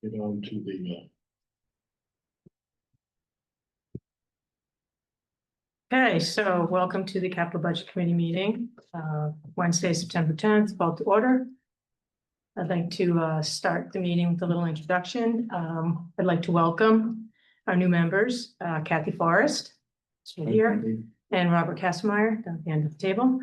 get on to the, Okay, so welcome to the Capital Budget Committee meeting, Wednesday, September 10th, called to order. I'd like to start the meeting with a little introduction. I'd like to welcome our new members, Kathy Forrest, who's right here, and Robert Kassemeyer down at the end of the table.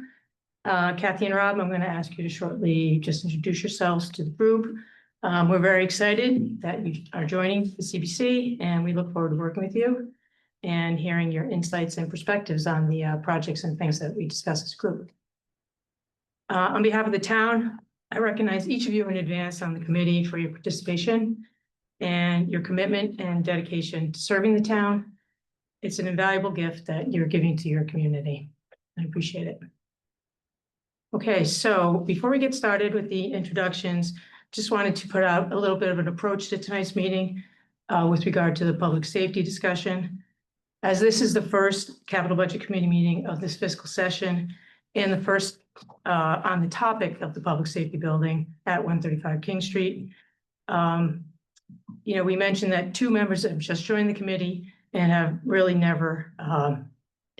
Kathy and Rob, I'm going to ask you to shortly just introduce yourselves to the group. We're very excited that you are joining the CBC, and we look forward to working with you and hearing your insights and perspectives on the projects and things that we discuss as a group. On behalf of the town, I recognize each of you in advance on the committee for your participation and your commitment and dedication to serving the town. It's an invaluable gift that you're giving to your community. I appreciate it. Okay, so before we get started with the introductions, just wanted to put out a little bit of an approach to tonight's meeting with regard to the public safety discussion. As this is the first Capital Budget Committee meeting of this fiscal session and the first on the topic of the public safety building at 135 King Street. We mentioned that two members have just joined the committee and have really never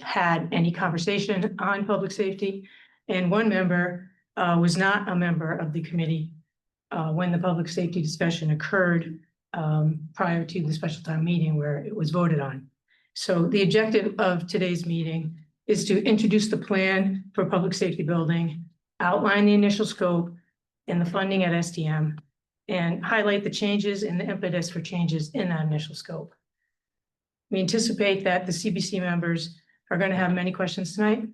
had any conversation on public safety. And one member was not a member of the committee when the public safety discussion occurred prior to the special town meeting where it was voted on. So the objective of today's meeting is to introduce the plan for public safety building, outline the initial scope and the funding at STM, and highlight the changes and the impetus for changes in that initial scope. We anticipate that the CBC members are going to have many questions tonight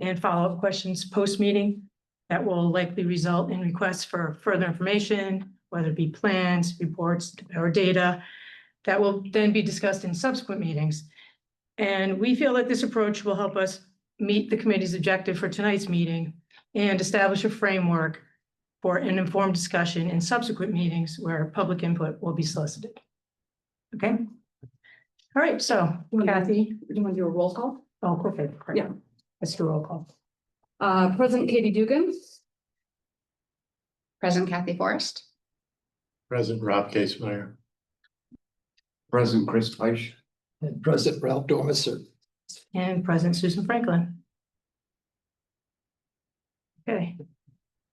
and follow-up questions post-meeting that will likely result in requests for further information, whether it be plans, reports, or data, that will then be discussed in subsequent meetings. And we feel that this approach will help us meet the committee's objective for tonight's meeting and establish a framework for an informed discussion in subsequent meetings where public input will be solicited. Okay? All right, so Kathy. You want to do a roll call? Oh, perfect. Great. Yeah. Let's do a roll call. President Katie Dugan. President Kathy Forrest. President Rob Kassemeyer. President Chris Fleisch. And President Ralph Dormisser. And President Susan Franklin. Okay.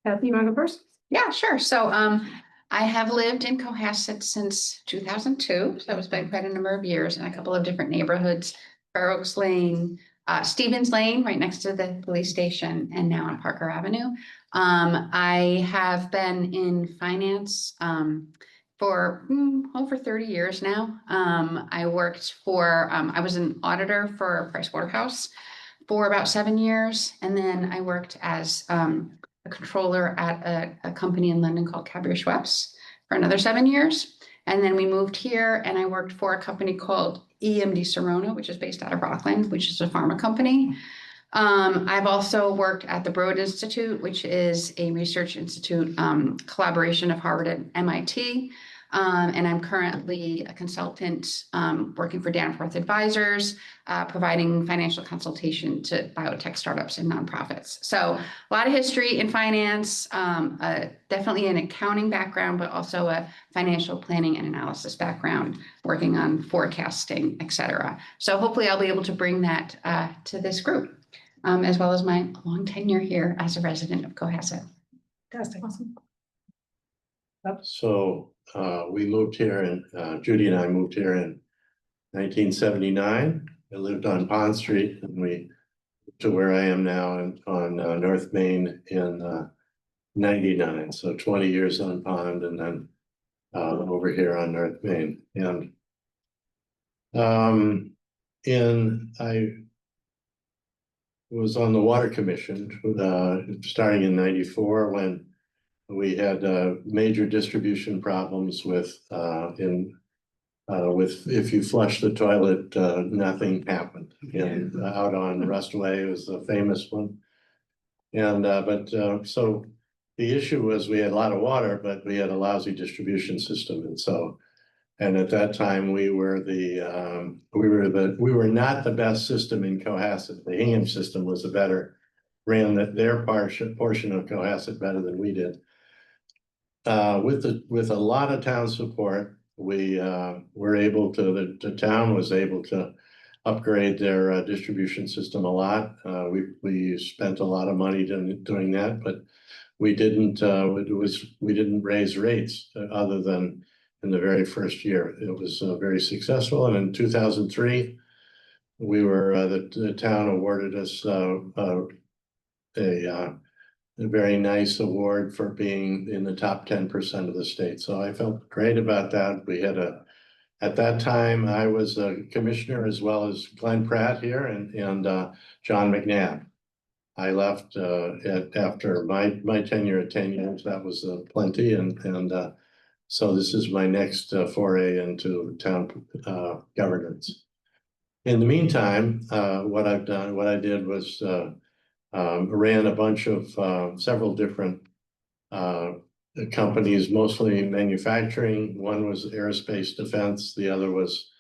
Kathy, you want to go first? Yeah, sure. So I have lived in Cohasset since 2002. So it's been quite a number of years in a couple of different neighborhoods. Fair Oaks Lane, Stevens Lane, right next to the police station, and now on Parker Avenue. I have been in finance for over 30 years now. I worked for, I was an auditor for Pricewaterhouse for about 7 years. And then I worked as a controller at a company in London called Cadbury Schweppes for another 7 years. And then we moved here and I worked for a company called EMD Serona, which is based out of Rockland, which is a pharma company. I've also worked at the Broad Institute, which is a research institute collaboration of Harvard and MIT. And I'm currently a consultant working for Danforth Advisors, providing financial consultation to biotech startups and nonprofits. So a lot of history in finance, definitely an accounting background, but also a financial planning and analysis background, working on forecasting, et cetera. So hopefully I'll be able to bring that to this group, as well as my long tenure here as a resident of Cohasset. Fantastic. Awesome. So we moved here and Judy and I moved here in 1979. I lived on Pond Street and we moved to where I am now on North Main in 99. So 20 years on Pond and then over here on North Main. And I was on the Water Commission starting in 94 when we had major distribution problems with if you flush the toilet, nothing happened. And out on Rustway was the famous one. And so the issue was we had a lot of water, but we had a lousy distribution system. And so, and at that time we were not the best system in Cohasset. The Hingham system was the better, ran their portion of Cohasset better than we did. with a lot of town support, we were able to, the town was able to upgrade their distribution system a lot. We spent a lot of money doing that, but we didn't, we didn't raise rates other than in the very first year. It was very successful, and in 2003, we were, the town awarded us a very nice award for being in the top 10% of the state. So I felt great about that. We had at that time, I was a commissioner as well as Glenn Pratt here and John McNabb. I left after my tenure at 10 years. That was plenty, and so this is my next foray into town governance. In the meantime, what I did was ran a bunch of several different companies, mostly manufacturing. One was aerospace defense, the other was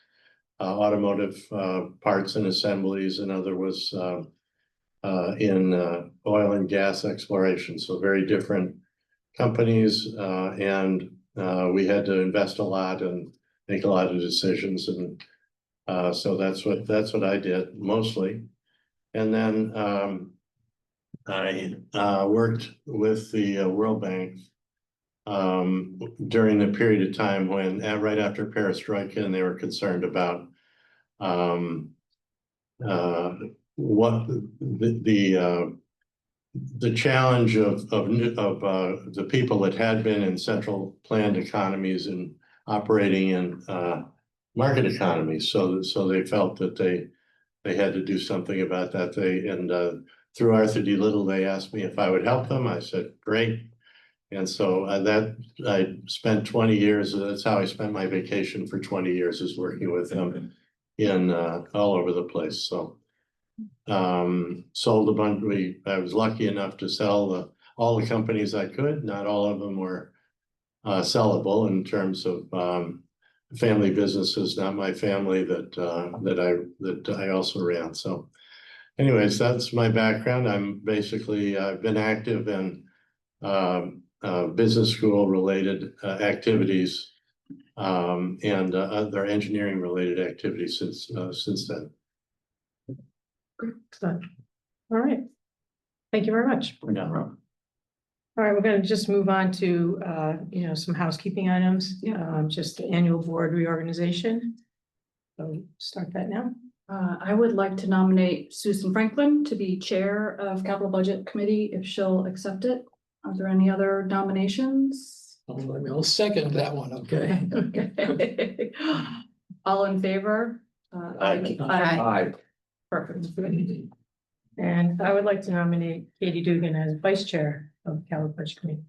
automotive parts and assemblies, another was in oil and gas exploration. So very different companies, and we had to invest a lot and make a lot of decisions, and so that's what I did mostly. And then I worked with the World Bank during the period of time when, right after Perestroika, and they were concerned about what the challenge of the people that had been in central planned economies and operating in market economies. So they felt that they had to do something about that. Through Arthur D. Little, they asked me if I would help them. I said, great. And so I spent 20 years, that's how I spent my vacation for 20 years, is working with them in all over the place. So sold a bunch. I was lucky enough to sell all the companies I could. Not all of them were sellable in terms of family businesses, not my family that I also ran. So anyways, that's my background. I've been active in business school related activities and other engineering related activities since then. Excellent. All right. Thank you very much. All right, we're gonna just move on to, some housekeeping items. Just the annual board reorganization. So start that now. I would like to nominate Susan Franklin to be Chair of Capital Budget Committee if she'll accept it. Are there any other nominations? I'll second that one, okay? Okay. All in favor? Aye. Aye. Perfect. And I would like to nominate Katie Dugan as Vice Chair of the Capital Budget Committee.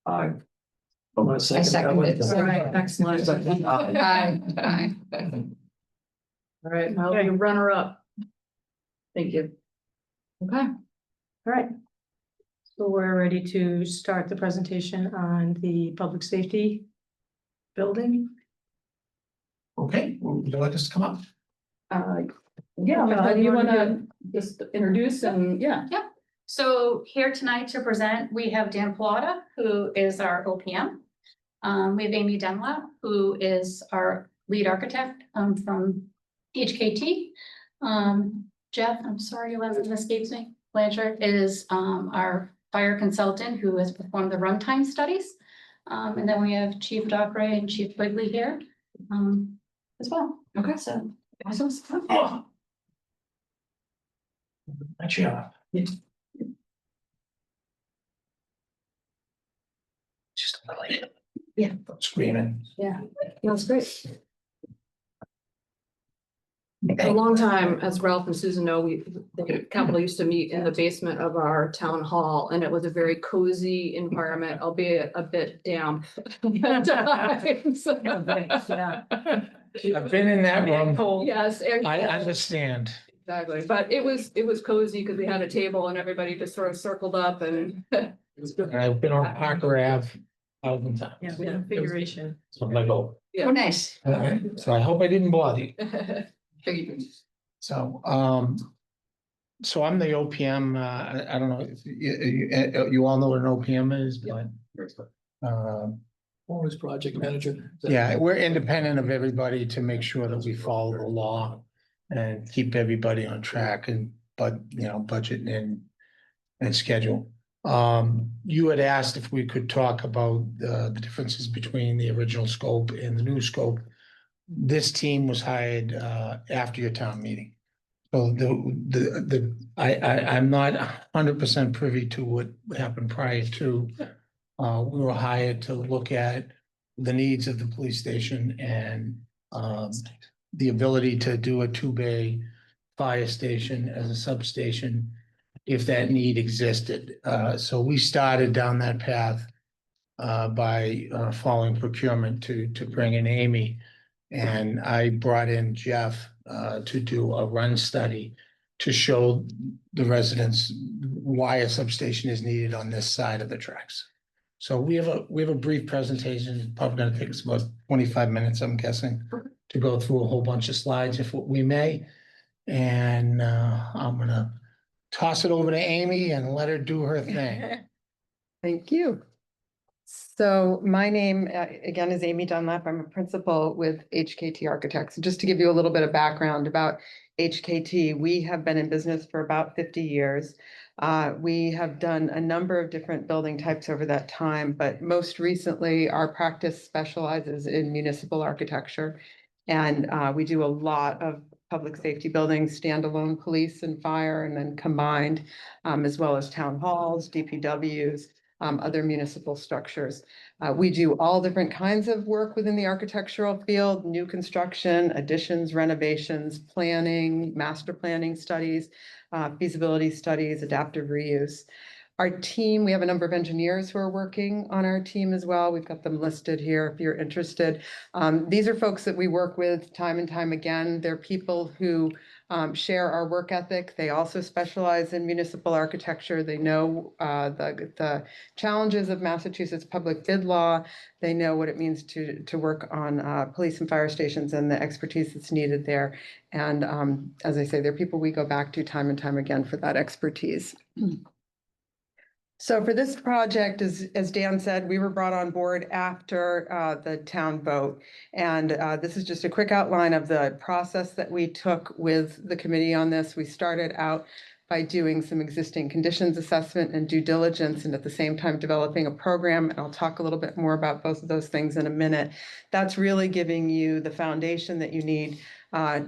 Aye. I second it. All right, excellent. Aye. All right, I'll be runner up. Thank you. Okay. All right. So we're ready to start the presentation on the public safety building. Okay, would you like us to come up? Yeah, do you wanna just introduce and, yeah. So here tonight to present, we have Dan Plata, who is our OPM. We have Amy Dunlap, who is our lead architect from HKT. Jeff, I'm sorry, your last name escapes me. Blanchard is our fire consultant who has performed the runtime studies. And then we have Chief Dockeray and Chief Quigley here as well. Okay. So Oh. Gotcha. Just a little. Yeah. Screaming. Yeah, that's great. For a long time, as Ralph and Susan know, the Capital used to meet in the basement of our town hall, and it was a very cozy environment, albeit a bit damp. at times. Yeah. I've been in that room. Yes. I understand. Exactly, but it was cozy because we had a table and everybody just sort of circled up and. And I've been on Parker Ave 1,000 times. Yeah, we have configuration. So I'm like, oh, Oh, nice. so I hope I didn't bother you. So, so I'm the OPM, I don't know if you all know what an OPM is, but Or as project manager. Is that- Yeah, we're independent of everybody to make sure that we follow the law and keep everybody on track budget and schedule. You had asked if we could talk about the differences between the original scope and the new scope. This team was hired after your town meeting. So I'm not 100% privy to what happened prior to. We were hired to look at the needs of the police station and the ability to do a 2-bay fire station as a substation if that need existed. So we started down that path by following procurement to bring in Amy. And I brought in Jeff to do a run study to show the residents why a substation is needed on this side of the tracks. So we have a brief presentation, probably gonna take us about 25 minutes, I'm guessing, to go through a whole bunch of slides if we may. And I'm gonna toss it over to Amy and let her do her thing. Thank you. So my name, again, is Amy Dunlap. I'm a principal with HKT Architects. Just to give you a little bit of background about HKT, we have been in business for about 50 years. We have done a number of different building types over that time, but most recently, our practice specializes in municipal architecture. And we do a lot of public safety buildings, standalone police and fire, and then combined, as well as town halls, DPWs, other municipal structures. We do all different kinds of work within the architectural field, new construction, additions, renovations, planning, master planning studies, feasibility studies, adaptive reuse. Our team, we have a number of engineers who are working on our team as well. We've got them listed here if you're interested. These are folks that we work with time and time again. They're people who share our work ethic. They also specialize in municipal architecture. They know the challenges of Massachusetts public bid law. They know what it means to work on police and fire stations and the expertise that's needed there. And as I say, they're people we go back to time and time again for that expertise. So for this project, as Dan said, we were brought on board after the town vote. And this is just a quick outline of the process that we took with the committee on this. We started out by doing some existing conditions assessment and due diligence, and at the same time developing a program. And I'll talk a little bit more about both of those things in a minute. That's really giving you the foundation that you need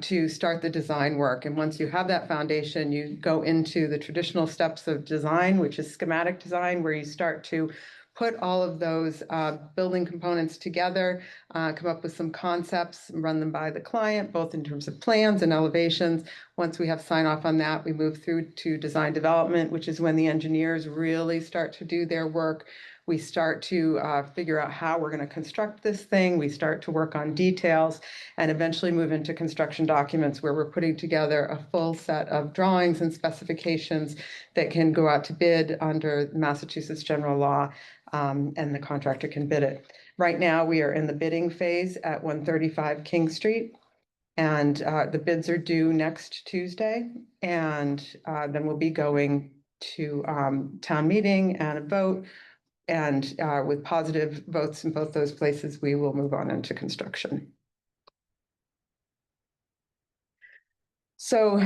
to start the design work. And once you have that foundation, you go into the traditional steps of design, which is schematic design, where you start to put all of those building components together, come up with some concepts, run them by the client, both in terms of plans and elevations. Once we have sign off on that, we move through to design development, which is when the engineers really start to do their work. We start to figure out how we're going to construct this thing. We start to work on details and eventually move into construction documents where we're putting together a full set of drawings and specifications that can go out to bid under Massachusetts general law, and the contractor can bid it. Right now, we are in the bidding phase at 135 King Street. And the bids are due next Tuesday. And then we'll be going to town meeting and a vote. And with positive votes in both those places, we will move on into construction. So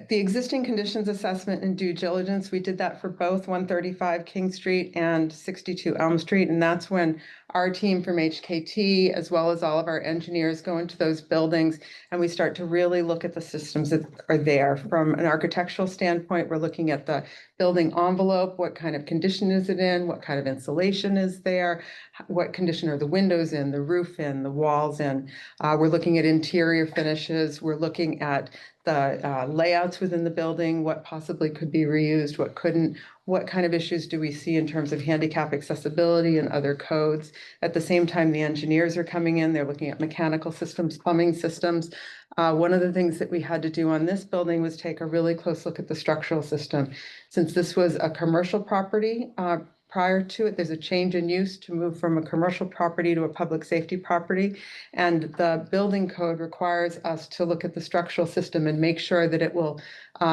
the existing conditions assessment and due diligence, we did that for both 135 King Street and 62 Elm Street. And that's when our team from HKT, as well as all of our engineers, go into those buildings and we start to really look at the systems that are there. From an architectural standpoint, we're looking at the building envelope, what kind of condition is it in, what kind of insulation is there, what condition are the windows in, the roof in, the walls in. We're looking at interior finishes, we're looking at the layouts within the building, what possibly could be reused, what couldn't, what kind of issues do we see in terms of handicap accessibility and other codes. At the same time, the engineers are coming in, they're looking at mechanical systems, plumbing systems. One of the things that we had to do on this building was take a really close look at the structural system. Since this was a commercial property, prior to it, there's a change in use to move from a commercial property to a public safety property. And the building code requires us to look at the structural system and make sure that it will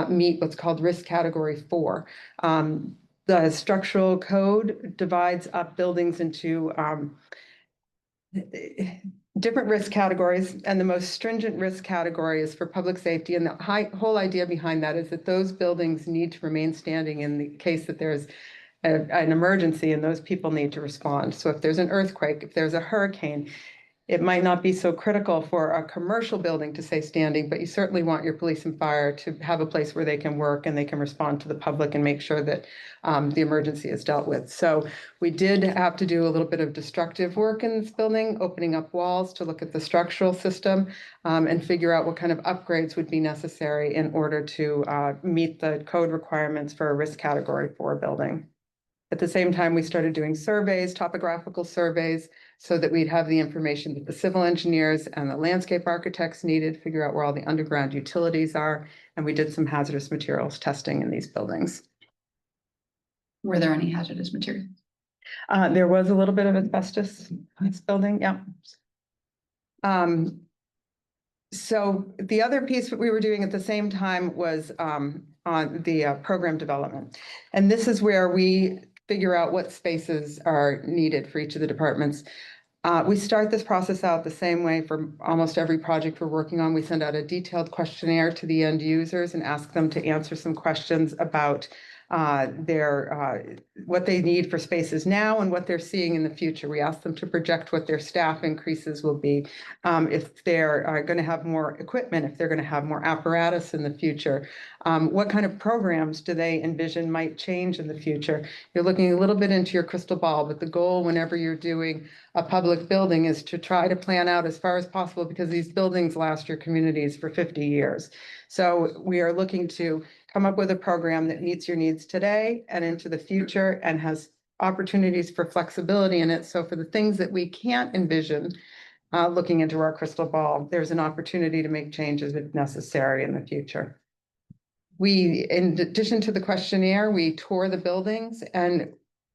meet what's called risk category 4. The structural code divides up buildings into different risk categories, and the most stringent risk category is for public safety. And the whole idea behind that is that those buildings need to remain standing in the case that there's an emergency and those people need to respond. So if there's an earthquake, if there's a hurricane, it might not be so critical for a commercial building to stay standing, but you certainly want your police and fire to have a place where they can work and they can respond to the public and make sure that the emergency is dealt with. So we did have to do a little bit of destructive work in this building, opening up walls to look at the structural system and figure out what kind of upgrades would be necessary in order to meet the code requirements for a risk category 4 building. At the same time, we started doing surveys, topographical surveys, so that we'd have the information that the civil engineers and the landscape architects needed, figure out where all the underground utilities are, and we did some hazardous materials testing in these buildings. Were there any hazardous materials? There was a little bit of asbestos in this building, yeah. So the other piece that we were doing at the same time was on the program development. And this is where we figure out what spaces are needed for each of the departments. We start this process out the same way for almost every project we're working on. We send out a detailed questionnaire to the end users and ask them to answer some questions about what they need for spaces now and what they're seeing in the future. We ask them to project what their staff increases will be, if they're going to have more equipment, if they're going to have more apparatus in the future. What kind of programs do they envision might change in the future? You're looking a little bit into your crystal ball, but the goal whenever you're doing a public building is to try to plan out as far as possible, because these buildings last your communities for 50 years. So we are looking to come up with a program that meets your needs today and into the future and has opportunities for flexibility in it. So for the things that we can't envision, looking into our crystal ball, there's an opportunity to make changes if necessary in the future. We, in addition to the questionnaire, we tour the buildings, and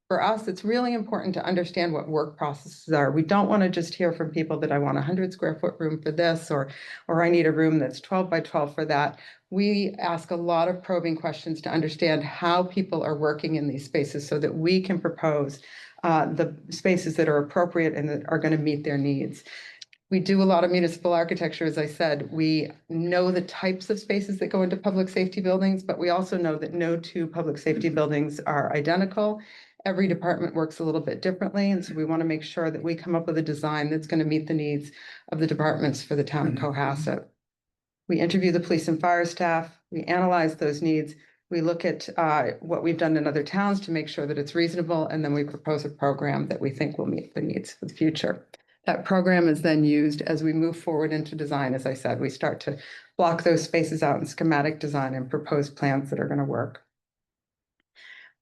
for us, it's really important to understand what work processes are. We don't want to just hear from people that I want a 100-square-foot room for this, or I need a room that's 12 by 12 for that. We ask a lot of probing questions to understand how people are working in these spaces so that we can propose the spaces that are appropriate and that are going to meet their needs. We do a lot of municipal architecture, as I said. We know the types of spaces that go into public safety buildings, but we also know that no 2 public safety buildings are identical. Every department works a little bit differently, and so we want to make sure that we come up with a design that's going to meet the needs of the departments for the town of Cohasset. We interview the police and fire staff, we analyze those needs, we look at what we've done in other towns to make sure that it's reasonable, and then we propose a program that we think will meet the needs for the future. That program is then used as we move forward into design. As I said, we start to block those spaces out in schematic design and propose plans that are going to work.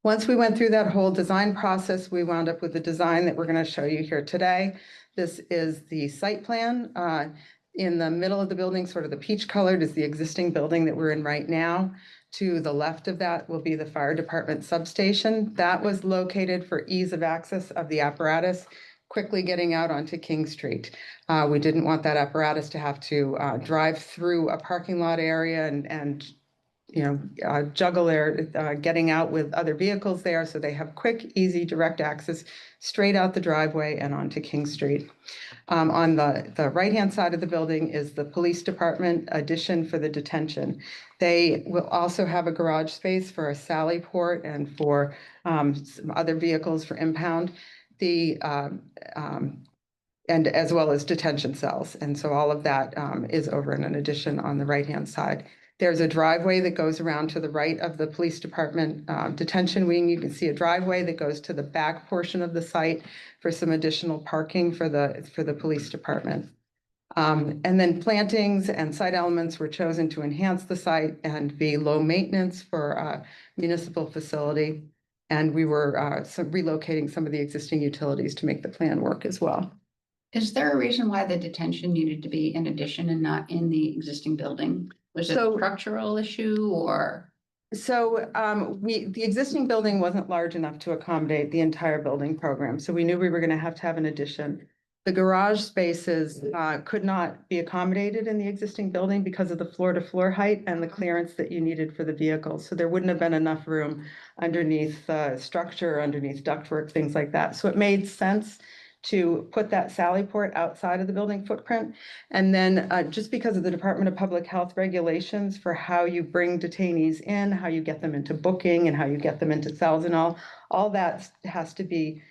Once we went through that whole design process, we wound up with the design that we're going to show you here today. This is the site plan. In the middle of the building, sort of the peach colored, is the existing building that we're in right now. To the left of that will be the fire department substation. That was located for ease of access of the apparatus, quickly getting out onto King Street. We didn't want that apparatus to have to drive through a parking lot area and juggle their getting out with other vehicles there. So they have quick, easy, direct access straight out the driveway and onto King Street. On the right-hand side of the building is the police department addition for the detention. They will also have a garage space for a sally port and for some other vehicles for impound. And as well as detention cells. And so all of that is over in an addition on the right-hand side. There's a driveway that goes around to the right of the police department detention wing. You can see a driveway that goes to the back portion of the site for some additional parking for the police department. And then plantings and site elements were chosen to enhance the site and be low maintenance for a municipal facility. And we were relocating some of the existing utilities to make the plan work as well. Is there a reason why the detention needed to be in addition and not in the existing building? Was it a structural issue or? So the existing building wasn't large enough to accommodate the entire building program. So we knew we were going to have an addition. The garage spaces could not be accommodated in the existing building because of the floor to floor height and the clearance that you needed for the vehicles. So there wouldn't have been enough room underneath structure, underneath ductwork, things like that. So it made sense to put that Sally port outside of the building footprint. And then just because of the Department of Public Health regulations for how you bring detainees in, how you get them into booking and how you get them into cells and all that has to be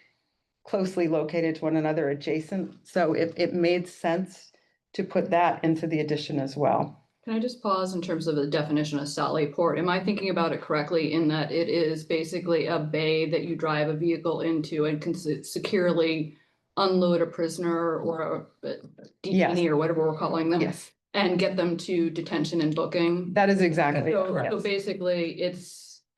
closely located to one another adjacent. So it made sense to put that into the addition as well. Can I just pause in terms of the definition of Sally Port? Am I thinking about it correctly in that it is basically a bay that you drive a vehicle into and can securely unload a prisoner or a Yes. detainee or whatever we're calling them? Yes, And get them to detention and booking? that is exactly So correct. basically,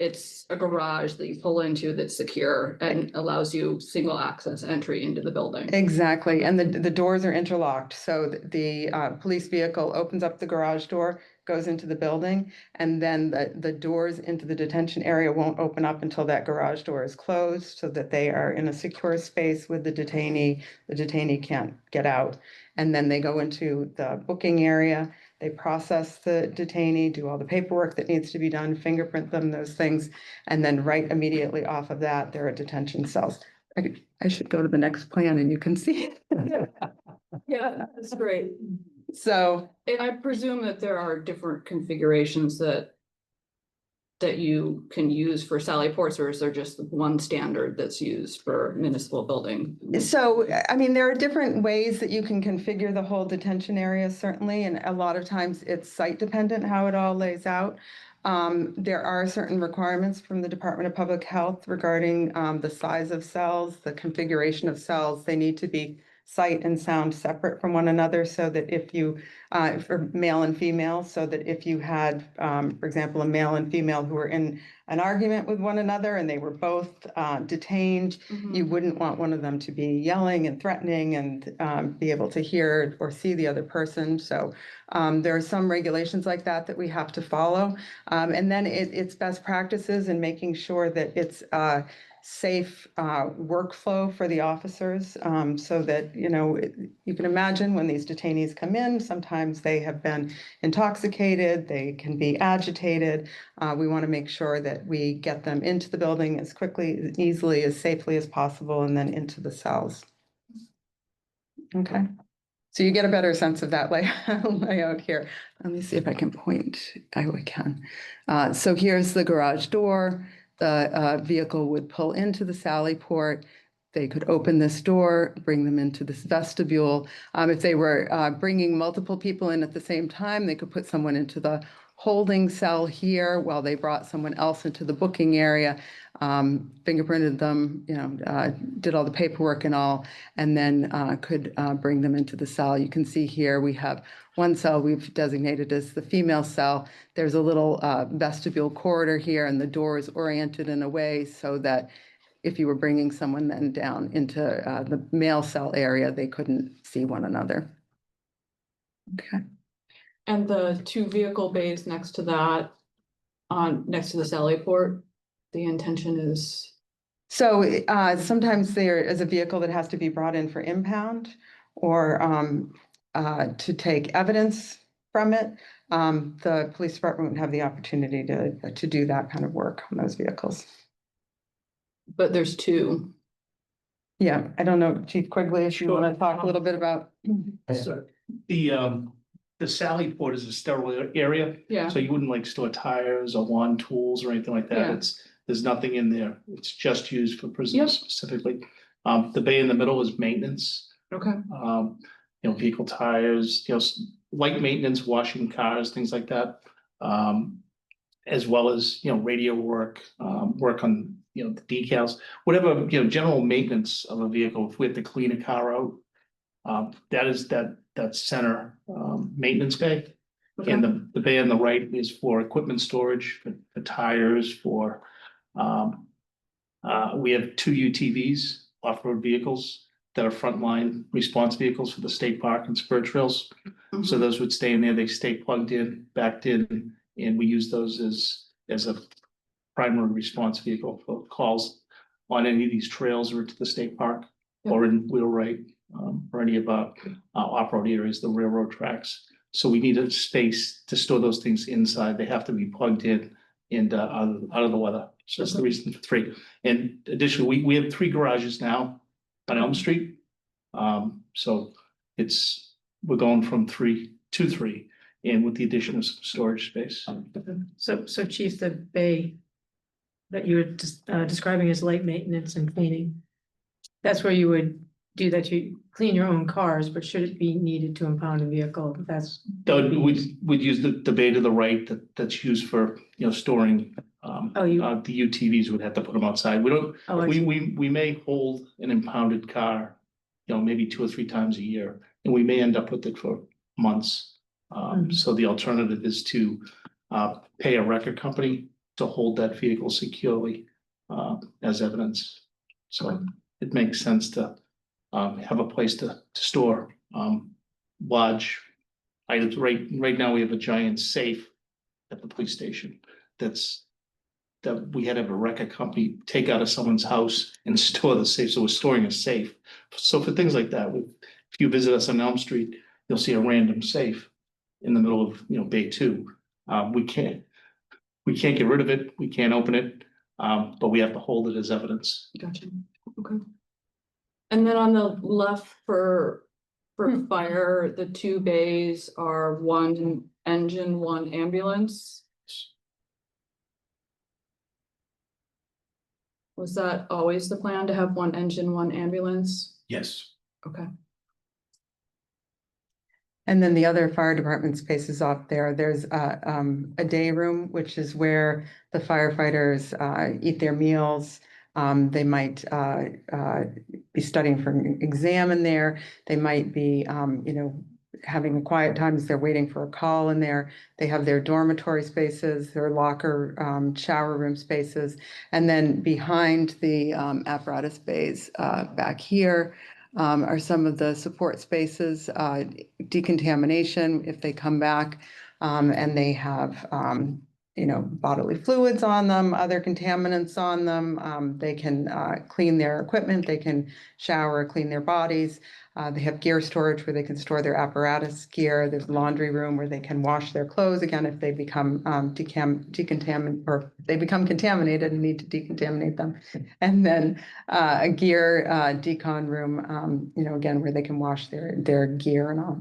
it's a garage that you pull into that's secure and allows you single access entry into the building. Exactly, and the doors are interlocked, so the police vehicle opens up the garage door, goes into the building, and then the doors into the detention area won't open up until that garage door is closed, so that they are in a secure space with the detainee can't get out. And then they go into the booking area, they process the detainee, do all the paperwork that needs to be done, fingerprint them, those things, and then right immediately off of that, there are detention cells. I should go to the next plan and you can see. Yeah, that's great. So, And I presume that there are different configurations that you can use for Sally Ports, or is there just one standard that's used for municipal building? I mean, there are different ways that you can configure the whole detention area, certainly, and a lot of times it's site dependent how it all lays out. There are certain requirements from the Department of Public Health regarding the size of cells, the configuration of cells. They need to be sight and sound separate from one another so that if you, for male and female, so that if you had, for example, a male and female who were in an argument with one another and they were both detained, you wouldn't want one of them to be yelling and threatening and be able to hear or see the other person. So there are some regulations like that we have to follow. And then it's best practices in making sure that it's safe workflow for the officers so that, you can imagine when these detainees come in, sometimes they have been intoxicated, they can be agitated. We want to make sure that we get them into the building as quickly, as easily, as safely as possible, and then into the cells. Okay. So you get a better sense of that layout here. Let me see if I can point. I can. So here's the garage door. The vehicle would pull into the Sally Port. They could open this door, bring them into this vestibule. If they were bringing multiple people in at the same time, they could put someone into the holding cell here while they brought someone else into the booking area, fingerprinted them, did all the paperwork and all, and then could bring them into the cell. You can see here we have one cell we've designated as the female cell. There's a little vestibule corridor here, and the door is oriented in a way so that if you were bringing someone then down into the male cell area, they couldn't see one another. Okay. And the two vehicle bays next to that, next to the Sally Port, the intention is? So sometimes there is a vehicle that has to be brought in for impound or to take evidence from it. The police department would have the opportunity to do that kind of work on those vehicles. But there's two. Yeah, I don't know, Chief Quigley, if you want to talk a little bit about. So the Sally Port is a sterile area, Yeah. so you wouldn't like store tires or lawn tools or anything like Yeah. that. There's nothing in there. It's just used for Yep. prisoners specifically. The bay in the middle is maintenance. Okay. Vehicle tires, light maintenance, washing cars, things like that. As well as, radio work, work on, the decals, whatever, general maintenance of a vehicle. If we have to clean a car out, that is that center, maintenance bay. Okay. And the bay on the right is for equipment storage, for tires, for, we have 2 UTVs, off-road vehicles that are frontline response vehicles for the state park and spur trails. So those would stay in there, they stay plugged in, backed in, and we use those as a primary response vehicle for calls on any of these trails or to the state park or in Wheelwright. for any of our off-road areas, the railroad tracks. So we need a space to store those things inside. They have to be plugged in and out of the weather. So that's the reason for 3. And additionally, we have 3 garages now on Elm Street. So we're going from 3 to 3, and with the addition of some storage space. So Chief, the bay that you were describing as light maintenance and cleaning, that's where you would do that, you clean your own cars, but should it be needed to impound a vehicle, We'd use the bay to the right that's used for, storing. Oh, The UTVs would have to put them outside. We don't, Oh, I see. we may hold an impounded car, maybe 2 or 3 times a year, and we may end up with it for months. So the alternative is to pay a record company to hold that vehicle securely as evidence. So it makes sense to have a place to store large items. Right now, we have a giant safe at the police station that we had to have a record company take out of someone's house and store the safe. So we're storing a safe. So for things like that, if you visit us on Elm Street, you'll see a random safe in the middle of, Bay 2. We can't get rid of it. We can't open it, but we have to hold it as evidence. Gotcha, okay. And then on the left for fire, the 2 bays are 1 engine, 1 ambulance. Was that always the plan to have 1 engine, 1 ambulance? Yes. Okay, And then the other fire department spaces off there, there's a day room, which is where the firefighters eat their meals. They might be studying for an exam in there. They might be, having a quiet time as they're waiting for a call in there. They have their dormitory spaces, their locker, shower room spaces. And then behind the apparatus bays back here are some of the support spaces, decontamination if they come back and they have, bodily fluids on them, other contaminants on them. They can clean their equipment, they can shower, clean their bodies. They have gear storage where they can store their apparatus gear. There's laundry room where they can wash their clothes again if they become contaminated and need to decontaminate them. And then a gear decon room, again, where they can wash their gear and all.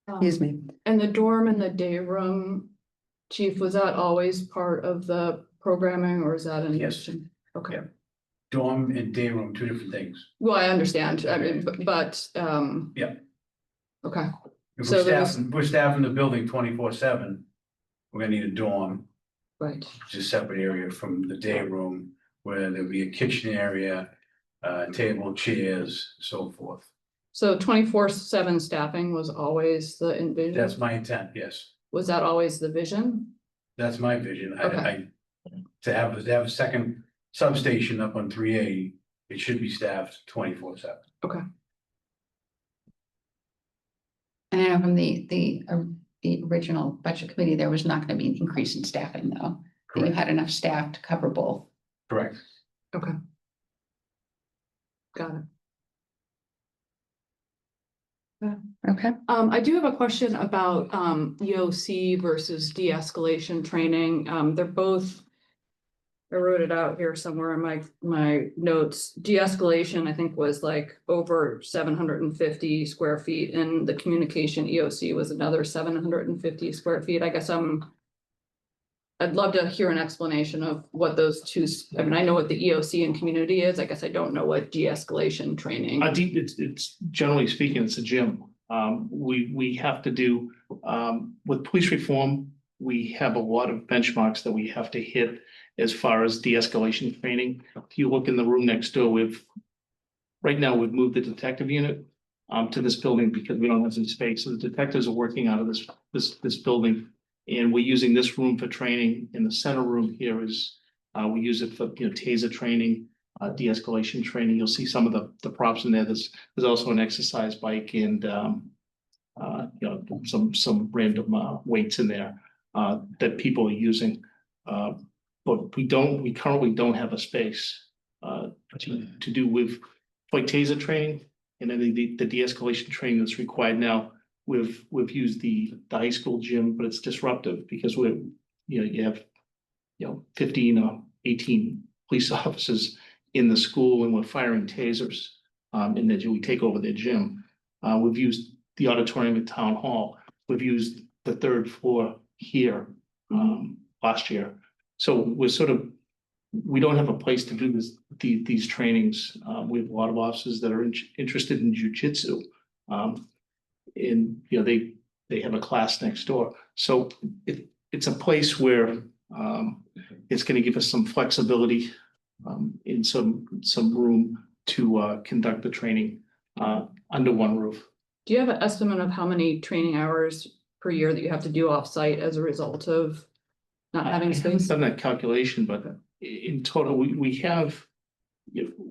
Excuse me. and the dorm and the day room, Chief, was that always part of the programming or is that an Yes. addition? Okay, Yeah. Dorm and day room, 2 different things. well, I understand, I mean, but, Yeah. okay, If So there was- we're staffing the building 24/7, we're gonna need a dorm, right, which is a separate area from the day room, where there'll be a kitchen area, table, chairs, so forth. so 24/7 staffing was always the envision? That's my intent, yes. Was that always the vision? That's my vision. Okay. To have a second substation up on 380, it should be staffed 24/7. And I know from the original budget committee, there was not gonna be an increase in staffing though. That you Correct. had enough staff to cover both. Correct. Okay. Got it. Okay. I do have a question about EOC versus de-escalation training. They're both. I wrote it out here somewhere in my notes. De-escalation, I think, was like over 750 square feet, and the communication EOC was another 750 square feet. I guess I'd love to hear an explanation of what those two, I mean, I know what the EOC and community is. I guess I don't know what de-escalation training. It's generally speaking, it's a gym. We have to do, with police reform, we have a lot of benchmarks that we have to hit as far as de-escalation training. If you look in the room next door, right now, we've moved the detective unit to this building because we don't have any space. So the detectives are working out of this building. And we're using this room for training. In the center room here is, we use it for, TASER training, de-escalation training. You'll see some of the props in there. There's also an exercise bike and, some random weights in there that people are using. But we currently don't have a space to do with like TASER training and then the de-escalation training that's required now, we've used the high school gym, but it's disruptive because you have 15 or 18 police officers in the school and we're firing tasers. And then we take over their gym. We've used the auditorium at Town Hall. We've used the third floor here last year. So we don't have a place to do these trainings. We have a lot of officers that are interested in jujitsu. And they have a class next door. So it's a place where it's going to give us some flexibility in some room to conduct the training under one roof. Do you have an estimate of how many training hours per year that you have to do off-site as a result of not I having haven't space? done that calculation, but in total, we have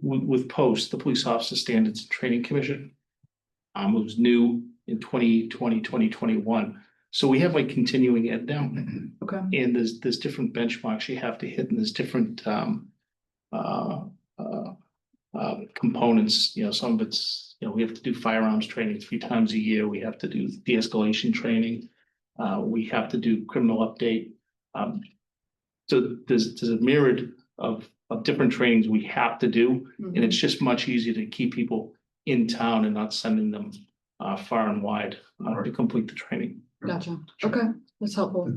with POST, the Police Officer Standards and Training Commission. It was new in 2020, 2021. So we have like continuing ed now. Okay. And there's different benchmarks you have to hit, and there's different components. Some of it's, we have to do firearms training 3 times a year. We have to do de-escalation training. We have to do criminal update. So there's a myriad of different trainings we have to do, and it's just much easier to keep people in town and not sending them far and wide to complete the training. Gotcha. Okay, that's helpful.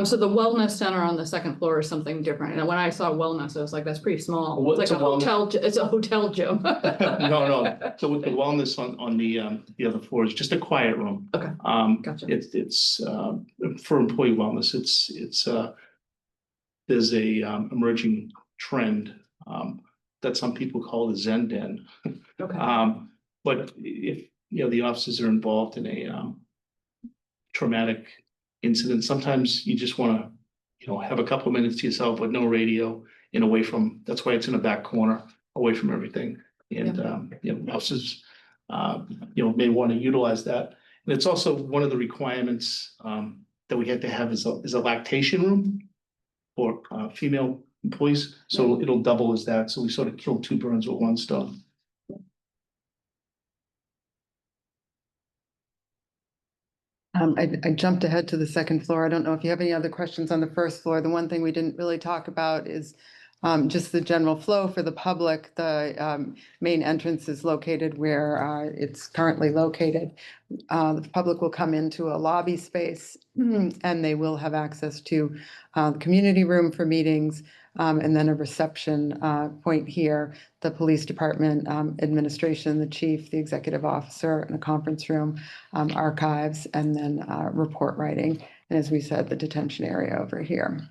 So the wellness center on the second floor is something different. And when I saw wellness, I was like, that's pretty small. It's What's like a a hotel, it's a hotel gym. No. So with the wellness on the other floor is just a quiet room. Okay. Gotcha. It's for employee wellness. It's there's a emerging trend that some people call the Zen Den. Okay. But if the officers are involved in a traumatic incident, sometimes you just want to have a couple of minutes to yourself with no radio and away from. That's why it's in the back corner, away from everything. And officers may want to utilize that. And it's also one of the requirements that we have to have is a lactation room for female employees. So it'll double as that. So we sort of kill 2 birds with 1 stone. I jumped ahead to the second floor. I don't know if you have any other questions on the first floor. The one thing we didn't really talk about is just the general flow for the public. The main entrance is located where it's currently located. The public will come into a lobby space and they will have access to the community room for meetings, and then a reception point here, the police department, administration, the chief, the executive officer, and a conference room, archives, and then report writing. And as we said, the detention area over here.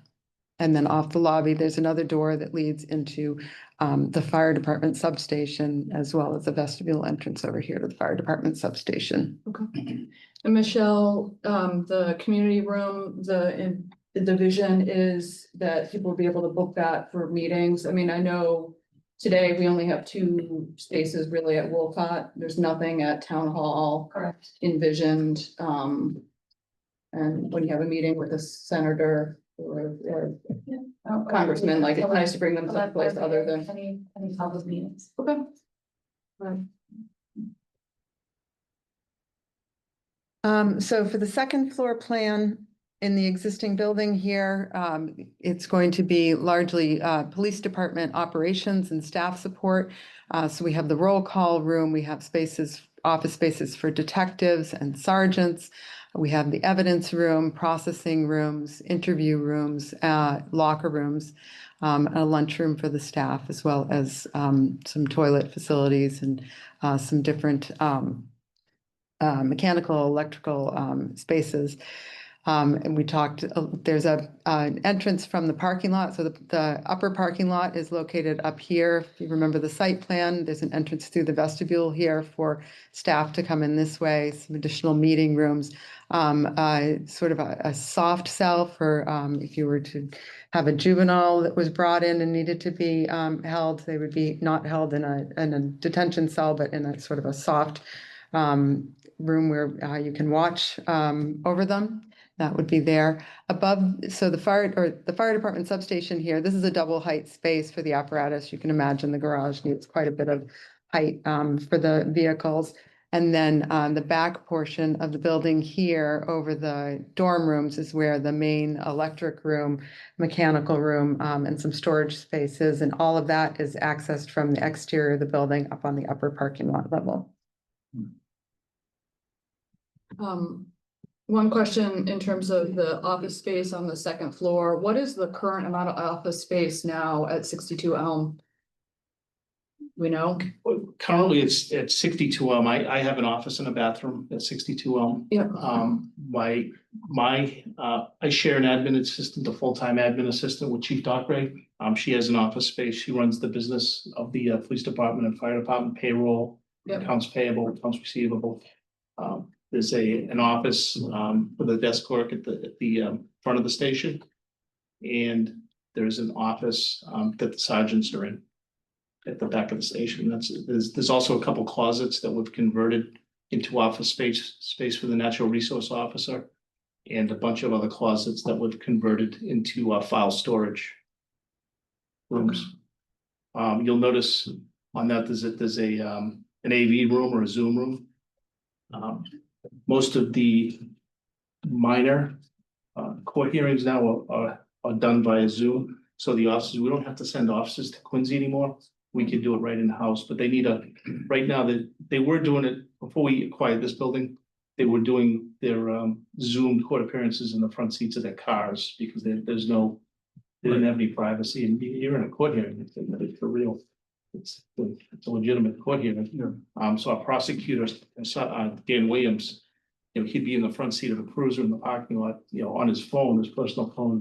And then off the lobby, there's another door that leads into the fire department substation, as well as the vestibule entrance over here to the fire department substation. Okay. And Michelle, the community room, the vision is that people will be able to book that for meetings. I mean, I know today we only have 2 spaces really at Wolcott. There's nothing at Town Hall. Correct. Envisioned. And when you have a meeting with a senator or congressman, like it's nice to bring them to a place other than. Any public meetings. Okay. Right. So for the second floor plan in the existing building here, it's going to be largely police department operations and staff support. So we have the roll call room, we have spaces, office spaces for detectives and sergeants. We have the evidence room, processing rooms, interview rooms, locker rooms, a lunchroom for the staff, as well as some toilet facilities and some different mechanical, electrical spaces. And we talked, there's an entrance from the parking lot. So the upper parking lot is located up here. If you remember the site plan, there's an entrance through the vestibule here for staff to come in this way, some additional meeting rooms. Sort of a soft cell for if you were to have a juvenile that was brought in and needed to be held, they would be not held in a detention cell, but in a sort of a soft room where you can watch over them. That would be there above. So the fire department substation here, this is a double height space for the apparatus. You can imagine the garage needs quite a bit of height for the vehicles. And then on the back portion of the building here over the dorm rooms is where the main electric room, mechanical room, and some storage spaces. And all of that is accessed from the exterior of the building up on the upper parking lot level. One question in terms of the office space on the second floor, what is the current amount of office space now at 62 Elm? We know, Currently, it's at 62 Elm. I have an office and a bathroom at 62 Elm. yeah, I share an admin assistant, a full-time admin assistant with Chief Dockeray. She has an office space. She runs the business of the police department and fire department, payroll, Yep. accounts payable, accounts receivable. There's an office with a desk clerk at the front of the station. And there's an office that the sergeants are in at the back of the station. There's also a couple closets that we've converted into office space for the natural resource officer. And a bunch of other closets that we've converted into file storage rooms. You'll notice on that there's an AV room or a Zoom room. Most of the minor court hearings now are done via Zoom. So the officers, we don't have to send officers to Quincy anymore. We can do it right in the house, but they need right now they were doing it before we acquired this building. They were doing their Zoom court appearances in the front seats of their cars because they didn't have any privacy, and you're in a court hearing, it's for real. It's a legitimate court hearing. So our prosecutor, Dan Williams, he'd be in the front seat of a cruiser in the parking lot, on his phone, his personal phone,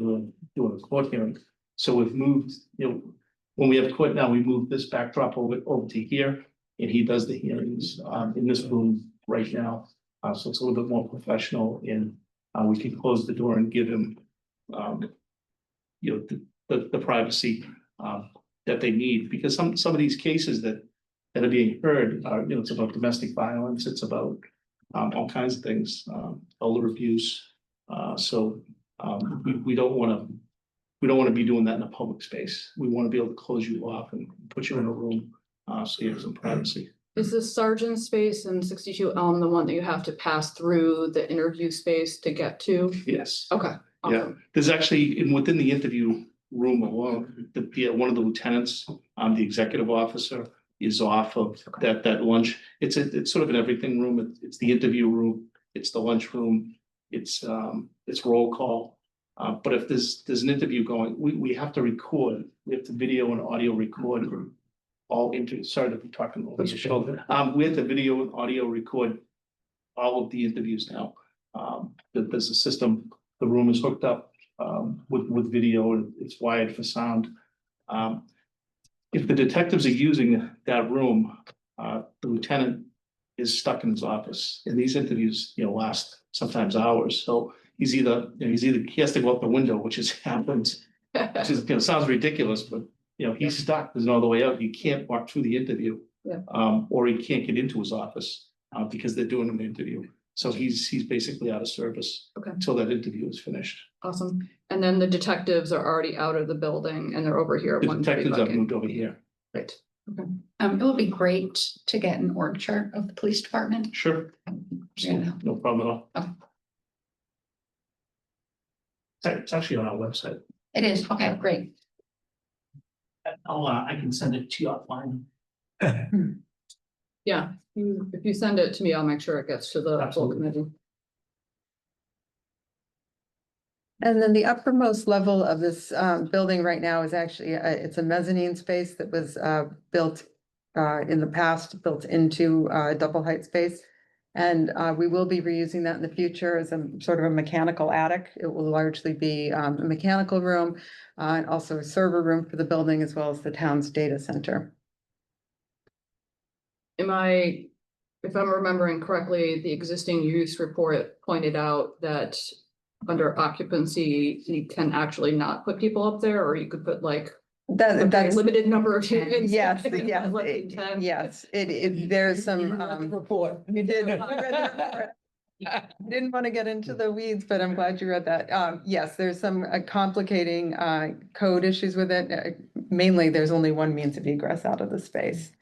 doing a court hearing. So we've moved, when we have court now, we move this backdrop over to here, and he does the hearings in this room right now. So it's a little bit more professional, and we can close the door and give him, the privacy that they need, because some of these cases that are being heard are, it's about domestic violence, it's about all kinds of things, elder abuse. So we don't want to be doing that in a public space. We want to be able to close you off and put you in a room so you have some privacy. is the sergeant space in 62 Elm the one that you have to pass through the interview space to get to? Yes. Okay. Yeah, awesome. there's actually within the interview room alone, one of the lieutenants, the executive officer, is off of that lunch. It's sort of an everything room. It's the interview room, it's the lunch room, it's roll call. But if there's an interview going, we have to record. We have to video and audio record all sorry to be talking over your shoulder. We have to video and audio record all of the interviews now. There's a system. The room is hooked up with video, and it's wired for sound. If the detectives are using that room, the lieutenant is stuck in his office, and these interviews, last sometimes hours. So he has to go out the window, which happens, which is, sounds ridiculous, but he's stuck. There's no other way out. You can't walk through the interview, Yeah. Or he can't get into his office because they're doing an interview. So he's basically out of service Okay. until that interview is finished. Awesome. And then the detectives are already out of the building and they're over here at The 130 detectives have Bucking. moved over here. Right. It would be great to get an org chart of the police department. Sure. Yeah. No problem at all. Okay. It's actually on our website. It is, okay, great. I can send it to you offline. Yeah, if you send it to me, I'll make sure it gets to the full Absolutely. committee. And then the uppermost level of this building right now is actually, it's a mezzanine space that was built in the past, built into double height space. And we will be reusing that in the future as a sort of a mechanical attic. It will largely be a mechanical room and also a server room for the building as well as the town's data center. If I'm remembering correctly, the existing use report pointed out that under occupancy, you can actually not put people up there, or you could put like a very That's, limited number of units. yes, Less than yes, 10. yes, there's some. Report. You did. I read the report. I didn't want to get into the weeds, but I'm glad you read that. Yes, there's some complicating code issues with it. Mainly, there's only one means of egress out of the space.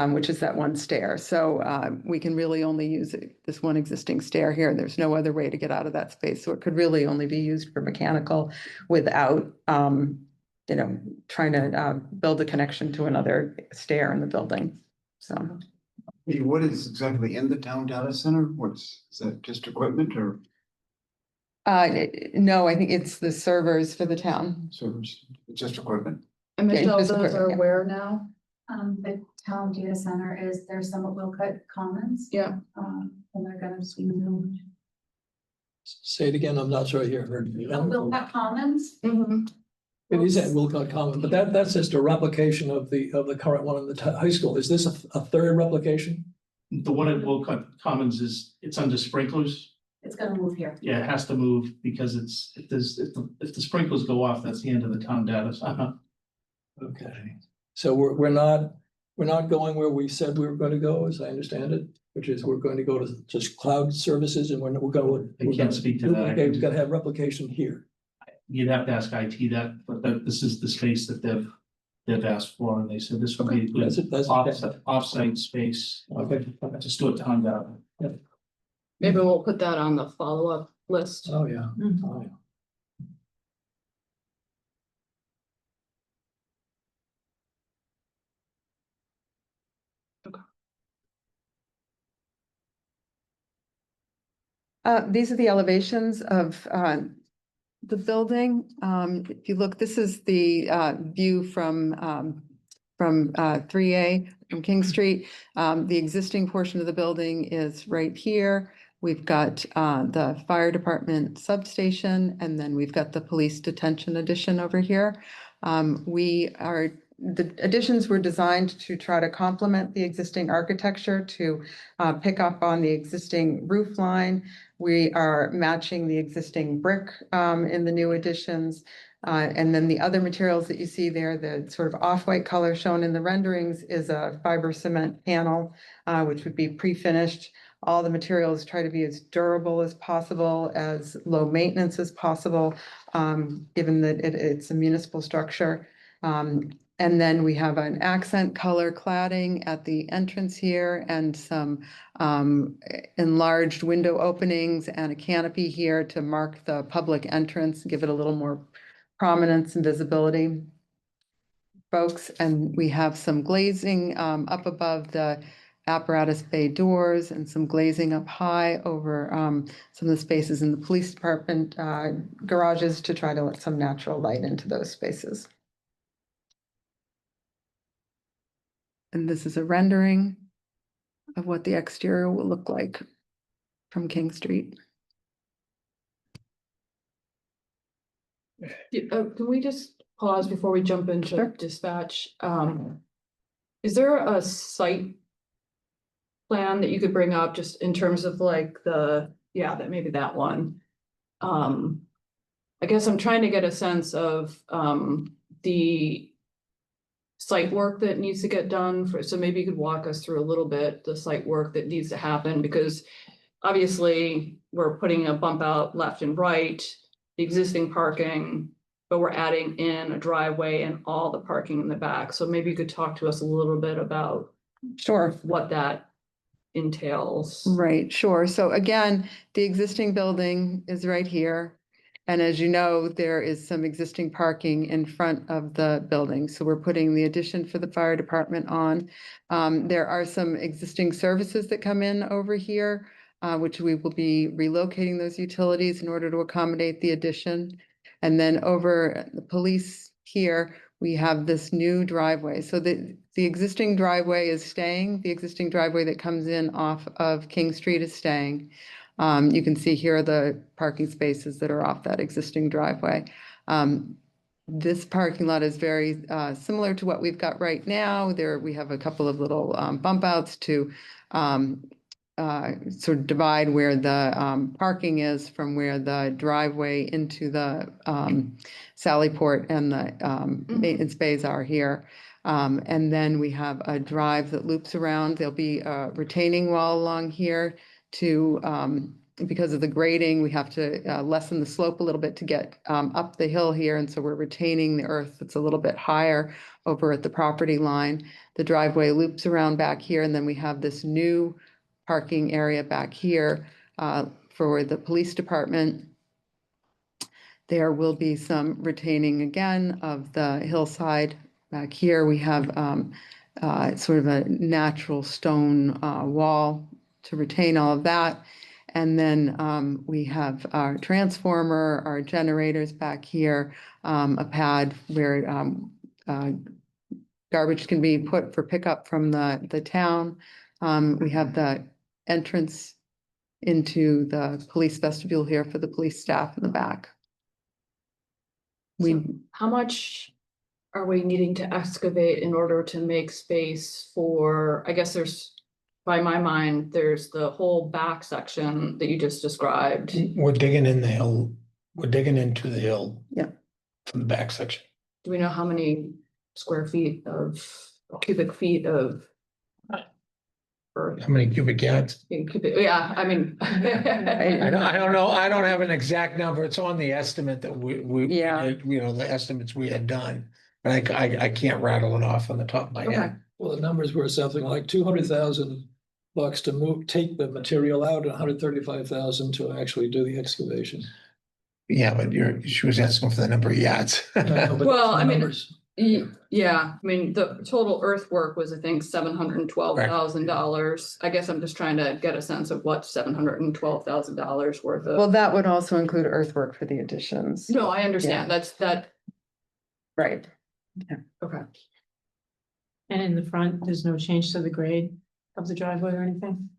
which is that one stair. So we can really only use this one existing stair here. There's no other way to get out of that space. So it could really only be used for mechanical without, trying to build a connection to another stair in the building. So. What is exactly in the town data center? Is that just equipment or No, I think it's the servers for the town. servers? It's just equipment. And Yeah, Michelle, this those equipment, are yeah. where now? The town data center is, there's some at Wilcott Commons. Yeah. And they're gonna be moved. Say it again, I'm not sure I heard you. Wilcott Commons, It is at Wilcott Common, but that's just a replication of the current one in the high school. Is this a third replication? The one at Wilcott Commons it's under sprinklers. it's gonna move here. Yeah, it has to move because if the sprinklers go off, that's the end of the town data center. Okay, so we're not going where we said we were going to go, as I understand it, which is we're going to go to just cloud services and we're going. I can't speak to that. Okay, we've got to have replication here. You'd have to ask IT that, but this is the space that they've asked for, and they said this would be a good That's offsite space. Okay. To store town data. Maybe we'll put that on the follow-up list. Oh, yeah. Mhm. Oh, yeah. These are the elevations of the building. If you look, this is the view from 3A from King Street. The existing portion of the building is right here. We've got the fire department substation, and then we've got the police detention addition over here. The additions were designed to try to complement the existing architecture, to pick up on the existing roof line. We are matching the existing brick in the new additions. And then the other materials that you see there, the sort of off-white color shown in the renderings is a fiber cement panel, which would be pre-finished. All the materials try to be as durable as possible, as low maintenance as possible, given that it's a municipal structure. And then we have an accent color cladding at the entrance here and some enlarged window openings and a canopy here to mark the public entrance, give it a little more prominence and visibility, folks. And we have some glazing up above the apparatus bay doors and some glazing up high over some of the spaces in the police department garages to try to let some natural light into those spaces. And this is a rendering of what the exterior will look like from King Street. Can we just pause before we jump into Sure. dispatch? Is there a site plan that you could bring up just in terms of like maybe that one? I guess I'm trying to get a sense of the site work that needs to get done so maybe you could walk us through a little bit the site work that needs to happen, because obviously we're putting a bump out left and right, the existing parking, but we're adding in a driveway and all the parking in the back. So maybe you could talk to us a little bit about Sure. what that entails. Right, sure. So again, the existing building is right here. And as you know, there is some existing parking in front of the building. So we're putting the addition for the fire department on. There are some existing services that come in over here, which we will be relocating those utilities in order to accommodate the addition. And then over the police here, we have this new driveway. So the existing driveway is staying. The existing driveway that comes in off of King Street is staying. You can see here the parking spaces that are off that existing driveway. This parking lot is very similar to what we've got right now. We have a couple of little bump outs to sort of divide where the parking is from where the driveway into the Sallyport and the maintenance bays are here. And then we have a drive that loops around. There'll be a retaining wall along here to because of the grading, we have to lessen the slope a little bit to get up the hill here. And so we're retaining the earth that's a little bit higher over at the property line. The driveway loops around back here, and then we have this new parking area back here for the police department. There will be some retaining again of the hillside. Back here, we have sort of a natural stone wall to retain all of that. And then we have our transformer, our generators back here, a pad where garbage can be put for pickup from the town. We have the entrance into the police vestibule here for the police staff in the back. We, How much are we needing to excavate in order to make space for, I guess there's, by my mind, there's the whole back section that you just described. We're digging in the hill, we're digging into the hill. Yeah. From the back section. Do we know how many square feet of, cubic feet of earth? How many cubic yards? Yeah, I mean. I don't know, I don't have an exact number, it's on the estimate that we, Yeah. you know, the estimates we had done. But I can't rattle it off on the top of my Okay. head. Well, the numbers were something like $200,000 to move, take the material out, and $135,000 to actually do the excavation. Yeah, but she was asking for the number of yards. Well, I mean, yeah, I mean, the total earthwork was, I think, $712,000. I guess I'm just trying to get a sense of what $712,000 worth well, of. that would also include earthwork for the additions. No, I understand. That's that. Right. Okay. And in the front, there's no change to the grade of the driveway or anything?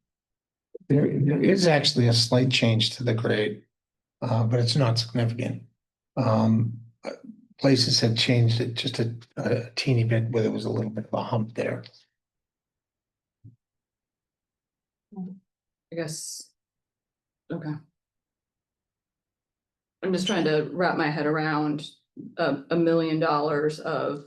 There is actually a slight change to the grade, but it's not significant. Places had changed it just a teeny bit, where there was a little bit of a hump there. I guess. Okay. I'm just trying to wrap my head around $1 million of,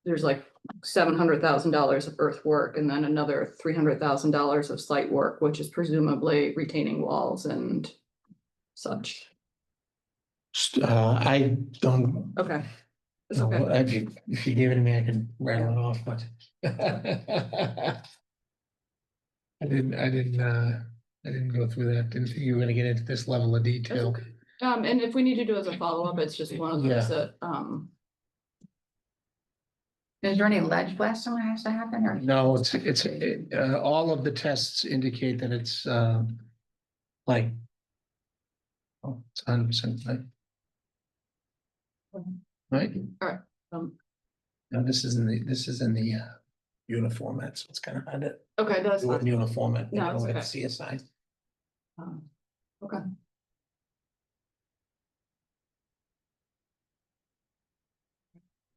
there's like $700,000 of earthwork and then another $300,000 of site work, which is presumably retaining walls and such. I don't. Okay. It's know, okay. if you give it to me, I can rattle it off, but. I didn't go through that. Didn't think you were gonna get into this level of detail. And if we need to do as a follow-up, it's just one of those that, Is there any ledge blasting that has to happen or? No, it's all of the tests indicate that it's like. Oh, it's 100% like. Right? Alright, No, this is in the uniform, so it's kind of hard to okay, that's do it in fine. uniform. No, it's okay. CSI. Okay.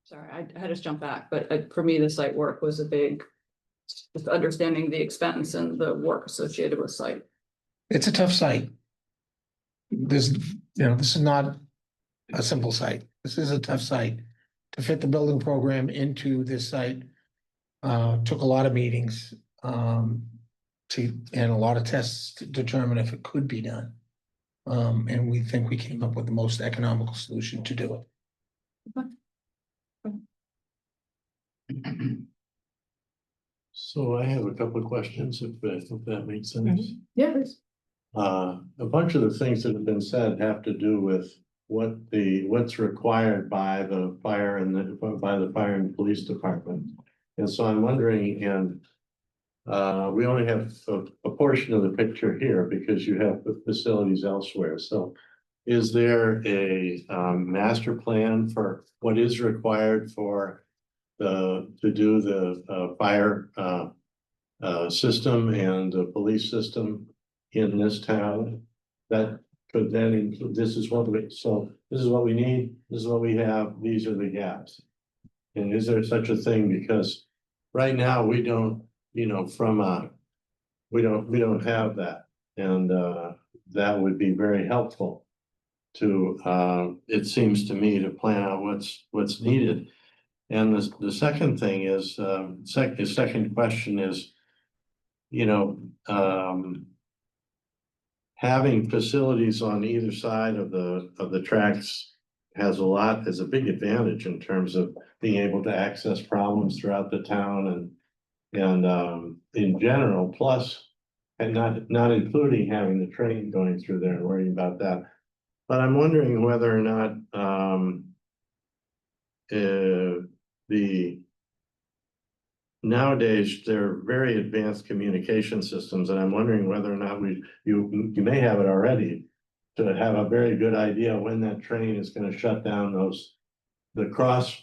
Sorry, I had to jump back, but for me, the site work was a big, just understanding the expense and the work associated with site. It's a tough site. This is not a simple site. This is a tough site. To fit the building program into this site, took a lot of meetings, and a lot of tests to determine if it could be done. And we think we came up with the most economical solution to do it. So I have a couple of questions, if that makes sense. Yeah, please. A bunch of the things that have been said have to do with what's required by the fire and police department. And so I'm wondering, and we only have a portion of the picture here because you have the facilities elsewhere. So is there a master plan for what is required for to do the fire system and the police system in this town? That could then include, this is what we need, this is what we have, these are the gaps. And is there such a thing? Because right now we don't, we don't have that. And that would be very helpful to, it seems to me, to plan out what's needed. And the second thing is, the second question is, having facilities on either side of the tracks has a big advantage in terms of being able to access problems throughout the town and in general, plus, and not including having the train going through there and worrying about that. But I'm wondering whether or not, nowadays, there are very advanced communication systems, and I'm wondering whether or not you may have it already. To have a very good idea when that train is gonna shut down the cross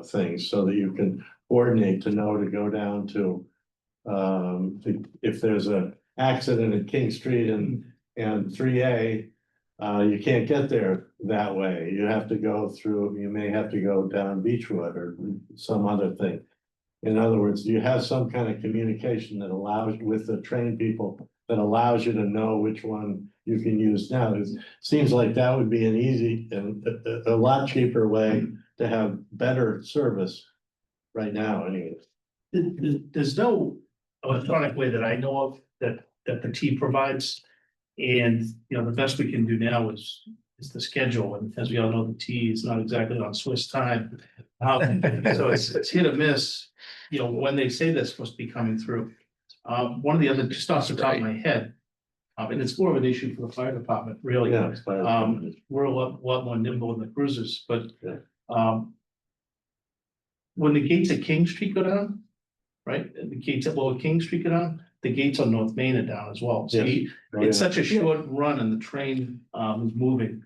things, so that you can coordinate to know to go down to. If there's a accident at King Street and 3A. You can't get there that way. You have to go through, you may have to go down Beechwood or some other thing. In other words, you have some kind of communication that allows with the train people that allows you to know which one you can use now. It seems like that would be an easy and a lot cheaper way to have better service right now anyways. There's no electronic way that I know of that the T provides. And, you know, the best we can do now is the schedule, and as we all know, the T is not exactly on Swiss time. So it's hit or miss, you know, when they say they're supposed to be coming through. One of the other, just off the top of my head, and it's more of an issue for the fire department, really. Yeah, it's fine. We're a lot more nimble in the cruisers, but Yeah. When the gates at King Street go down, right, and the gates at Lower King Street go down, the gates on North Main are down as well. So Yes. it's such a short run and the train is moving.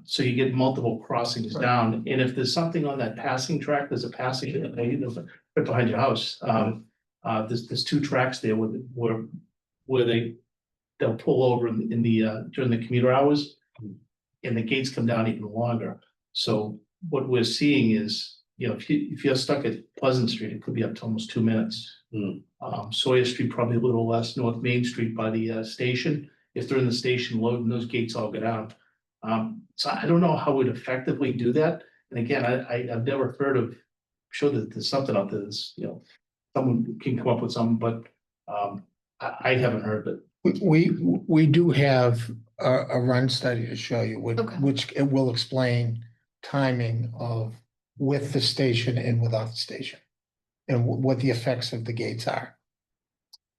So you get multiple crossings down, and if there's something on that passing track, there's a passing lane right behind your house. There's two tracks there where they'll pull over in the during the commuter hours. And the gates come down even longer. So what we're seeing is, you know, if you're stuck at Pleasant Street, it could be up to almost 2 minutes. Sawyer Street, probably a little less. North Main Street by the station, if they're in the station loading, those gates all go down. So I don't know how we'd effectively do that. And again, I've never heard of, sure that there's something out there that's, you know, someone can come up with something, but I haven't heard it. We do have a run study to show you, Okay. which it will explain timing of with the station and without the station. And what the effects of the gates are.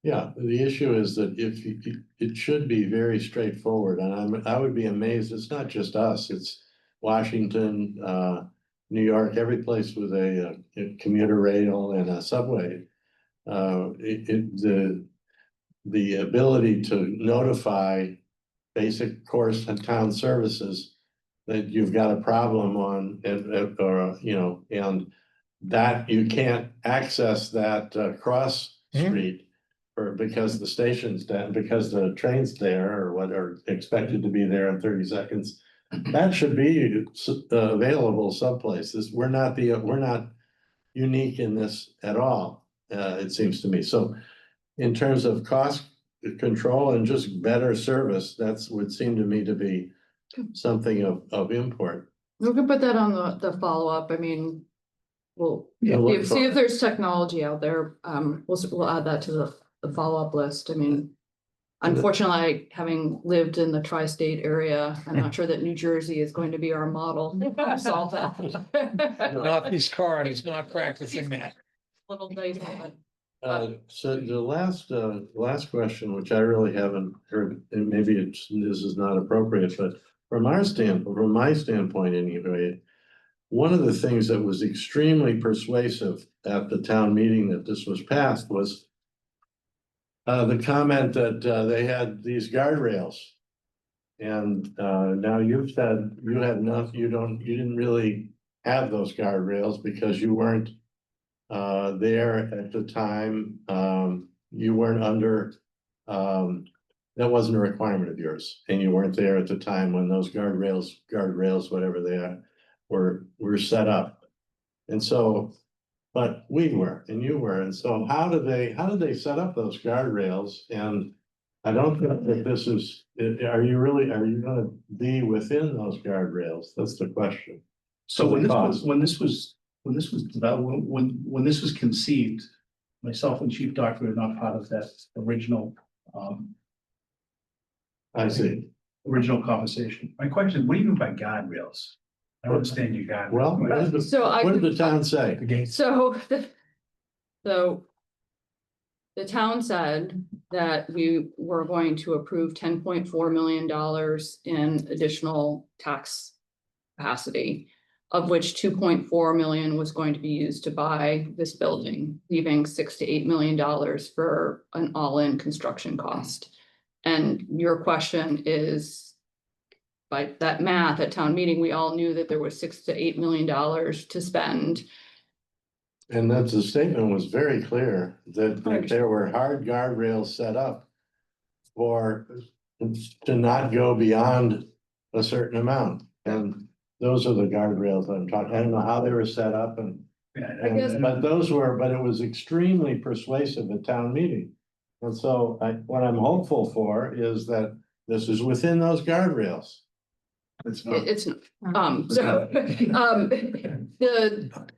Yeah, the issue is that it should be very straightforward, and I would be amazed, it's not just us, it's Washington, New York, every place with a commuter rail and a subway. The ability to notify basic course and town services that you've got a problem on, or, you know, and that you can't access that cross street. Or because the station's down, because the train's there, or what are expected to be there in 30 seconds. That should be available someplace. We're not unique in this at all, it seems to me. So in terms of cost control and just better service, that's would seem to me to be something of import. We can put that on the follow-up. I mean, we'll see if there's technology out there. We'll add that to the follow-up list. I mean, unfortunately, having lived in the tri-state area, I'm not sure that New Jersey is going to be our model to solve that. Northeast corridor is not practicing that. Little dicey, but So the last question, which I really haven't heard, and maybe this is not appropriate, but from my standpoint anyway, one of the things that was extremely persuasive at the town meeting that this was passed was the comment that they had these guardrails. And now you've said you had you didn't really have those guardrails because you weren't there at the time. You weren't under, that wasn't a requirement of yours, and you weren't there at the time when those guardrails, whatever they are, were set up. And so, but we were, and you were, and so how did they set up those guardrails? And I don't think that this is, are you gonna be within those guardrails? That's the question. So when this was developed, when this was conceived, myself and Chief Doctor were not part of that original I see. original conversation. My question is, what do you mean by guardrails? I don't understand your guardrail. Well, what did the, So I. what did the town say? The gates. So the town said that we were going to approve $10.4 million in additional tax capacity, of which 2.4 million was going to be used to buy this building, leaving $6 to $8 million for an all-in construction cost. And your question is, by that math at town meeting, we all knew that there was $6 to $8 million to spend. And that the statement was very clear that Right. there were hard guardrails set up for, to not go beyond a certain amount. And those are the guardrails I'm talking, I don't know how they were set up and, I guess- but those were, but it was extremely persuasive at town meeting. And so what I'm hopeful for is that this is within those guardrails. It's not. It's,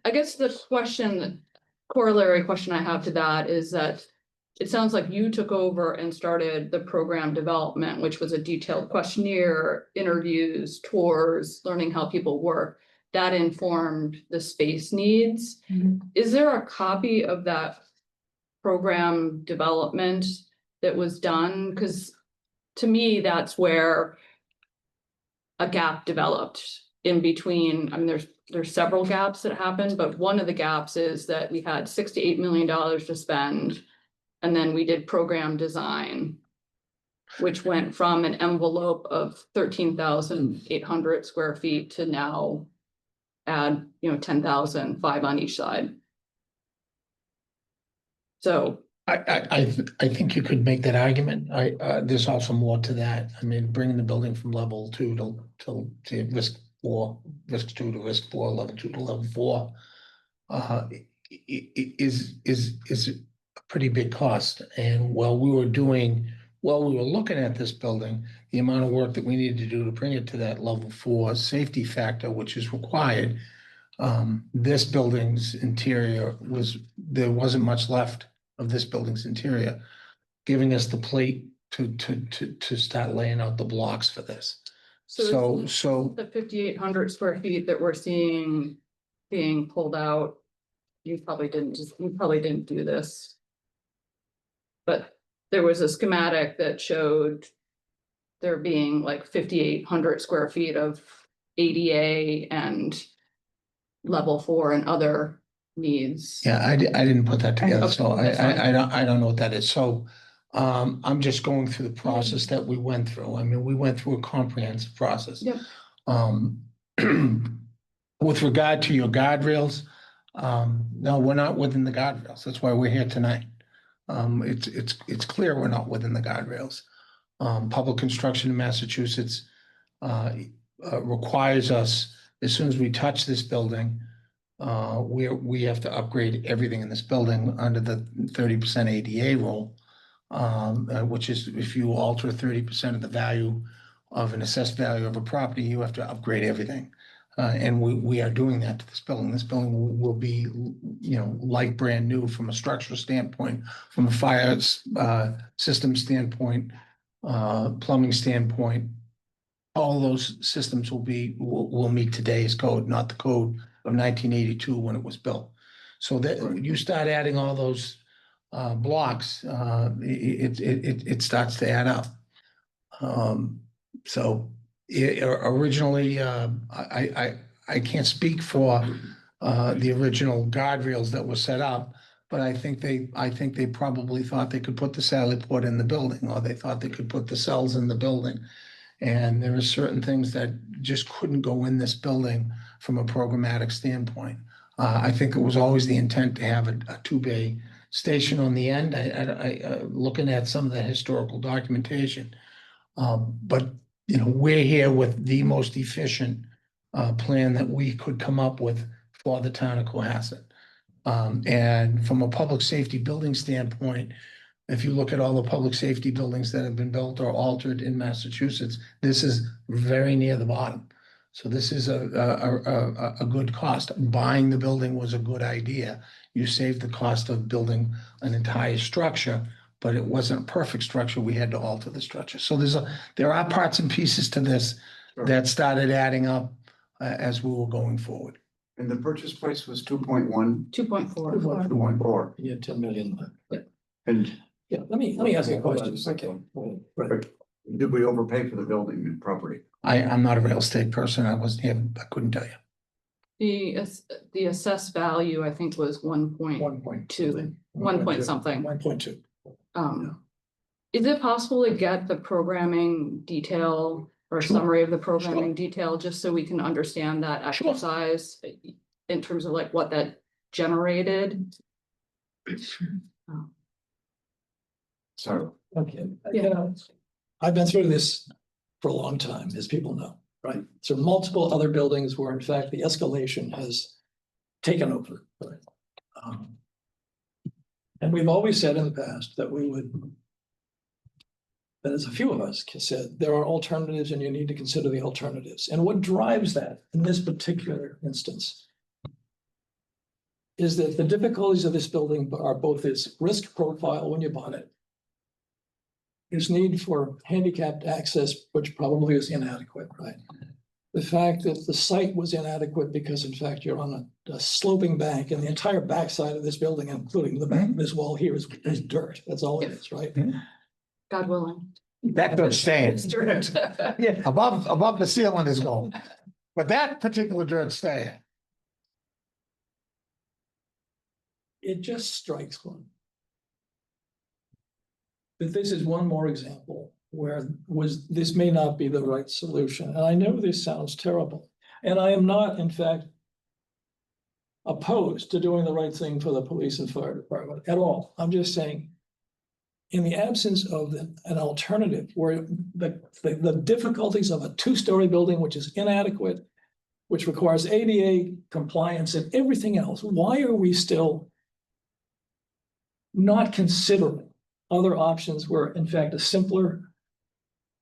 I guess the question, corollary question I have to that is that it sounds like you took over and started the program development, which was a detailed questionnaire, interviews, tours, learning how people work. That informed the space needs. Mhm. Is there a copy of that program development that was done? Because to me, that's where a gap developed in between. I mean, there's several gaps that happened, but one of the gaps is that we had $6 to $8 million to spend. And then we did program design, which went from an envelope of 13,800 square feet to now add, 10,005 on each side. So I think you could make that argument. There's also more to that. I mean, bringing the building from level 2 to risk 4, risk 2 to risk 4, level 2 to level 4. Is a pretty big cost. And while we were looking at this building, the amount of work that we needed to do to bring it to that level 4 safety factor, which is required, this building's interior there wasn't much left of this building's interior, giving us the plate to start laying out the blocks for this. So the 5,800 square feet that we're seeing being pulled out, you probably didn't do this. But there was a schematic that showed there being like 5,800 square feet of ADA and level 4 and other needs. Yeah, I didn't put that together, Okay, so that's fine. I don't know what that is. So I'm just going through the process that we went through. I mean, we went through a comprehensive process. Yep. With regard to your guardrails, no, we're not within the guardrails. That's why we're here tonight. It's clear we're not within the guardrails. Public construction in Massachusetts requires us, as soon as we touch this building, we have to upgrade everything in this building under the 30% ADA rule, which is if you alter 30% of the value of an assessed value of a property, you have to upgrade everything. And we are doing that to this building. This building will be, like brand new from a structural standpoint, from a fire system standpoint, plumbing standpoint. All those systems will meet today's code, not the code of 1982 when it was built. So that when you start adding all those blocks, it starts to add up. Originally, I can't speak for the original guardrails that were set up, but I think they probably thought they could put the sally port in the building, or they thought they could put the cells in the building. And there are certain things that just couldn't go in this building from a programmatic standpoint. I think it was always the intent to have a 2-bay station on the end. I looking at some of the historical documentation, but we're here with the most efficient plan that we could come up with for the town of Cohasset. And from a public safety building standpoint, if you look at all the public safety buildings that have been built or altered in Massachusetts, this is very near the bottom. So this is a good cost. Buying the building was a good idea. You save the cost of building an entire structure but it wasn't a perfect structure. We had to alter the structure. So there are parts and pieces to this that started adding up as we were going forward. And the purchase price was 2.1, 2.4. 2.4, Yeah, 10 million. and Yeah, let me ask you a question. Okay. Right. did we overpay for the building and property? I'm not a real estate person. I wasn't here. I couldn't tell you. The assessed value, I think, was 1.2, 1 point something. 1.2. Is it possible to get the programming detail or Sure. summary of the programming detail, just so we can understand that Sure. exercise in terms of like what that generated? Sorry. Okay, Yeah. you know, I've been through this for a long time, as people know, right? So multiple other buildings where in fact the escalation has taken over. Right? And we've always said in the past that we would, that as a few of us said, there are alternatives and you need to consider the alternatives. And what drives that in this particular instance is that the difficulties of this building are both its risk profile when you bought it, its need for handicapped access, which probably is inadequate, right? The fact that the site was inadequate because in fact you're on a sloping bank and the entire backside of this building, including the back of this wall here is dirt. That's all it is, right? God willing. That dirt's staying. It's dirt. Yeah, above the ceiling is gold. But that particular dirt's staying. It just strikes one. But this is one more example where this may not be the right solution. And I know this sounds terrible. And I am not, in fact, opposed to doing the right thing for the police and fire department at all. I'm just saying, in the absence of an alternative where the difficulties of a two-story building, which is inadequate, which requires ADA compliance and everything else, why are we still not considering other options where, in fact, a simpler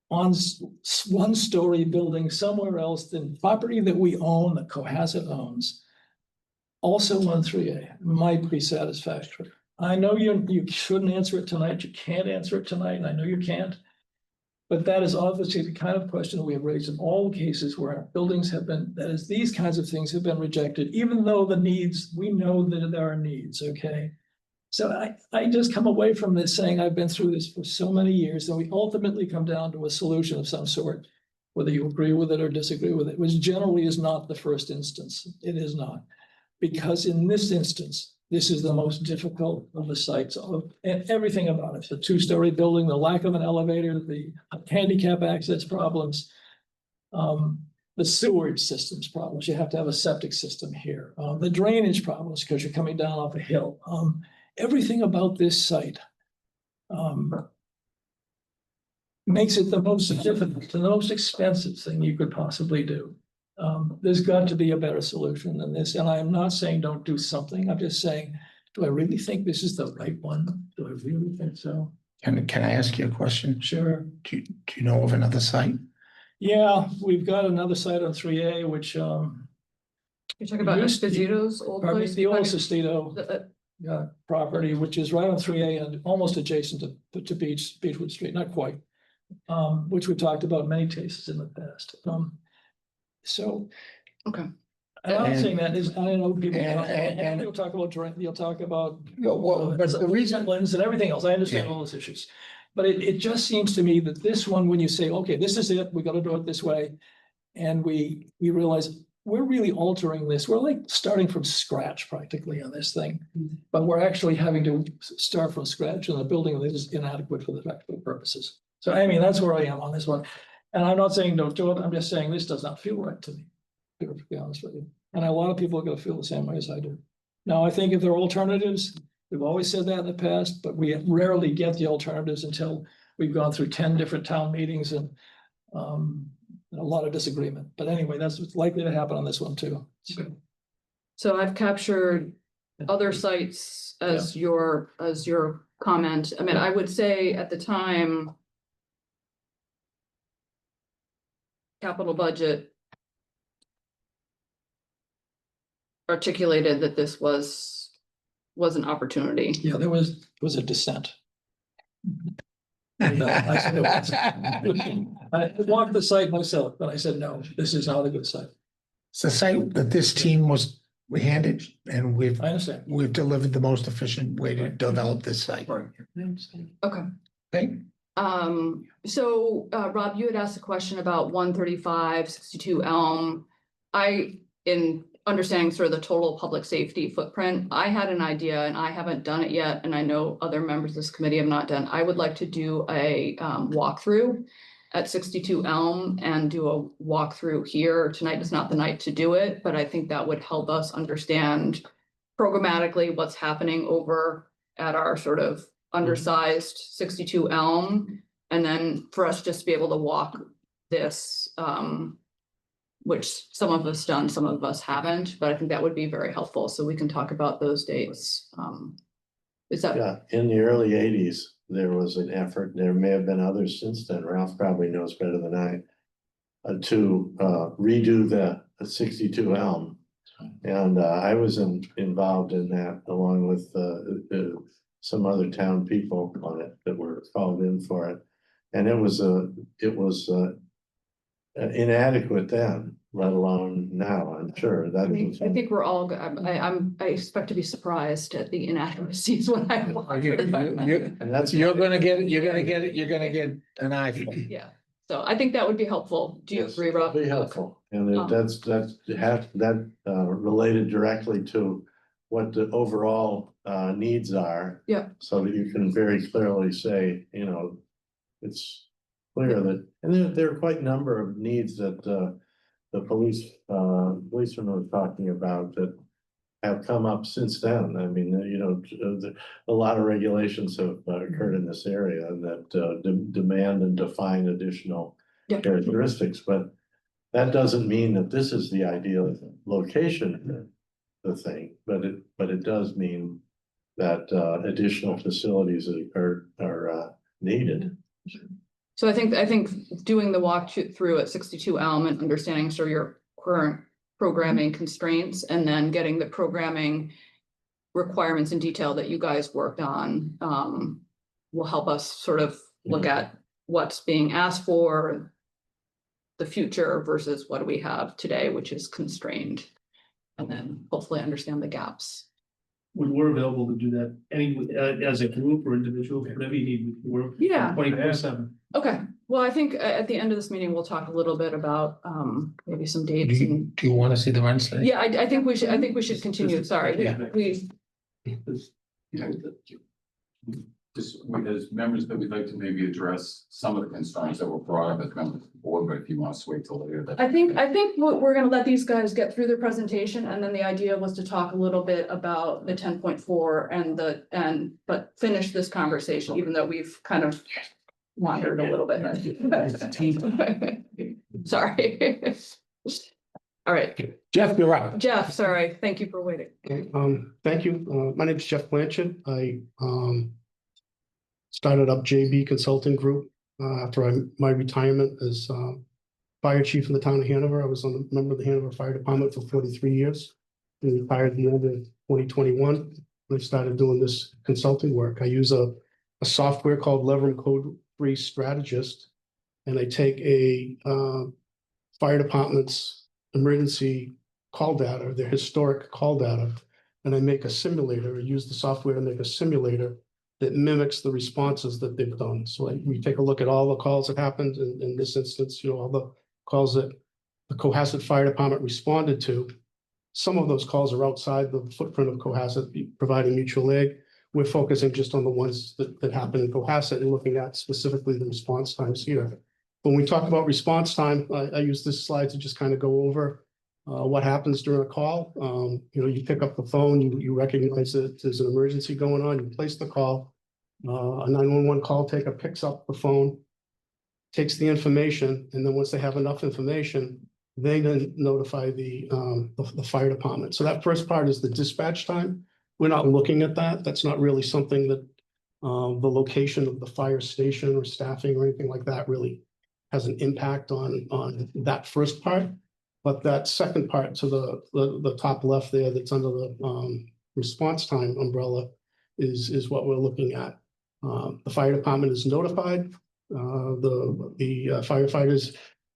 one-story building somewhere else than property that we own, that Cohasset owns, also on 3A, might be satisfactory. I know you shouldn't answer it tonight. You can't answer it tonight, and I know you can't. But that is obviously the kind of question that we have raised in all cases where our buildings have been, that is, these kinds of things have been rejected, even though the needs, we know that there are needs, okay? So I just come away from this saying I've been through this for so many years, and we ultimately come down to a solution of some sort, whether you agree with it or disagree with it, which generally is not the first instance. It is not. Because in this instance, this is the most difficult of the sites and everything about it. The two-story building, the lack of an elevator, the handicap access problems, the sewage systems problems. You have to have a septic system here. The drainage problems because you're coming down off a hill. Everything about this site makes it the most difficult, the most expensive thing you could possibly do. There's got to be a better solution than this. And I am not saying don't do something. I'm just saying, do I really think this is the right one? Do I really think so? Can I ask you a question? Sure. Do you know of another site? Yeah, we've got another site on 3A, which You're talking about Esposito's old pardon me, place? the old Sestito property, which is right on 3A and almost adjacent to Beechwood Street, not quite. Which we've talked about many cases in the past. So. Okay. I'm not And- saying that is, I know people, and- you'll talk about drain, you'll talk about. Well, but the reason, Lens and everything else. I understand Yeah. all those issues. But it just seems to me that this one, when you say, okay, this is it, we gotta do it this way. And we realize we're really altering this. We're like starting from scratch practically on this thing. But we're actually having to start from scratch in a building that is inadequate for the practical purposes. So I mean, that's where I am on this one. And I'm not saying don't do it. I'm just saying this does not feel right to me, to be honest with you. And a lot of people are gonna feel the same way as I do. Now, I think if there are alternatives, we've always said that in the past, but we rarely get the alternatives until we've gone through 10 different town meetings and a lot of disagreement. But anyway, that's what's likely to happen on this one too. So I've captured other sites as your comment. I mean, I would say at the time, capital budget articulated that this was an opportunity. Yeah, there was a dissent. No, I said it wasn't. I walked the site myself, but I said, no, this is not a good site. It's a site that this team was handed, and I understand. we've delivered the most efficient way to develop this site. Okay. Okay, So, Rob, you had asked a question about 135, 62 Elm. In understanding sort of the total public safety footprint, I had an idea and I haven't done it yet, and I know other members of this committee have not done. I would like to do a walkthrough at 62 Elm and do a walkthrough here. Tonight is not the night to do it, but I think that would help us understand programmatically what's happening over at our sort of undersized 62 Elm. And then for us just to be able to walk this, which some of us done, some of us haven't, but I think that would be very helpful. So we can talk about those dates. Is that? Yeah, in the early 80s, there was an effort, there may have been others since then, Ralph probably knows better than I, to redo the 62 Elm. And I was involved in that along with some other town people on it that were called in for it. And it was inadequate then, let alone now, I'm sure. I think we're all, I expect to be surprised at the inadequacies when I walk. And that's, you're gonna get an eye for it. Yeah, so I think that would be helpful. Do you Yes, agree, Rob? be helpful, and that's related directly to what the overall needs are. Yeah. So that you can very clearly say, you know, it's clear that, and there are quite a number of needs that the policemen were talking about that have come up since then. I mean, you know, a lot of regulations have occurred in this area that demand and define additional characteristics, but that doesn't mean that this is the ideal location, the thing, but it does mean that additional facilities are needed. So I think doing the walk through at 62 Elm and understanding sort of your current programming constraints and then getting the programming requirements in detail that you guys worked on will help us sort of look at what's being asked for, the future versus what do we have today, which is constrained, and then hopefully understand the gaps. When we're available to do that, as a group or individual, whatever you need, we're Yeah. 24/7. Okay, well, I think at the end of this meeting, we'll talk a little bit about maybe some dates and. Do you want to see the rent study? Yeah, I think we should continue. Sorry, Yeah. we, Just as members that we'd like to maybe address some of the concerns that were brought up as members of the board, but if you want to wait till later. I think we're gonna let these guys get through their presentation, and then the idea was to talk a little bit about the 10.4 but finish this conversation, even though we've kind of wandered a little bit. Sorry. All right, Jeff, you're up. Jeff, sorry, thank you for waiting. Okay, thank you. My name is Jeff Blanchard. I started up JB Consulting Group after my retirement as fire chief in the town of Hanover. I was a member of the Hanover Fire Department for 43 years. And retired at the end of 2021. I started doing this consulting work. I use a software called Leverum Code Free Strategist, and I take a fire department's emergency call data, their historic call data, and I make a simulator, I use the software to make a simulator that mimics the responses that they've done. So we take a look at all the calls that happened in this instance, you know, all the calls that the Cohasset Fire Department responded to. Some of those calls are outside the footprint of Cohasset providing mutual aid. We're focusing just on the ones that happen in Cohasset and looking at specifically the response times here. When we talk about response time, I use this slide to just kind of go over what happens during a call. You know, you pick up the phone, you recognize that there's an emergency going on, you place the call. A 911 call taker picks up the phone, takes the information, and then once they have enough information, they then notify the fire department. So that first part is the dispatch time. We're not looking at that. That's not really something that the location of the fire station or staffing or anything like that really has an impact on that first part. But that second part to the top left there that's under the response time umbrella is what we're looking at. The fire department is notified. The firefighters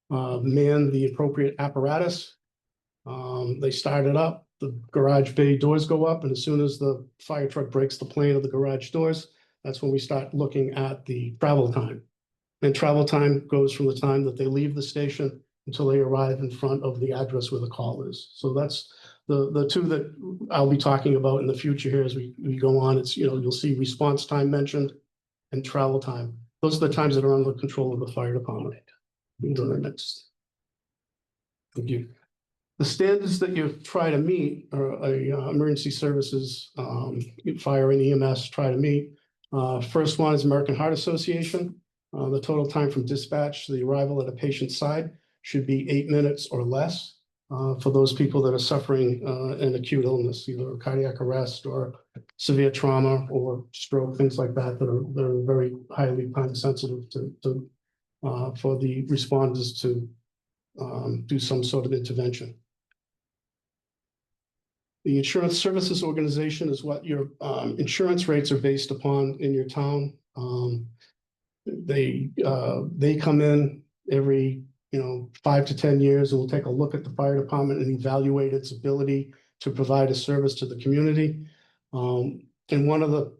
man the appropriate apparatus. They start it up, the garage bay doors go up, and as soon as the fire truck breaks the plane of the garage doors, that's when we start looking at the travel time. And travel time goes from the time that they leave the station until they arrive in front of the address where the call is. So that's the two that I'll be talking about in the future here as we go on. It's, you'll see response time mentioned and travel time. Those are the times that are under control of the fire department. We can go to the next. Thank you. The standards that you try to meet are emergency services, fire and EMS try to meet. First one is American Heart Association. The total time from dispatch to the arrival at a patient's side should be 8 minutes or less for those people that are suffering an acute illness, either cardiac arrest or severe trauma or stroke, things like that, that are very highly time sensitive for the responders to do some sort of intervention. The Insurance Services Organization is what your insurance rates are based upon in your town. They come in every 5 to 10 years and will take a look at the fire department and evaluate its ability to provide a service to the community. And one of the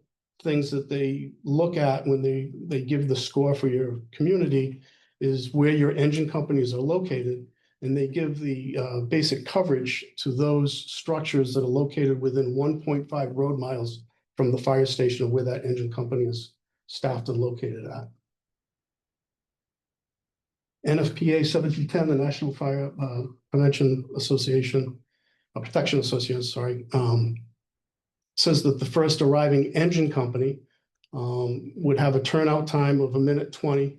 things that they look at when they give the score for your community is where your engine companies are located. And they give the basic coverage to those structures that are located within 1.5 road miles from the fire station of where that engine company is staffed and located at. NFPA 1710, the National Fire Prevention Association, Protection Association, sorry, says that the first arriving engine company would have a turnout time of 1:20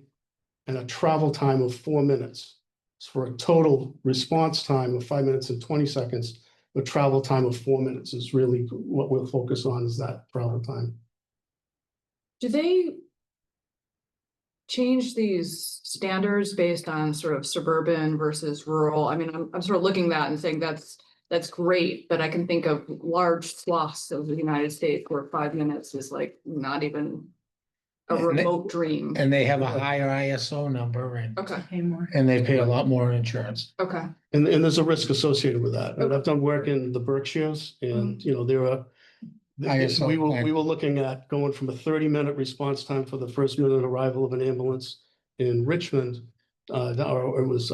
and a travel time of 4 minutes. For a total response time of 5 minutes and 20 seconds, the travel time of 4 minutes is really what we'll focus on, is that travel time. Do they change these standards based on sort of suburban versus rural? I mean, I'm sort of looking at that and saying that's great, but I can think of large swaths of the United States where 5 minutes is like not even a remote dream. And they have a higher ISO number and Okay, Pay more. they pay a lot more in insurance. okay, And there's a risk associated with that. And I've done work in the Berkshires and, there are, ISO we plan. were looking at going from a 30-minute response time for the first minute arrival of an ambulance in Richmond, or it was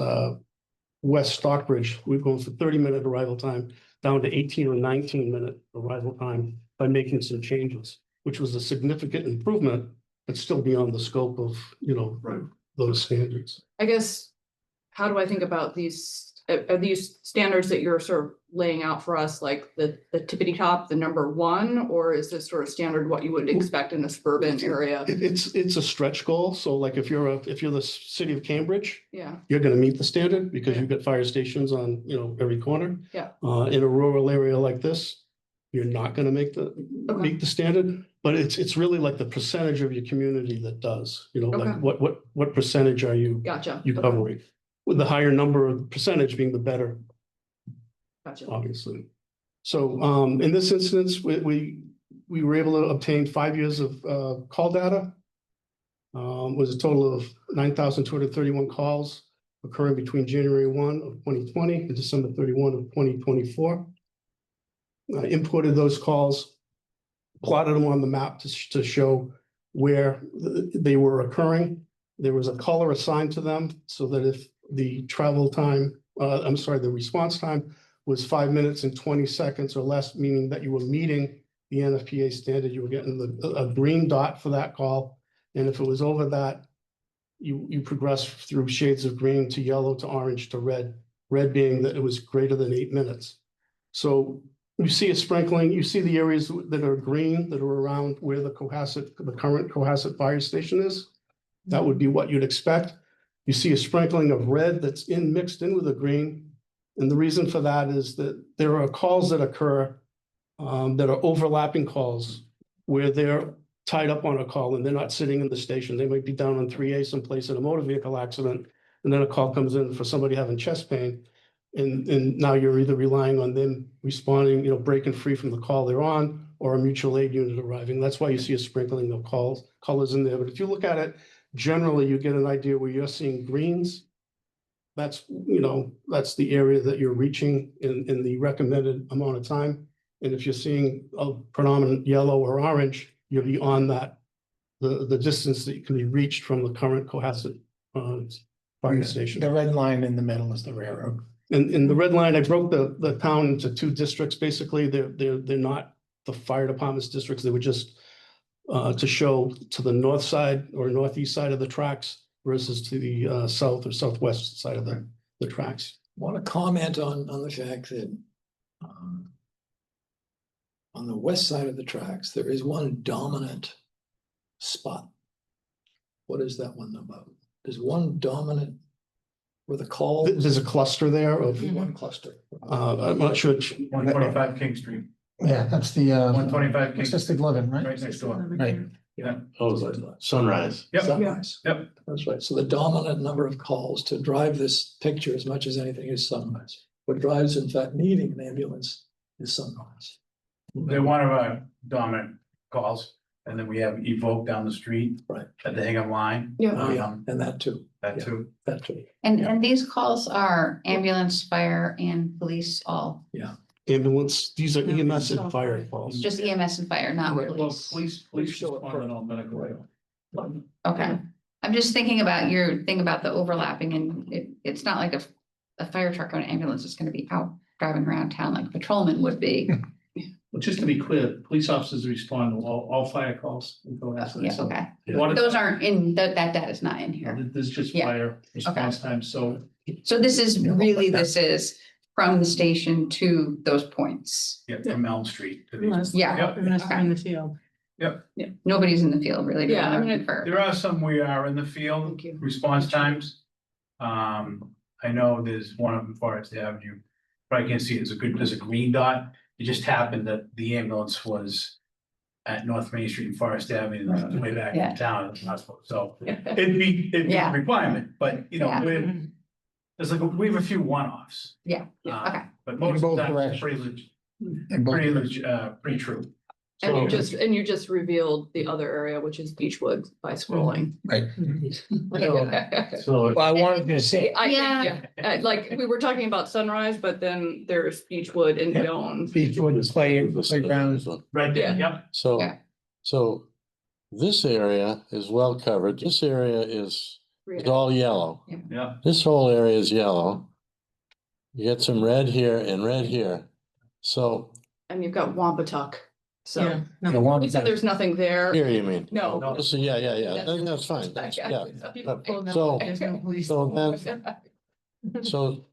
West Stockbridge. We've gone from 30-minute arrival time down to 18 or 19-minute arrival time by making some changes, which was a significant improvement, but still beyond the scope of, those standards. I guess, how do I think about these? Are these standards that you're sort of laying out for us, like the tippity top, the number one, or is this sort of standard what you would expect in a suburban area? It's a stretch goal. So like if you're the city of Cambridge, Yeah, you're gonna meet the standard because you've got fire stations on, every corner. Yeah. In a rural area like this, you're not gonna meet the standard, but it's really like the percentage of your community that does, like Okay. what percentage are you gotcha. covering? With the higher number of percentage being the better, Gotcha. obviously. So in this instance, we were able to obtain 5 years of call data. Was a total of 9,231 calls occurring between January 1 of 2020 and December 31 of 2024. I imported those calls, plotted them on the map to show where they were occurring. There was a color assigned to them so that if the travel time, the response time was 5 minutes and 20 seconds or less, meaning that you were meeting the NFPA standard, you were getting a green dot for that call. And if it was over that, you progress through shades of green to yellow to orange to red, red being that it was greater than 8 minutes. So you see a sprinkling, you see the areas that are green that are around where the current Cohasset fire station is. That would be what you'd expect. You see a sprinkling of red that's mixed in with the green. And the reason for that is that there are calls that occur that are overlapping calls where they're tied up on a call and they're not sitting in the station. They might be down on 3A someplace in a motor vehicle accident. And then a call comes in for somebody having chest pain. And now you're either relying on them responding, breaking free from the call they're on, or a mutual aid unit arriving. That's why you see a sprinkling of colors in there. But if you look at it, generally you get an idea where you're seeing greens. That's, that's the area that you're reaching in the recommended amount of time. And if you're seeing a predominant yellow or orange, you're beyond that, the distance that can be reached from the current Cohasset fire station. The red line in the middle is the railroad. And in the red line, I broke the town into two districts. Basically, they're not the fire department's districts. They were just to show to the north side or northeast side of the tracks versus to the south or southwest side of the tracks. Want to comment on the fact that on the west side of the tracks, there is one dominant spot. What is that one about? There's one dominant where the call. There's a cluster there of, One cluster. I'm not sure. 125 King Street, Yeah, that's the 125 King, assisted living, right? right next door. Right. Oh, it's like Sunrise. Yep, Sunrise. yep. That's right. So the dominant number of calls to drive this picture as much as anything is sunrise. What drives, in fact, needing an ambulance is sunrise. They're one of our dominant calls, and then we have Evoke down the street. Right. At the Hingham line. Oh, yeah, and that too, That too. that too. And these calls are ambulance, fire and police all, Ambulance, these are EMS and fire calls. just EMS and fire, not Right, well, police. Police show it respond on all medical. Okay, I'm just thinking about your thing about the overlapping and it's not like a fire truck or an ambulance is gonna be out driving around town like a patrolman would be. Well, just to be clear, police officers respond to all fire calls. in Cohasset, Yeah, so okay. water- Those aren't in, that data is not in here. There's just Yeah. fire response time, so So this is this is from the station to those points. Yeah, from Elm Street to these. Unless, Yeah. unless they're in the field. Nobody's in the field really. doing Yeah, I mean, anything for- There are some we are in the field, Thank you. response times. I know there's one of them, Forest Avenue. Probably can't see it, there's a green dot. It just happened that the ambulance was at North Main Street and Forest Avenue, and the way back Yeah. in town, it's not supposed, so it'd be Yeah. a requirement, but Yeah. there's like, we have a few one-offs. Yeah, Uh, okay. But most of both the time, it's directions. pretty true. And So- you just revealed the other area, which is Beechwood by scrolling. Right. I So Well, I wanted to say, think, Yeah. like, we were talking about Sunrise, but then there's Beechwood and Yeah. Jones. Beechwood playgrounds. Right there, Yeah. yep. So, Yeah. so this area is well covered. This area is all yellow. Yeah. This whole area is yellow. You get some red here and red here. So And you've got Wampatuck, so. Yeah. The No. one So there's nothing there. here you mean? No. No. So, yeah, that's fine. Yeah. So, There's no police. so so,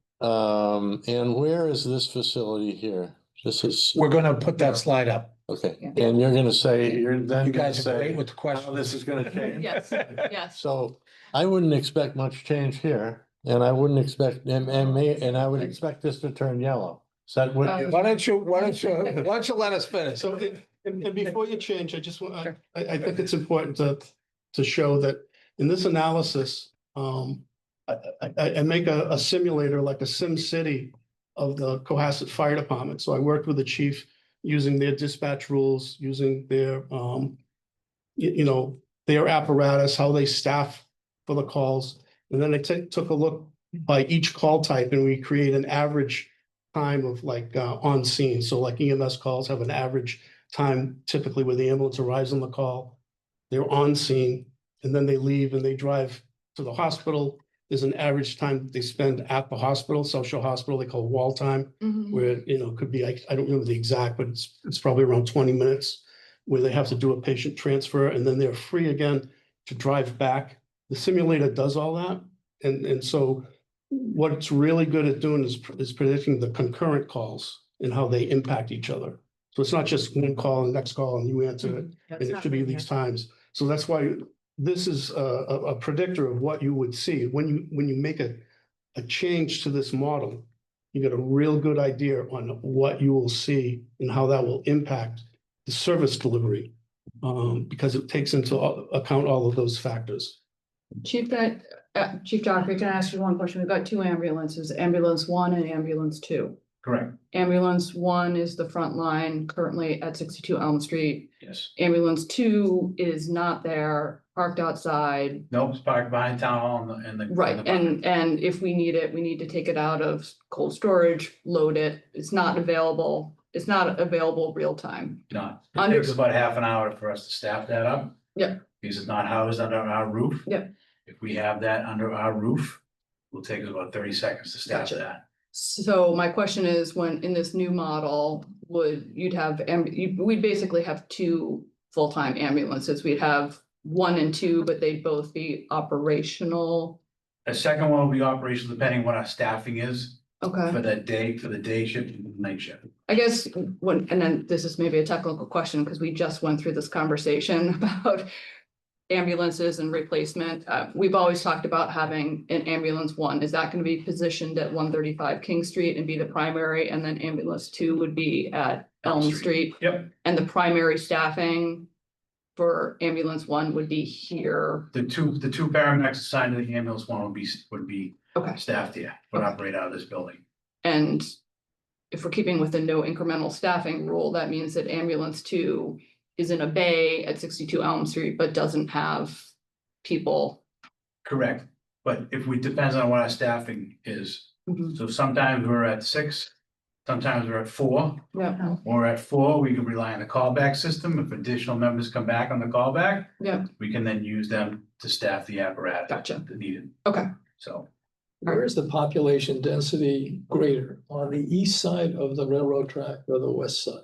and where is this facility here? This is, We're gonna put that slide up. okay, Yeah. and you're gonna say, you're then You gonna guys are great say with the how question. this is gonna change. Yes, yes. So I wouldn't expect much change here, and I wouldn't expect, and I would expect this to turn yellow. Is that what? you- Why don't you let us finish? So, and before you change, I just want, I think it's important to show that in this analysis, I make a simulator like a Sim City of the Cohasset Fire Department. So I worked with the chief using their dispatch rules, using their, their apparatus, how they staff for the calls. And then I took a look by each call type and we create an average time of like on scene. So like EMS calls have an average time typically where the ambulance arrives on the call. They're on scene and then they leave and they drive to the hospital. There's an average time they spend at the hospital, social hospital, they call wall time, Mhm. where, it could be, I don't remember the exact, but it's probably around 20 minutes where they have to do a patient transfer and then they're free again to drive back. The simulator does all that. And so what it's really good at doing is predicting the concurrent calls and how they impact each other. So it's not just one call and next call and you answer it, and it should be these times. So that's why this is a predictor of what you would see. When you make a change to this model, you get a real good idea on what you will see and how that will impact the service delivery. Because it takes into account all of those factors. Chief Doctor, can I ask you one question? We've got two ambulances, ambulance 1 and ambulance 2, Correct, Ambulance one is the front line currently at 62 Elm Street. yes. Ambulance two is not there, parked outside. Nope, it's parked behind town hall in the. Right, and if we need it, we need to take it out of cold storage, load it. It's not available real time. No, it Under- takes about half an hour for us to staff that up. Yeah. Because it's not housed under our roof. Yeah. If we have that under our roof, it'll take us about 30 seconds to staff Gotcha. that. So my question is, when in this new model, we'd basically have two full-time ambulances. We'd have one and two, but they'd both be operational. A second one will be operational depending what our staffing is Okay. for that day, for the day shift and the night shift. I guess and then this is maybe a technical question, because we just went through this conversation about ambulances and replacement. We've always talked about having an ambulance one. Is that gonna be positioned at 135 King Street and be the primary, and then ambulance two would be at Elm Street? Yep, And the primary staffing for ambulance one would be here. the two paramedics assigned to the ambulance one would be Okay. staffed here, would Okay. operate out of this building. And if we're keeping with the no incremental staffing rule, that means that ambulance two is in a bay at 62 Elm Street, but doesn't have people. Correct, but depends on what our staffing is. So sometimes we're at 6, sometimes we're at 4. Yeah, Or at 4, we can rely on the callback system. If additional members come back on the callback, yeah, we can then use them to staff the apparatus. Gotcha. That needed, okay. so. Where is the population density greater, on the east side of the railroad track or the west side?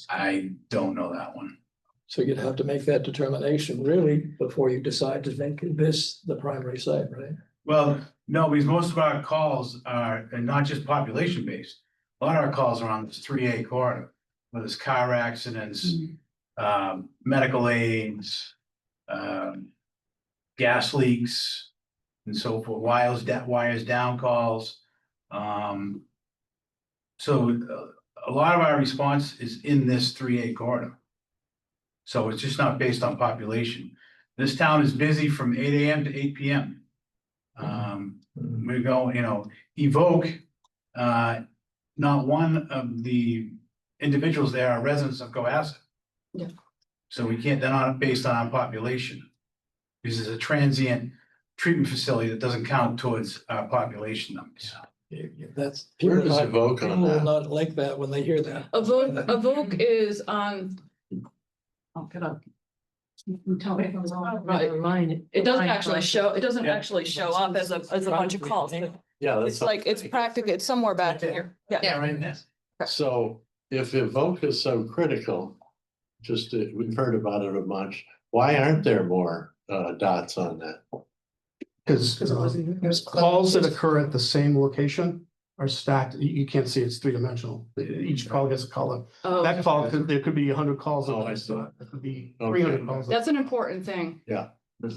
I don't know that one. So you'd have to make that determination really before you decide to make this the primary site, right? Well, no, because most of our calls are, and not just population based. A lot of our calls are on this 3A corridor, where there's car accidents, medical aids, gas leaks, and so forth, wires down calls. So a lot of our response is in this 3A corridor. So it's just not based on population. This town is busy from 8 AM to 8 PM. We go, Evoke, not one of the individuals there are residents of Cohasset. Yeah. So they're not based on our population. This is a transient treatment facility that doesn't count towards our population numbers. That's. Where people does not- Evoke on people will that? not like that when they hear that. Evoke is on. I'll get up. Tell me if I'm wrong. Right. It doesn't actually show up as a bunch of calls. Yeah, It's like, it's practically, it's somewhere back here. Yeah. Right in this. So if Evoke is so critical, we've heard about it a bunch, why aren't there more dots on that? Because calls that occur at the same location are stacked. You can't see it's three-dimensional. Each call gets a color. Oh, That call, there could be 100 calls. Oh, I see. It could be Okay. 300 calls. that's an important thing. Yeah.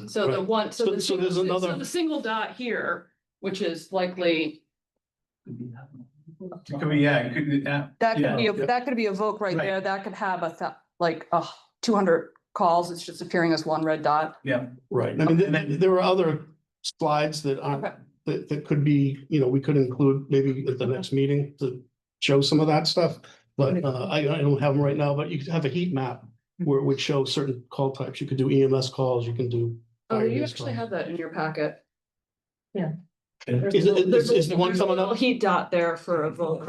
So the one, So there's another- the single dot here, which is likely. It could be, it could be, That Yeah. could be, that could be a Voke right Right. there. That could have 200 calls. It's just appearing as one red dot. yeah, Right. I mean, there are other slides that aren't, Okay. that could be, we could include maybe at the next meeting to show some of that stuff. But I don't have them right now, but you could have a heat map where it would show certain call types. You could do EMS calls, you can do. Oh, fire you use actually calls. have that in your packet. Is the one coming There's a up? heat dot there for a Voke.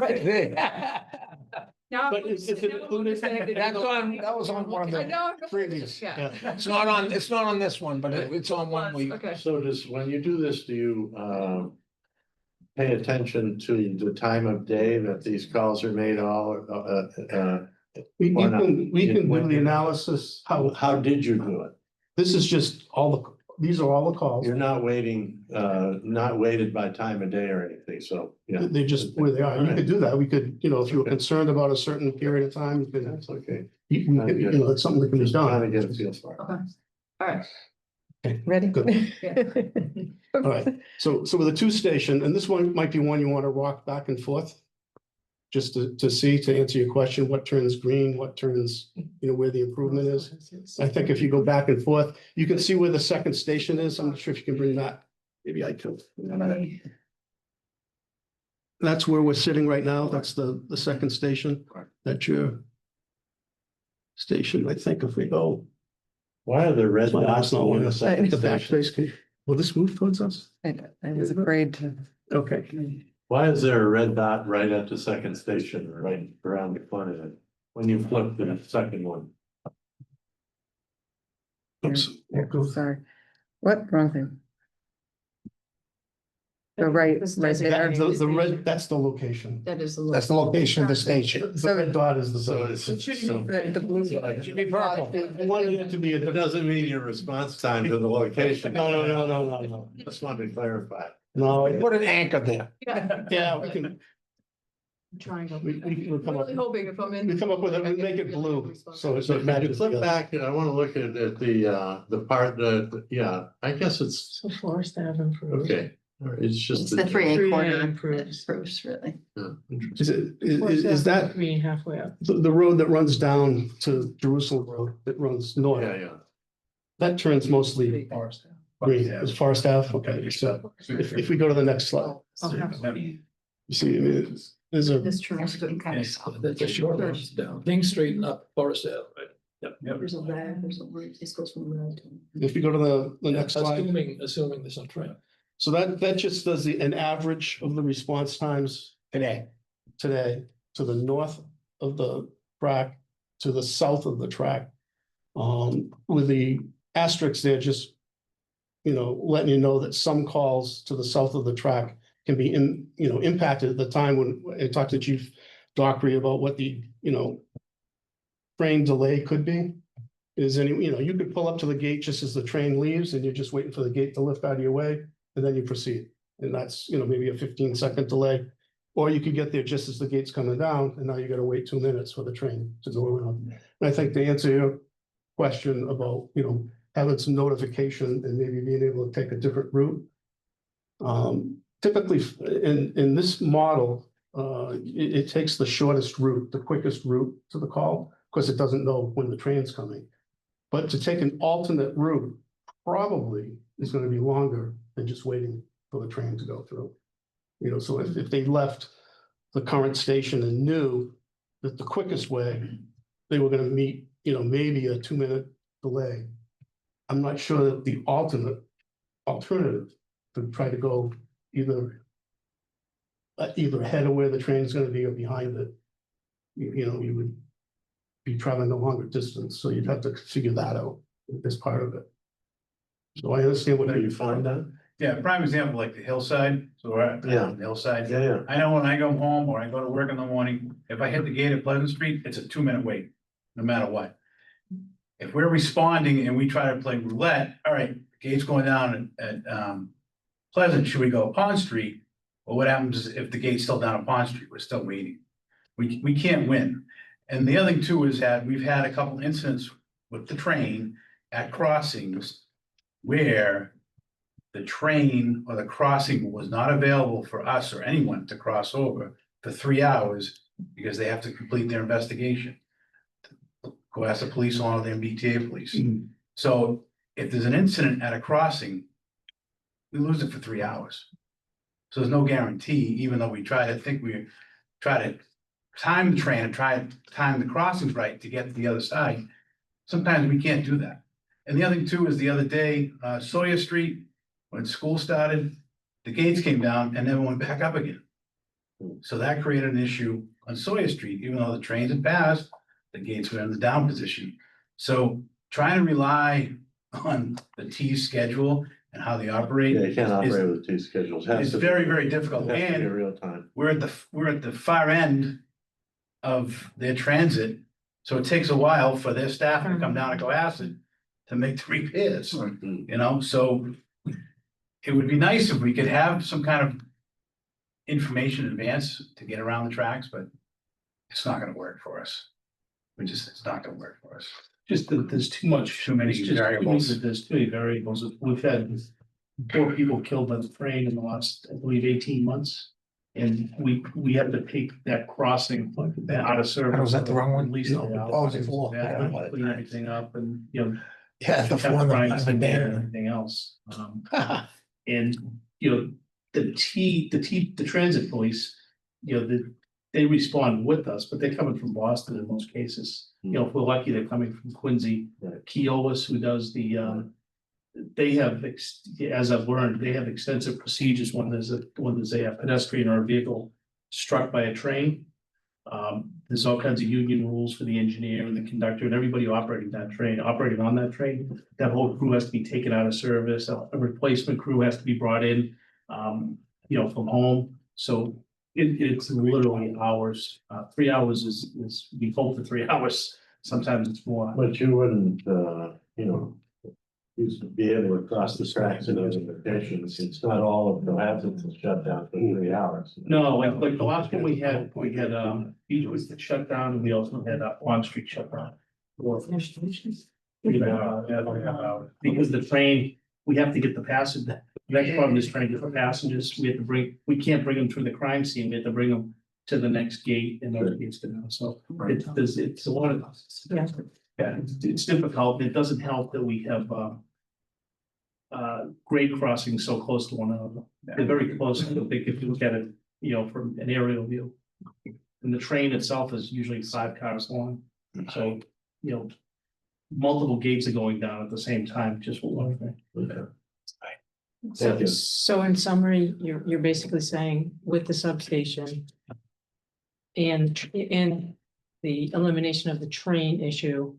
Now, But is it included? That was on one of I the know. previous. Yeah. It's not on this one, but it's on one we. Okay. So when you do this, do you pay attention to the time of day that these calls are made We Or not. can do the analysis, how did you do it? this is just these are all the calls. You're not not weighted by time of day or anything, so, yeah. They just where they are. You could do that. We could, if you were concerned about a certain period of time, you could, That's okay. it's something that can be Just trying to done. get a feel for it. Okay. All right. Ready? Good. All right. So with a 2-station, and this one might be one you want to rock back and forth. Just to answer your question, what turns green, what turns, where the improvement is. I think if you go back and forth, you can see where the second station is. I'm not sure if you can bring that. Maybe I can. that's where we're sitting right now. That's the second station. That's your station, I think, if we go. Why are there red My dots last not on one, the the second back station? space. Will this move towards us? I was afraid to. Okay. Why is there a red dot right at the second station, right around the corner of it? When you flip to the second one? Oops. Sorry. What? Wrong thing. The right there. The red, that's the location. That is. That's the location of the station. The red dot is the. So it's. The blue. It should be purple. I wanted it to be, It doesn't mean your response time to the location. no. Just wanted to clarify. No, Put an anchor there. yeah, we can, Triangle. we'll come up, Really hoping if I'm in. we come up with it, we make it blue, so it's. So if you flip back, I want to look at the part that, yeah, I guess it's, So Forest Ave improved. okay. All right, it's just. It's the 3A 3A corridor that improves. improves really. Yeah, interesting. Is it, is that Green halfway up. the road that runs down to Jerusalem Road, that runs north? Yeah, yeah. That turns mostly Forest. green, is Forest Ave, okay, so if we go to the next slide, Oh, halfway. you see, I mean, there's a, This turn. That's what kind of saw. The short one's down, things straighten up Forest Ave, right? There's a lag, there's a word, this goes from red to. if we go to the next slide. Assuming there's no train. So that just does an average of the response times Today. today to the north of the track, to the south of the track. With the asterisks there, just, letting you know that some calls to the south of the track can be impacted at the time when I talked to Chief Dockery about what the, train delay could be. Is you could pull up to the gate just as the train leaves and you're just waiting for the gate to lift out of your way. And then you proceed, and that's, maybe a 15-second delay. Or you could get there just as the gate's coming down, and now you gotta wait 2 minutes for the train to go around. And I think to answer your question about, having some notification and maybe being able to take a different route. Typically, in this model, it takes the shortest route, the quickest route to the call, because it doesn't know when the train's coming. But to take an alternate route probably is gonna be longer than just waiting for the train to go through. So if they left the current station and knew that the quickest way, they were gonna meet, maybe a 2-minute delay. I'm not sure that the alternative to try to go either ahead of where the train's gonna be or behind it. You would be traveling a longer distance, so you'd have to figure that out as part of it. So I understand what You find that? Yeah, prime example, like the hillside, so we're at Yeah. the hillside. Yeah, yeah. I know when I go home or I go to work in the morning, if I hit the gate at Pleasant Street, it's a 2-minute wait, no matter what. If we're responding and we try to play roulette, all right, gate's going down at Pleasant, should we go Pond Street? Well, what happens if the gate's still down at Pond Street? We're still waiting. We can't win. And the other thing too is that we've had a couple incidents with the train at crossings where the train or the crossing was not available for us or anyone to cross over for 3 hours because they have to complete their investigation. Go ask the police or the MBTA police. So if there's an incident at a crossing, we lose it for 3 hours. So there's no guarantee, even though we try to time the train and try to time the crossings right to get to the other side. Sometimes we can't do that. And the other thing too is the other day, Sawyer Street, when school started, the gates came down and then went back up again. So that created an issue on Sawyer Street, even though the trains had passed, the gates were in the down position. So trying to rely on the T schedule and how they operate. Yeah, you can't operate with two schedules. Has It's to be- very, very difficult. It has to be And real time. we're at the far end of their transit. So it takes a while for their staff to come down to Cohasset to make the repairs, so it would be nice if we could have some kind of information in advance to get around the tracks, but it's not gonna work for us. It's not gonna work for us. Just that there's Too many variables. There's too many variables. We've had 4 people killed by the train in the last, I believe, 18 months. And we have to take that crossing out of service. Was that the wrong one? At least. No, oh, it's four. Yeah, clean everything up and, Yeah, the have one Frank's that in there and abandoned. everything else. And, the transit police you know, they respond with us, but they're coming from Boston in most cases. You know, if we're lucky, they're coming from Quincy. Keolis, who does the, they have, as I've learned, they have extensive procedures when there's a pedestrian or a vehicle struck by a train. There's all kinds of union rules for the engineer and the conductor and everybody operating on that train. That whole crew has to be taken out of service, a replacement crew has to be brought in, you know, from home. So it's literally hours. 3 hours is, we hope for 3 hours, sometimes it's more. But you wouldn't, you know, used to be able to cross the tracks in those locations. It's not all of Cohasset that's shut down for 3 hours. No, like the last one we had, Beechwood that shut down, and we also had On Street shut down. Because the train, we have to get the passenger, the next problem is trying to get the passengers, we can't bring them through the crime scene, we have to bring them to the next gate and those gates go down, so it's a lot of. Yeah. Yeah, it's difficult, it doesn't help that we have grade crossings so close to one another. They're very close, if you look at it, you know, from an aerial view. And the train itself is usually 5 cars long, so, you know, multiple gates are going down at the same time, just for one thing. Okay. So, Thank you. so in summary, you're basically saying with the substation and in the elimination of the train issue,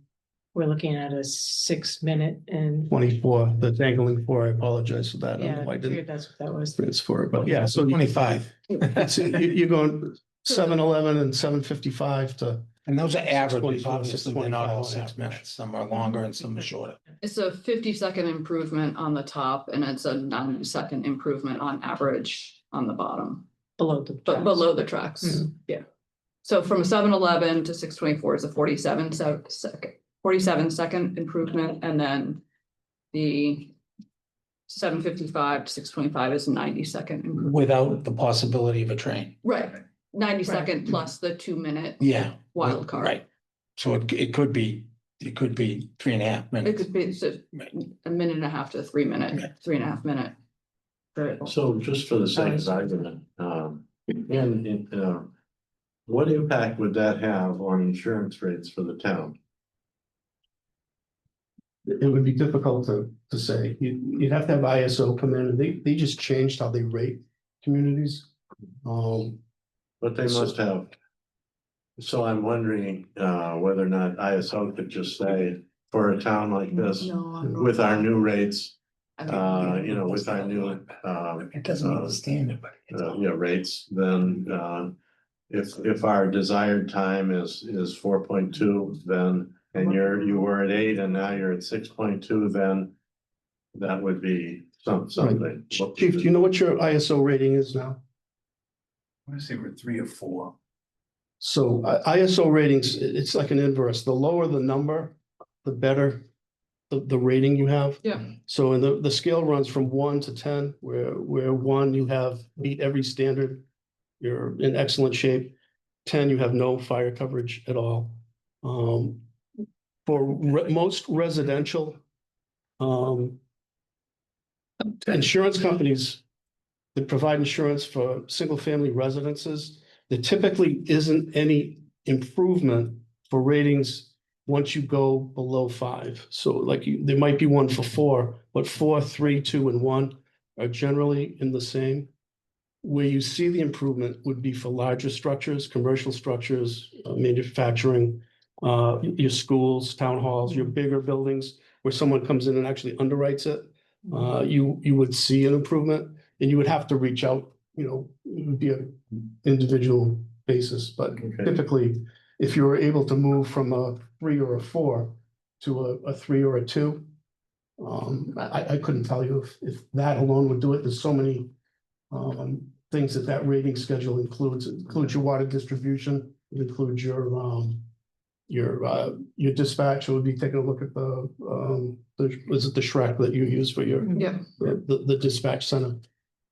we're looking at a 6-minute and. 24, the dangling 4, I apologize for that. I don't Yeah, know why I I figured didn't that's what that was. transfer it, but yeah, so 25. you're going 7-11 and 7:55 to. And those are averages, 24, obviously, they're not all 25 6 minutes, some are longer and some are shorter. It's a 50-second improvement on the top and it's a 90-second improvement on average on the bottom, Below the. but tracks. below the tracks, yeah. So from 7-11 to 6:24 is a 47-second improvement, and then the 7:55 to 6:25 is a 90-second improvement. Without the possibility of a train. Right, 90-second plus the 2-minute Yeah. wild card. Right. So it could be 3.5 It minutes. could be so Right. a minute and a half to 3 minute, Yeah. 3.5 minute. variable. So just for the sake of argument, what impact would that have on insurance rates for the town? It would be difficult to say. You'd have to have ISO come in, and they just changed how they rate communities. But they must have. So I'm wondering whether or not ISO could just say, for a town like this, with our new rates, you know, with our new It doesn't understand it, but. rates, then if our desired time is 4.2, then and you were at 8 and now you're at 6.2, then that would be something. Chief, do you know what your ISO rating is now? I want to say we're 3 or 4. So ISO ratings, it's like an inverse. The lower the number, the better the rating you have. Yeah. So in the scale runs from 1 to 10, where 1 you have meet every standard. You're in excellent shape. 10, you have no fire coverage at all. For most residential insurance companies that provide insurance for single-family residences, there typically isn't any improvement for ratings once you go below 5. So like there might be one for 4, but 4, 3, 2, and 1 are generally in the same. Where you see the improvement would be for larger structures, commercial structures, manufacturing, your schools, town halls, your bigger buildings, where someone comes in and actually underwrites it. You would see an improvement, and you would have to reach out, you know, it would be an individual basis, but typically, if you were able to move from a 3 or a 4 to a 3 or a 2, I couldn't tell you if that alone would do it. There's so many things that rating schedule includes. It includes your water distribution, it includes your dispatch. It would be taking a look at was it the Shrek that you use for your Yeah. the dispatch center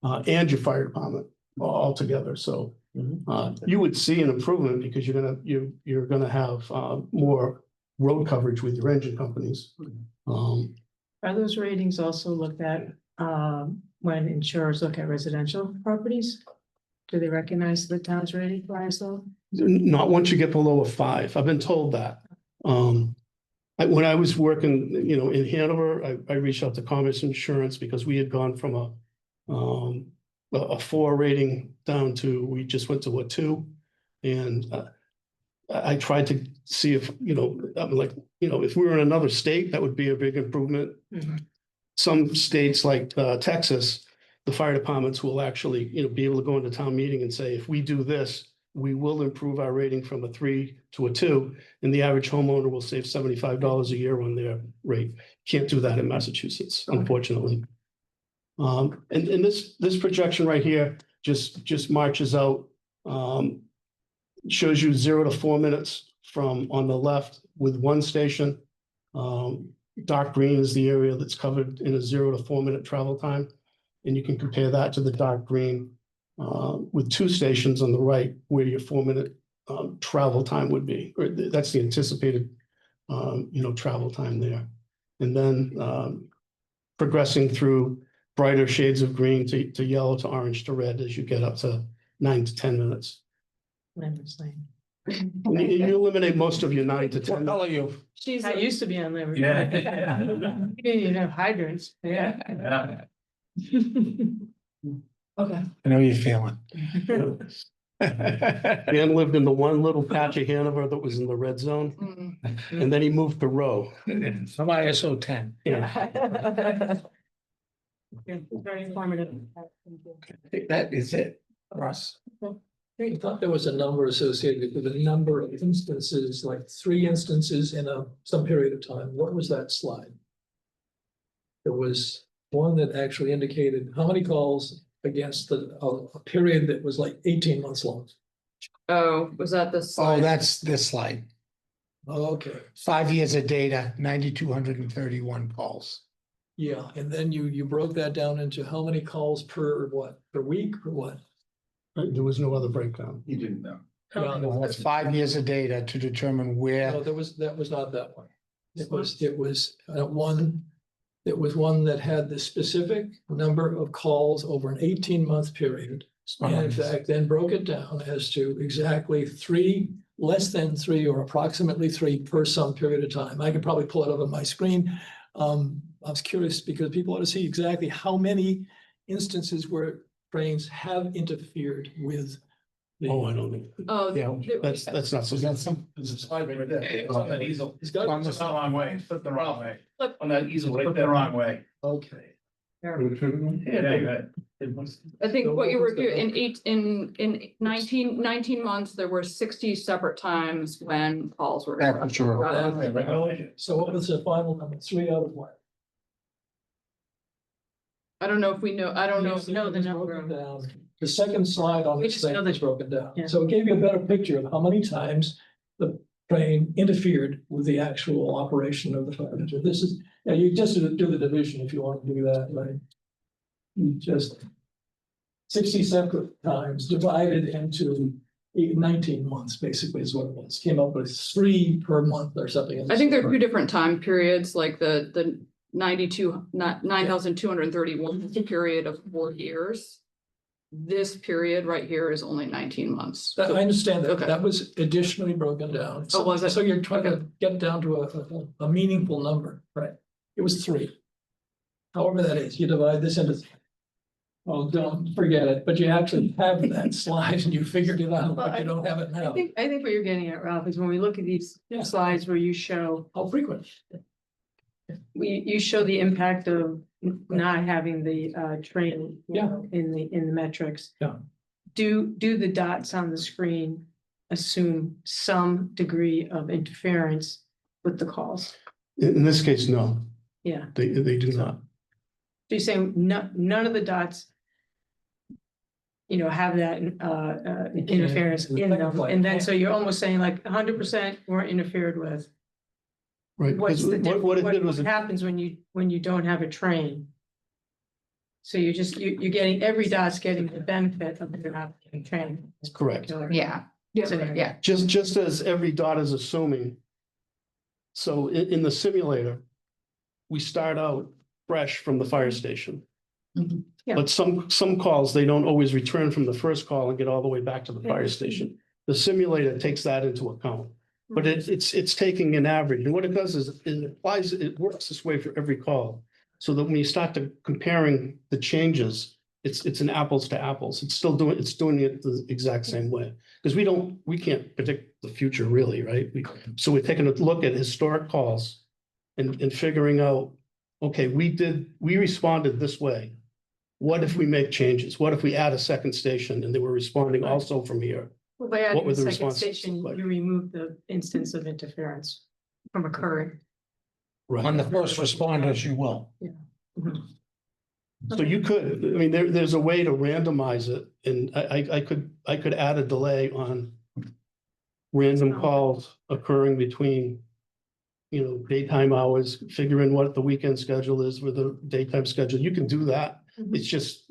and your fire department all together. So you would see an improvement because you're gonna have more road coverage with your engine companies. Are those ratings also looked at when insurers look at residential properties? Do they recognize the town's ready for ISO? Not once you get below a 5. I've been told that. When I was working, you know, in Hanover, I reached out to Commerce Insurance because we had gone from a 4 rating down to, we just went to a 2. And I tried to see if, you know, I'm like, you know, if we were in another state, that would be a big improvement. Mhm. Some states like Texas, the fire departments will actually, you know, be able to go into town meeting and say, if we do this, we will improve our rating from a 3 to a 2, and the average homeowner will save $75 a year on their rate. Can't do that in Massachusetts, unfortunately. And this projection right here just marches out, shows you 0 to 4 minutes from on the left with one station. Dark green is the area that's covered in a 0 to 4 minute travel time. And you can compare that to the dark green with 2 stations on the right where your 4 minute travel time would be, or that's the anticipated, you know, travel time there. And then progressing through brighter shades of green to yellow to orange to red as you get up to 9 to 10 minutes. Lemons Lane. And you eliminate most of your 9 to 10. What color you? I used to be on Lemons. Yeah. You didn't even have hydrants. Yeah. Okay. I know you're feeling. Dan lived in the one little patch of Hanover that was in the red zone, and then he moved to Row. Some ISO 10. Yeah. Very informative. I think that is it, Russ. I thought there was a number associated with a number of instances, like 3 instances in some period of time. What was that slide? There was one that actually indicated how many calls against a period that was like 18 months long. Oh, was that the Oh, slide? that's this slide. Oh, okay. 5 years of data, 9,231 calls. Yeah, and then you broke that down into how many calls per what, per week or what? There was no other breakdown. You didn't know. Yeah, Well, that's 5 years of data to determine where. No, that was not that one. It was one. It was one that had the specific number of calls over an 18-month period. And in fact, then broke it down as to exactly 3, less than 3, or approximately 3 per some period of time. I could probably pull it up on my screen. I was curious because people ought to see exactly how many instances where trains have interfered with. Oh, I don't know. Oh, Yeah, That's not so. Is that some? There's a slide right there. It's on that easel. It's got- On It's the wrong way. Flip the wrong way. Flip. On that easel, flip the wrong way. Okay. Yeah, you got it. I think So what you what were, was the- in 19 months, there were 60 separate times when calls were. That's for sure. So what was the final number? 3 out of what? I don't know if we know, I don't know. Yes, know the It's number. broken down. The second slide on We this just thing know is that- broken down. Yeah. So it gave you a better picture of how many times the train interfered with the actual operation of the fire engine. This is, yeah, you just do the division if you want to do that, right? You just 60 separate times divided into 19 months, basically is what it was. Came up with 3 per month or something. I think there are 2 different time periods, like the 9,231 period of 4 years. This period right here is only 19 months. I understand that. Okay. That was additionally broken down. Oh, was it? So you're trying to get down to a meaningful number, right? It was 3. However that is, you divide this into. Oh, don't forget it, but you actually have that slide and you figured it out, but you don't have it I now. think what you're getting at, Ralph, is when we look at these Yeah. slides where you show, How frequent? you show the impact of not having the train. you Yeah. know, in the metrics. Yeah. Do the dots on the screen assume some degree of interference with the calls? In this case, no, Yeah, they do not. so you're saying none of the dots. You know, have that interference in them, and then so you're almost saying like 100% weren't interfered with. Right. What's because the what it did was, what happens when you don't have a train? So you're getting, every dot's getting the benefit of not having a train. correct. Yeah, Scenario. yeah. Just as every dot is assuming. So in the simulator, we start out fresh from the fire station. Yeah. But some calls, they don't always return from the first call and get all the way back to the fire station. The simulator takes that into account. But it's taking an average, and what it does is it works this way for every call. So that when you start to comparing the changes, it's an apples to apples. It's doing it the exact same way. Because we can't predict the future really, right? So we're taking a look at historic calls and figuring out, okay, we responded this way. What if we make changes? What if we add a second station and they were responding also from here? Well, by What adding were the the second responses station, like? you remove the instance of interference from occurring. On the first responders, you will. So you could, I mean, there's a way to randomize it, and I could add a delay on random calls occurring between, daytime hours, figure in what the weekend schedule is with the daytime schedule. You can do that. It's just,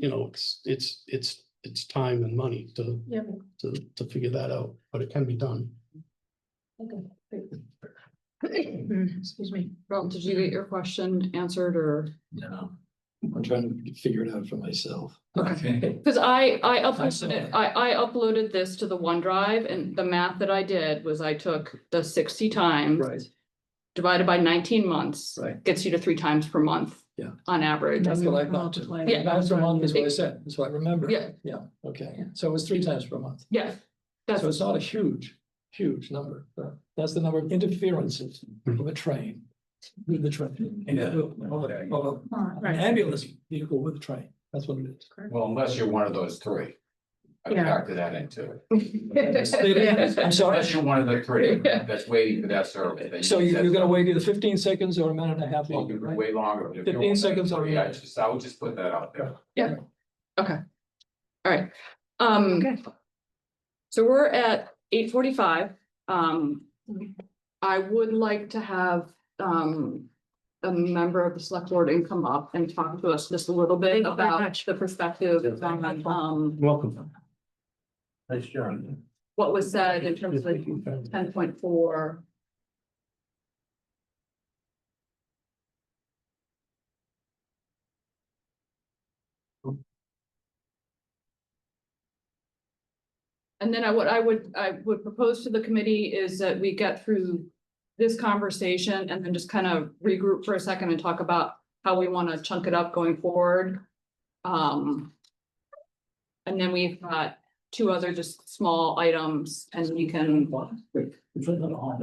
it's time and money Yeah. to figure that out, but it can be done. Excuse me. Well, did you get your question answered or? No, I'm trying to figure it out for myself. Okay. Because I saw uploaded, it. I uploaded this to the OneDrive, and the math that I did was I took the 60 times. Right. Divided by 19 months. Right. Gets you to 3 times per month. Yeah. On average. That's what I thought. too. Multiply Yeah. Times per month is what I said, that's what I remember. Yeah. Yeah, okay, so it was 3 times per month. Yeah. So it's not a huge number, but that's the number of interferences of a train with the train. Of an ambulance vehicle with a train, that's what it is. Well, unless you're one of those three. I Yeah. factor that into it. I'm sorry, Unless you're one of the three Yeah. that's waiting for that service. then so you- you're gonna wait either 15 seconds or a minute and a half Well, longer, you're right? way longer. If you're 15 one of the seconds or a three, minute. I would just put that out there. Okay. All right. Okay. So we're at 8:45. I would like to have, a member of the select board and come up and talk to us just a little bit Thank you very about much. the perspective on, Welcome. Nice job. what was said in terms of 10.4. And then I would propose to the committee is that we get through this conversation and then just kind of regroup for a second and talk about how we want to chunk it up going forward. And then we've got 2 other just small items and we can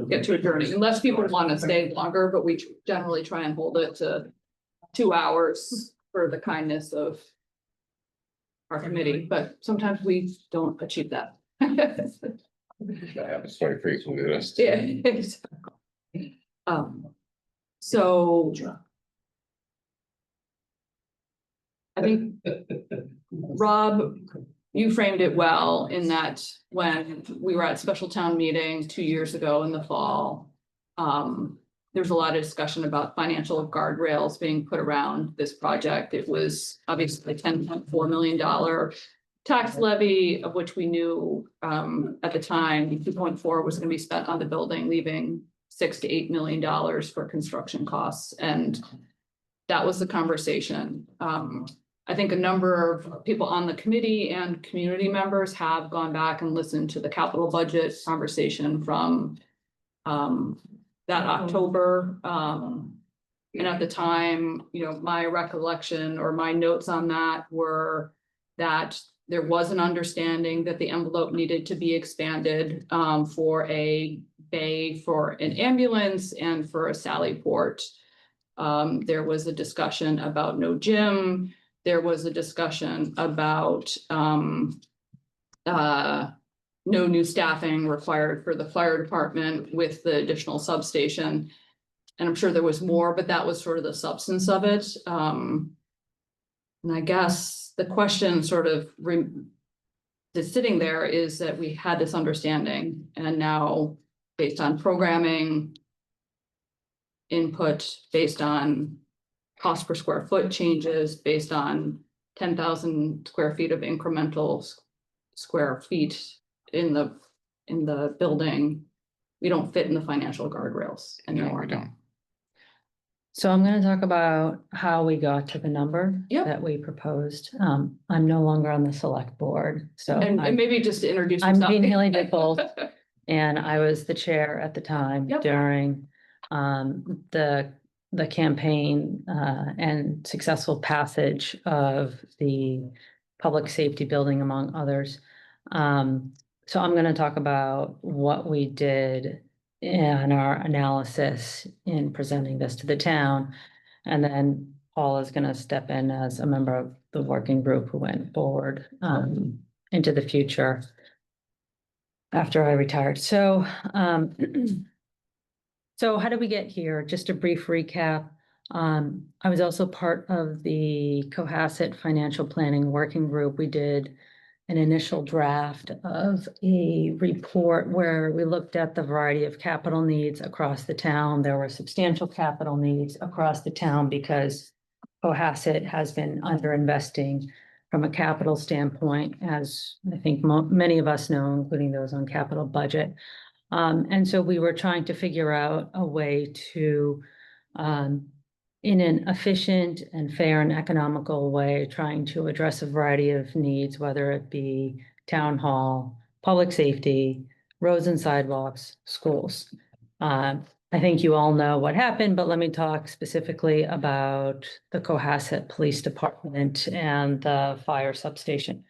get to adjourning, unless people want to stay longer, but we generally try and hold it to 2 hours for the kindness of our committee, but sometimes we don't achieve that. That happens quite frequently. Yeah, exactly. So. I think, Rob, you framed it well in that when we were at special town meeting 2 years ago in the fall. There's a lot of discussion about financial guardrails being put around this project. It was obviously $10.4 million tax levy, of which we knew at the time 2.4 was going to be spent on the building, leaving $6 to $8 million for construction costs. And that was the conversation. I think a number of people on the committee and community members have gone back and listened to the capital budget conversation from that October. And at the time, my recollection or my notes on that were that there was an understanding that the envelope needed to be expanded for a bay for an ambulance and for a Sally port. There was a discussion about no gym. There was a discussion about no new staffing required for the fire department with the additional substation. And I'm sure there was more, but that was sort of the substance of it. And I guess the question sort of that's sitting there is that we had this understanding and now based on programming input, based on cost per square foot changes, based on 10,000 square feet of incremental square feet in the building, we don't fit in the financial guardrails anymore. No, we don't. So I'm gonna talk about how we got to the number Yep. that we proposed. I'm no longer on the select board, so And I'm, maybe just to introduce I'm yourself. being Haley did both. And I was the chair at the time Yep. during the campaign and successful passage of the public safety building, among others. So I'm gonna talk about what we did and our analysis in presenting this to the town. And then Paul is gonna step in as a member of the working group who went forward into the future after I retired. So so how did we get here? Just a brief recap. I was also part of the Cohasset Financial Planning Working Group. We did an initial draft of a report where we looked at the variety of capital needs across the town. There were substantial capital needs across the town because Cohasset has been underinvesting from a capital standpoint, as I think many of us know, including those on capital budget. And so we were trying to figure out a way to, in an efficient and fair and economical way, trying to address a variety of needs, whether it be town hall, public safety, roads and sidewalks, schools. I think you all know what happened, but let me talk specifically about the Cohasset Police Department and the fire substation.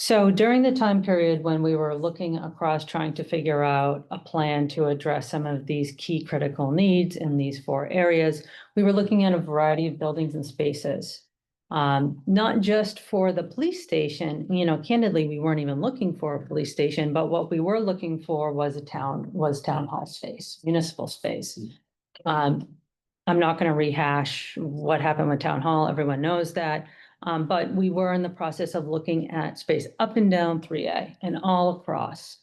So during the time period when we were looking across trying to figure out a plan to address some of these key critical needs in these 4 areas, we were looking at a variety of buildings and spaces. Not just for the police station, you know, candidly, we weren't even looking for a police station, but what we were looking for was town hall space, municipal space. I'm not going to rehash what happened with town hall. Everyone knows that. But we were in the process of looking at space up and down 3A and all across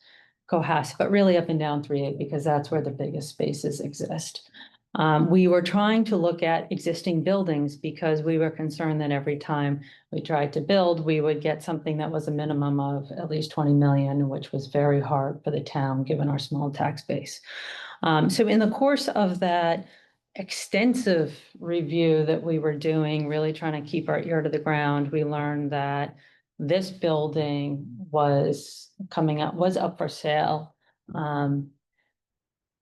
Cohasset, but really up and down 3A because that's where the biggest spaces exist. We were trying to look at existing buildings because we were concerned that every time we tried to build, we would get something that was a minimum of at least 20 million, which was very hard for the town, given our small tax base. So in the course of that extensive review that we were doing, really trying to keep our ear to the ground, we learned that this building was up for sale.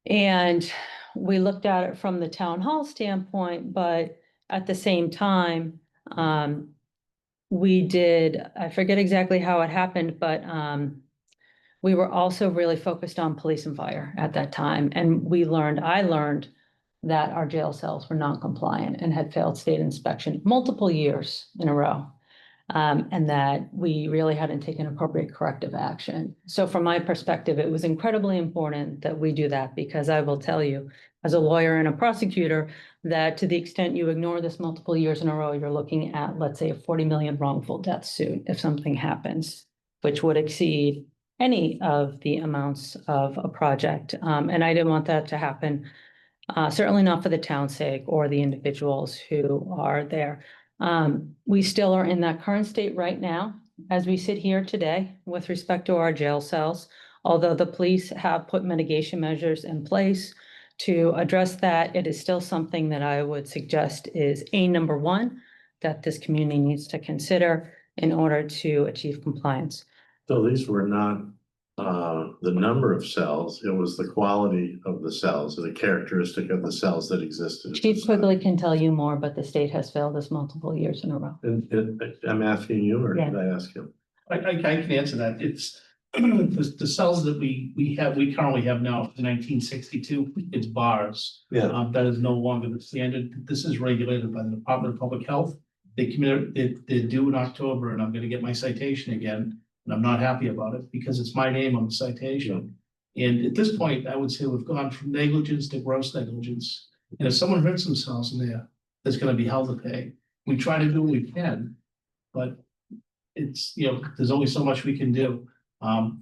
And we looked at it from the town hall standpoint, but at the same time, I forget exactly how it happened, but we were also really focused on police and fire at that time. And I learned that our jail cells were non-compliant and had failed state inspection multiple years in a row. And that we really hadn't taken appropriate corrective action. So from my perspective, it was incredibly important that we do that, because I will tell you, as a lawyer and a prosecutor, that to the extent you ignore this multiple years in a row, you're looking at, let's say, a 40 million wrongful death suit if something happens, which would exceed any of the amounts of a project. And I didn't want that to happen. Certainly not for the town's sake or the individuals who are there. We still are in that current state right now, as we sit here today, with respect to our jail cells. Although the police have put mitigation measures in place to address that, it is still something that I would suggest is number one, that this community needs to consider in order to achieve compliance. So these were not the number of cells, it was the quality of the cells, the characteristic of the cells that existed. Chief Quigley can tell you more, but the state has failed us multiple years in a row. And I'm asking you, or did I ask him? I can answer that. It's the cells that we currently have now, 1962, it's bars. Yeah. That is no longer the standard. This is regulated by the Department of Public Health. They're due in October, and I'm gonna get my citation again. And I'm not happy about it because it's my name on the citation. And at this point, I would say we've gone from negligence to gross negligence. And if someone hurts themselves in there, there's gonna be hell to pay. We try to do what we can, but it's, there's only so much we can do. I'm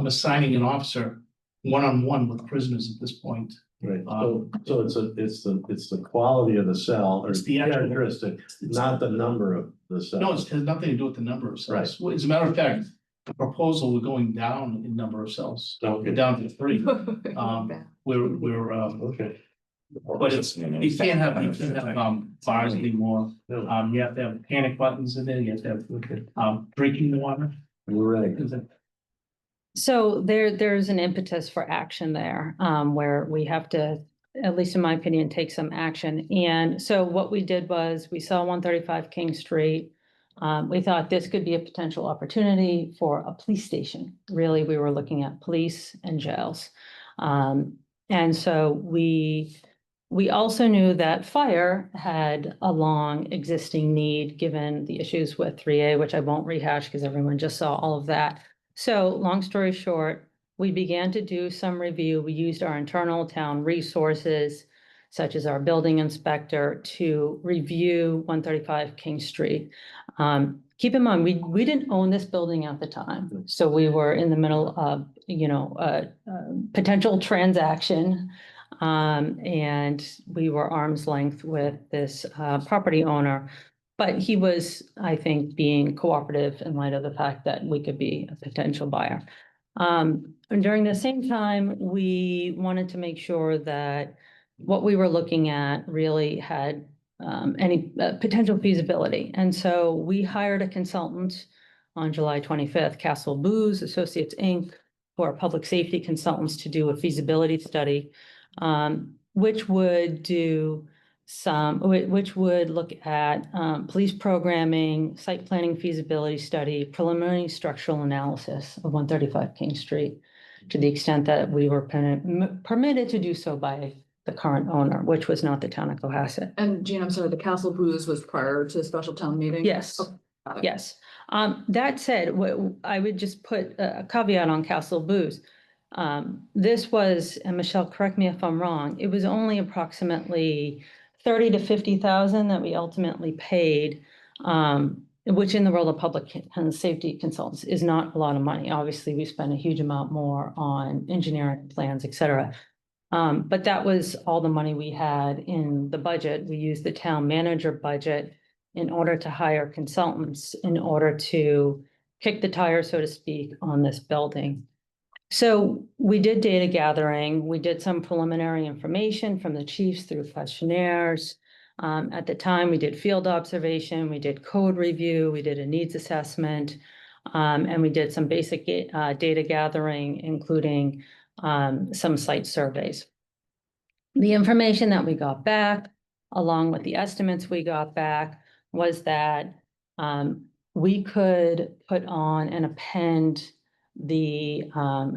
assigning an officer one-on-one with prisoners at this point. Right, so it's the quality of the cell or It's the the actual- characteristic, not the number of the cells. No, it has nothing to do with the number of cells. As a matter of fact, the proposal, we're going down in number of cells. Okay. We're down to 3. We're Okay. But it's, you can't have bars anymore. You have to have panic buttons in there, you have to have drinking water. Right. So there's an impetus for action there, where we have to, at least in my opinion, take some action. And so what we did was we saw 135 King Street. We thought this could be a potential opportunity for a police station. Really, we were looking at police and jails. And so we also knew that fire had a long existing need, given the issues with 3A, which I won't rehash because everyone just saw all of that. So long story short, we began to do some review. We used our internal town resources, such as our building inspector, to review 135 King Street. Keep in mind, we didn't own this building at the time. So we were in the middle of, a potential transaction. And we were arm's length with this property owner. But he was, I think, being cooperative in light of the fact that we could be a potential buyer. And during the same time, we wanted to make sure that what we were looking at really had any potential feasibility. And so we hired a consultant on July 25th, Castle Booz Associates, Inc., who are public safety consultants, to do a feasibility study, which would look at police programming, site planning feasibility study, preliminary structural analysis of 135 King Street, to the extent that we were permitted to do so by the current owner, which was not the town of Cohasset. And Jean, I'm sorry, the Castle Booze was prior to the special town meeting? Yes, Oh, got it. yes. That said, I would just put a caveat on Castle Booze. This was, and Michelle, correct me if I'm wrong, it was only approximately 30 to 50,000 that we ultimately paid, which in the world of public safety consultants is not a lot of money. Obviously, we spent a huge amount more on engineering plans, et cetera. But that was all the money we had in the budget. We used the town manager budget in order to hire consultants, in order to kick the tire, so to speak, on this building. So we did data gathering. We did some preliminary information from the chiefs through questionnaires. At the time, we did field observation, we did code review, we did a needs assessment, and we did some basic data gathering, including some site surveys. The information that we got back, along with the estimates we got back, was that we could put on and append the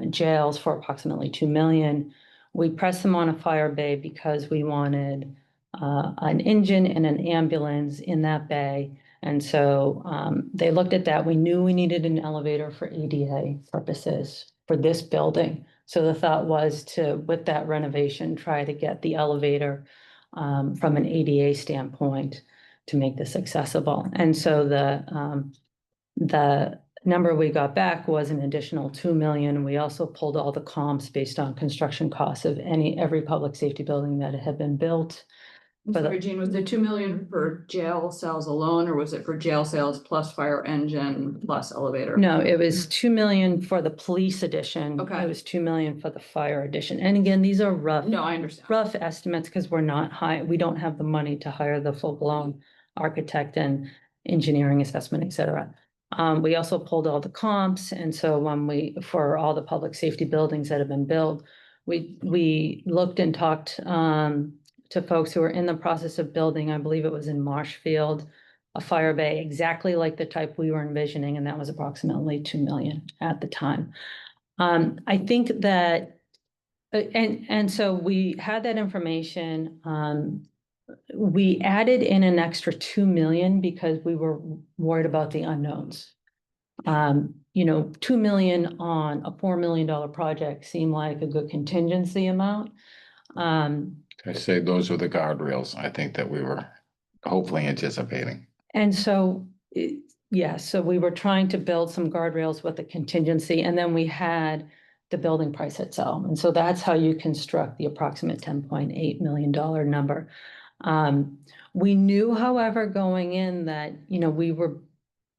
jails for approximately 2 million. We pressed them on a fire bay because we wanted an engine and an ambulance in that bay. And so they looked at that. We knew we needed an elevator for ADA purposes for this building. So the thought was to, with that renovation, try to get the elevator from an ADA standpoint to make this accessible. And so the number we got back was an additional 2 million. We also pulled all the comps based on construction costs of every public safety building that had been built. I'm sorry, Jean, was the 2 million for jail cells alone, or was it for jail cells plus fire engine plus elevator? No, it was 2 million for the police addition. Okay. It was 2 million for the fire addition. And again, these are rough. No, I understand. Rough estimates, because we're not we don't have the money to hire the full-blown architect and engineering assessment, et cetera. We also pulled all the comps, and so when for all the public safety buildings that have been built, we looked and talked to folks who are in the process of building. I believe it was in Marshfield, a fire bay exactly like the type we were envisioning, and that was approximately 2 million at the time. I think that, and so we had that information. We added in an extra 2 million because we were worried about the unknowns. 2 million on a $4 million project seemed like a good contingency amount. I say those were the guardrails, I think, that we were hopefully anticipating. And so, so we were trying to build some guardrails with a contingency, and then we had the building price itself. And so that's how you construct the approximate $10.8 million number. We knew, however, going in that, we were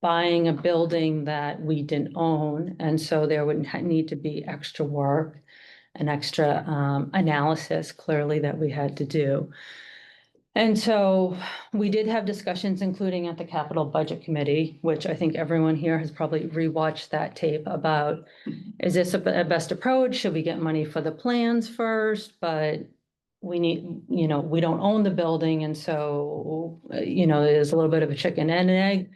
buying a building that we didn't own, and so there would need to be extra work. an extra analysis clearly that we had to do. And so we did have discussions, including at the Capital Budget Committee, which I think everyone here has probably rewatched that tape about, is this a best approach? Should we get money for the plans first? But we need, we don't own the building, and so, there's a little bit of a chicken and an egg.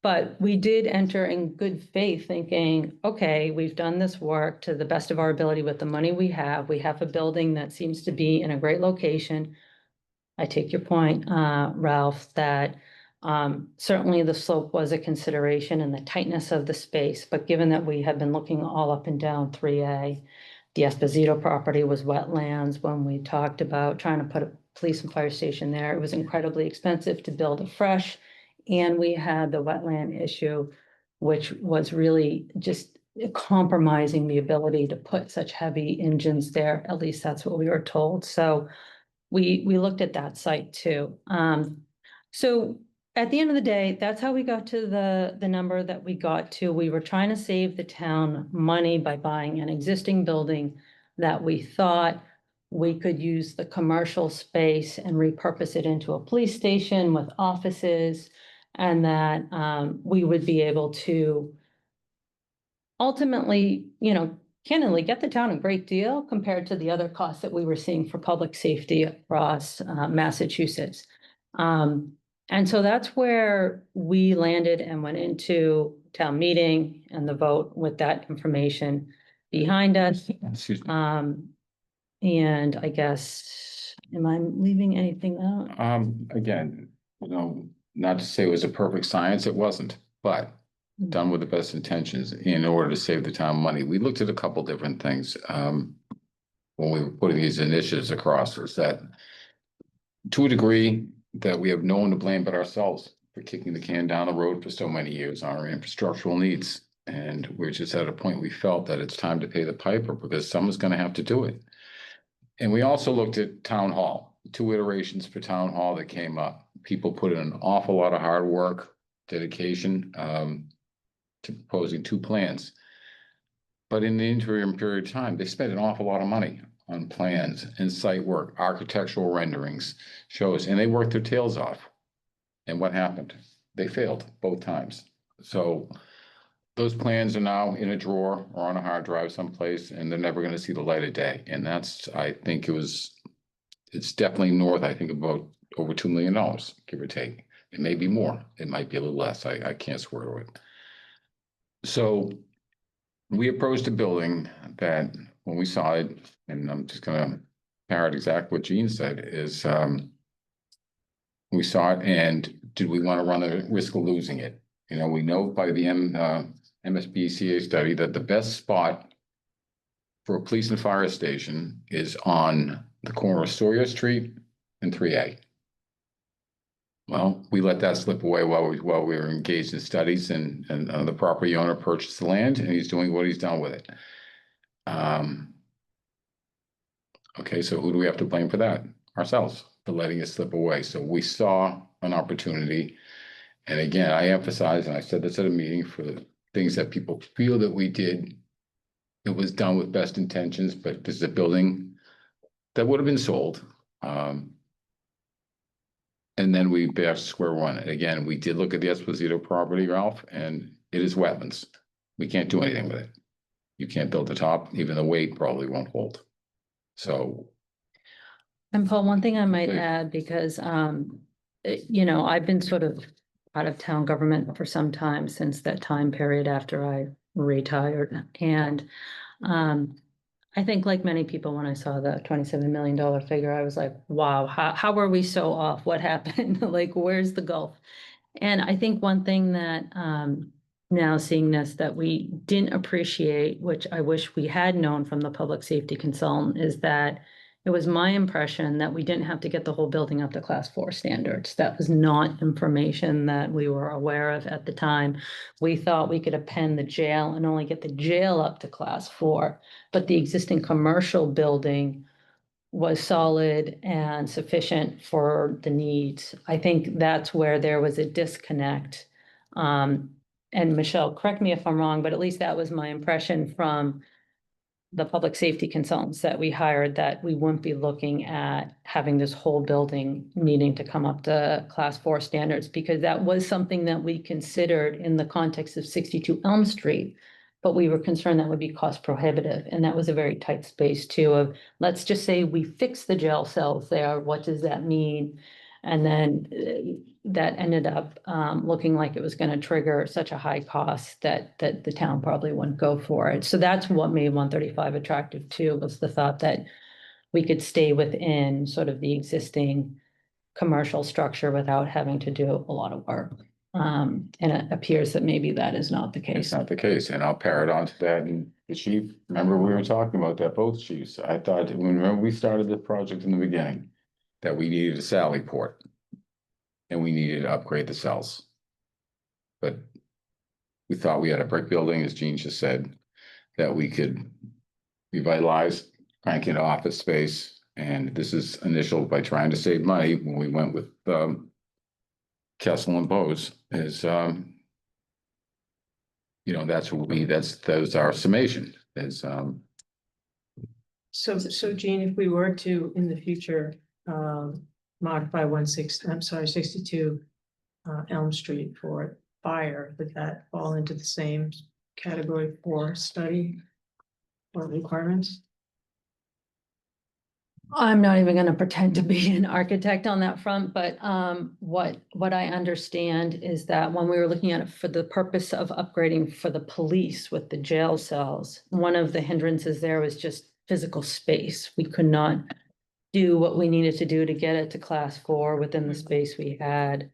But we did enter in good faith thinking, okay, we've done this work to the best of our ability with the money we have. We have a building that seems to be in a great location. I take your point, Ralph, that certainly the slope was a consideration and the tightness of the space. But given that we have been looking all up and down 3A, the Esposito property was wetlands. When we talked about trying to put a police and fire station there, it was incredibly expensive to build afresh. And we had the wetland issue, which was really just compromising the ability to put such heavy engines there. At least that's what we were told. So we looked at that site too. So at the end of the day, that's how we got to the number that we got to. We were trying to save the town money by buying an existing building that we thought we could use the commercial space and repurpose it into a police station with offices, and that we would be able to ultimately, candidly, get the town a great deal compared to the other costs that we were seeing for public safety across Massachusetts. And so that's where we landed and went into town meeting and the vote with that information behind us. Excuse me. And I guess, am I leaving anything out? Again, not to say it was a perfect science, it wasn't, but done with the best intentions in order to save the town money. We looked at a couple different things when we were putting these initiatives across, is that to a degree that we have no one to blame but ourselves for kicking the can down the road for so many years on our infrastructural needs. And we're just at a point we felt that it's time to pay the piper because someone's going to have to do it. And we also looked at town hall, 2 iterations for town hall that came up. People put in an awful lot of hard work, dedication, to proposing 2 plans. But in the interim period of time, they spent an awful lot of money on plans and site work, architectural renderings, shows, and they worked their tails off. And what happened? They failed both times. So those plans are now in a drawer or on a hard drive someplace, and they're never going to see the light of day. And that's, I think it's definitely north, I think about over $2 million, give or take. It may be more, it might be a little less, I can't swear to it. So we approached a building that when we saw it, and I'm just gonna parrot exactly what Gene said, is we saw it and did we want to run the risk of losing it? We know by the MSBCA study that the best spot for a police and fire station is on the corner of Sawyer Street and 3A. Well, we let that slip away while we were engaged in studies, and the property owner purchased the land and he's doing what he's done with it. Okay, so who do we have to blame for that? Ourselves, for letting it slip away. So we saw an opportunity. And again, I emphasize, and I said this at a meeting, for the things that people feel that we did, it was done with best intentions, but this is a building that would have been sold. And then we back to square one. And again, we did look at the Esposito property, Ralph, and it is wetlands. We can't do anything with it. You can't build the top, even the weight probably won't hold. So. And Paul, one thing I might Please. add, because, I've been sort of out of town government for some time since that time period after I retired. And I think like many people, when I saw the $27 million figure, I was like, wow, how were we so off? What happened? Like, where's the gulf? And I think one thing that now seeing this that we didn't appreciate, which I wish we had known from the public safety consultant, is that it was my impression that we didn't have to get the whole building up to Class 4 standards. That was not information that we were aware of at the time. We thought we could append the jail and only get the jail up to Class 4, but the existing commercial building was solid and sufficient for the needs. I think that's where there was a disconnect. And Michelle, correct me if I'm wrong, but at least that was my impression from the public safety consultants that we hired, that we wouldn't be looking at having this whole building needing to come up to class 4 standards, because that was something that we considered in the context of 62 Elm Street. But we were concerned that would be cost prohibitive, and that was a very tight space too of, let's just say we fix the jail cells there, what does that mean? And then that ended up looking like it was going to trigger such a high cost that the town probably wouldn't go for it. So that's what made 135 attractive too, was the thought that we could stay within sort of the existing commercial structure without having to do a lot of work. And it appears that maybe that is not the It's case. not the case, and I'll parrot on to that, and the chief, remember we were talking about that, both chiefs, I thought, remember we started the project in the beginning, that we needed a Sally port. And we needed to upgrade the cells. But we thought we had a brick building, as Gene just said, that we could revitalize, crank into office space, and this is initial by trying to save money when we went with Kessel and Bose is you know, that's what that's our summation is So Jean, if we were to, in the future, modify 62 Elm Street for fire, would that fall into the same category for study or requirements? I'm not even gonna pretend to be an architect on that front, but what I understand is that when we were looking at it for the purpose of upgrading for the police with the jail cells, one of the hindrances there was just physical space. We could not do what we needed to do to get it to class 4 within the space we had.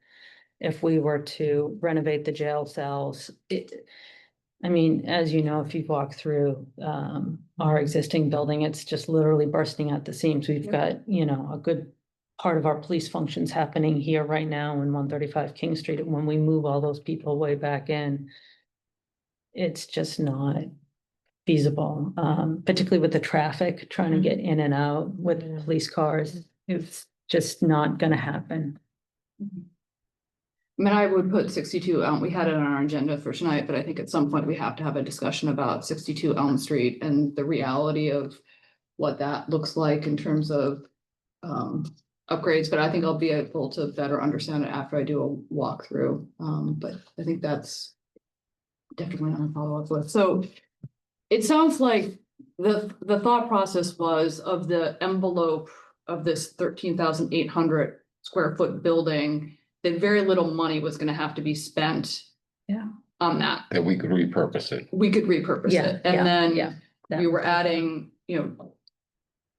If we were to renovate the jail cells, I mean, as you know, if you've walked through our existing building, it's just literally bursting at the seams. We've got, you know, a good part of our police functions happening here right now in 135 King Street. And when we move all those people way back in, it's just not feasible, particularly with the traffic trying to get in and out with police cars. It's just not gonna happen. I mean, I would put 62 Elm, we had it on our agenda for tonight, but I think at some point we have to have a discussion about 62 Elm Street and the reality of what that looks like in terms of upgrades, but I think I'll be able to better understand it after I do a walkthrough. But I think that's definitely on a follow-up with. So it sounds like the thought process was of the envelope of this 13,800 square foot building, that very little money was gonna have to be spent. Yeah. On that. that we could repurpose it. We could repurpose Yeah, it, and then that we was- were adding, you know,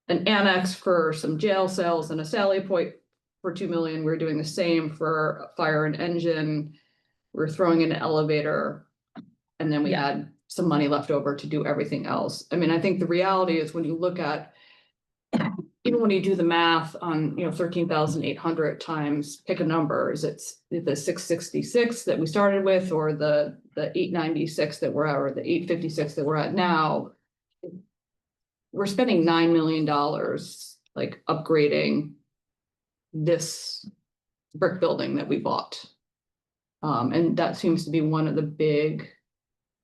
an annex for some jail cells and a Sally Point for 2 million. We're doing the same for fire and engine. We're throwing in an elevator, and then we Yeah. had some money left over to do everything else. I mean, I think the reality is when you look at, even when you do the math on, you know, 13,800 times, pick a number, is it's the 666 that we started with, or the 896 that we're at, or the 856 that we're at now. We're spending $9 million, like upgrading this brick building that we bought. And that seems to be one of the big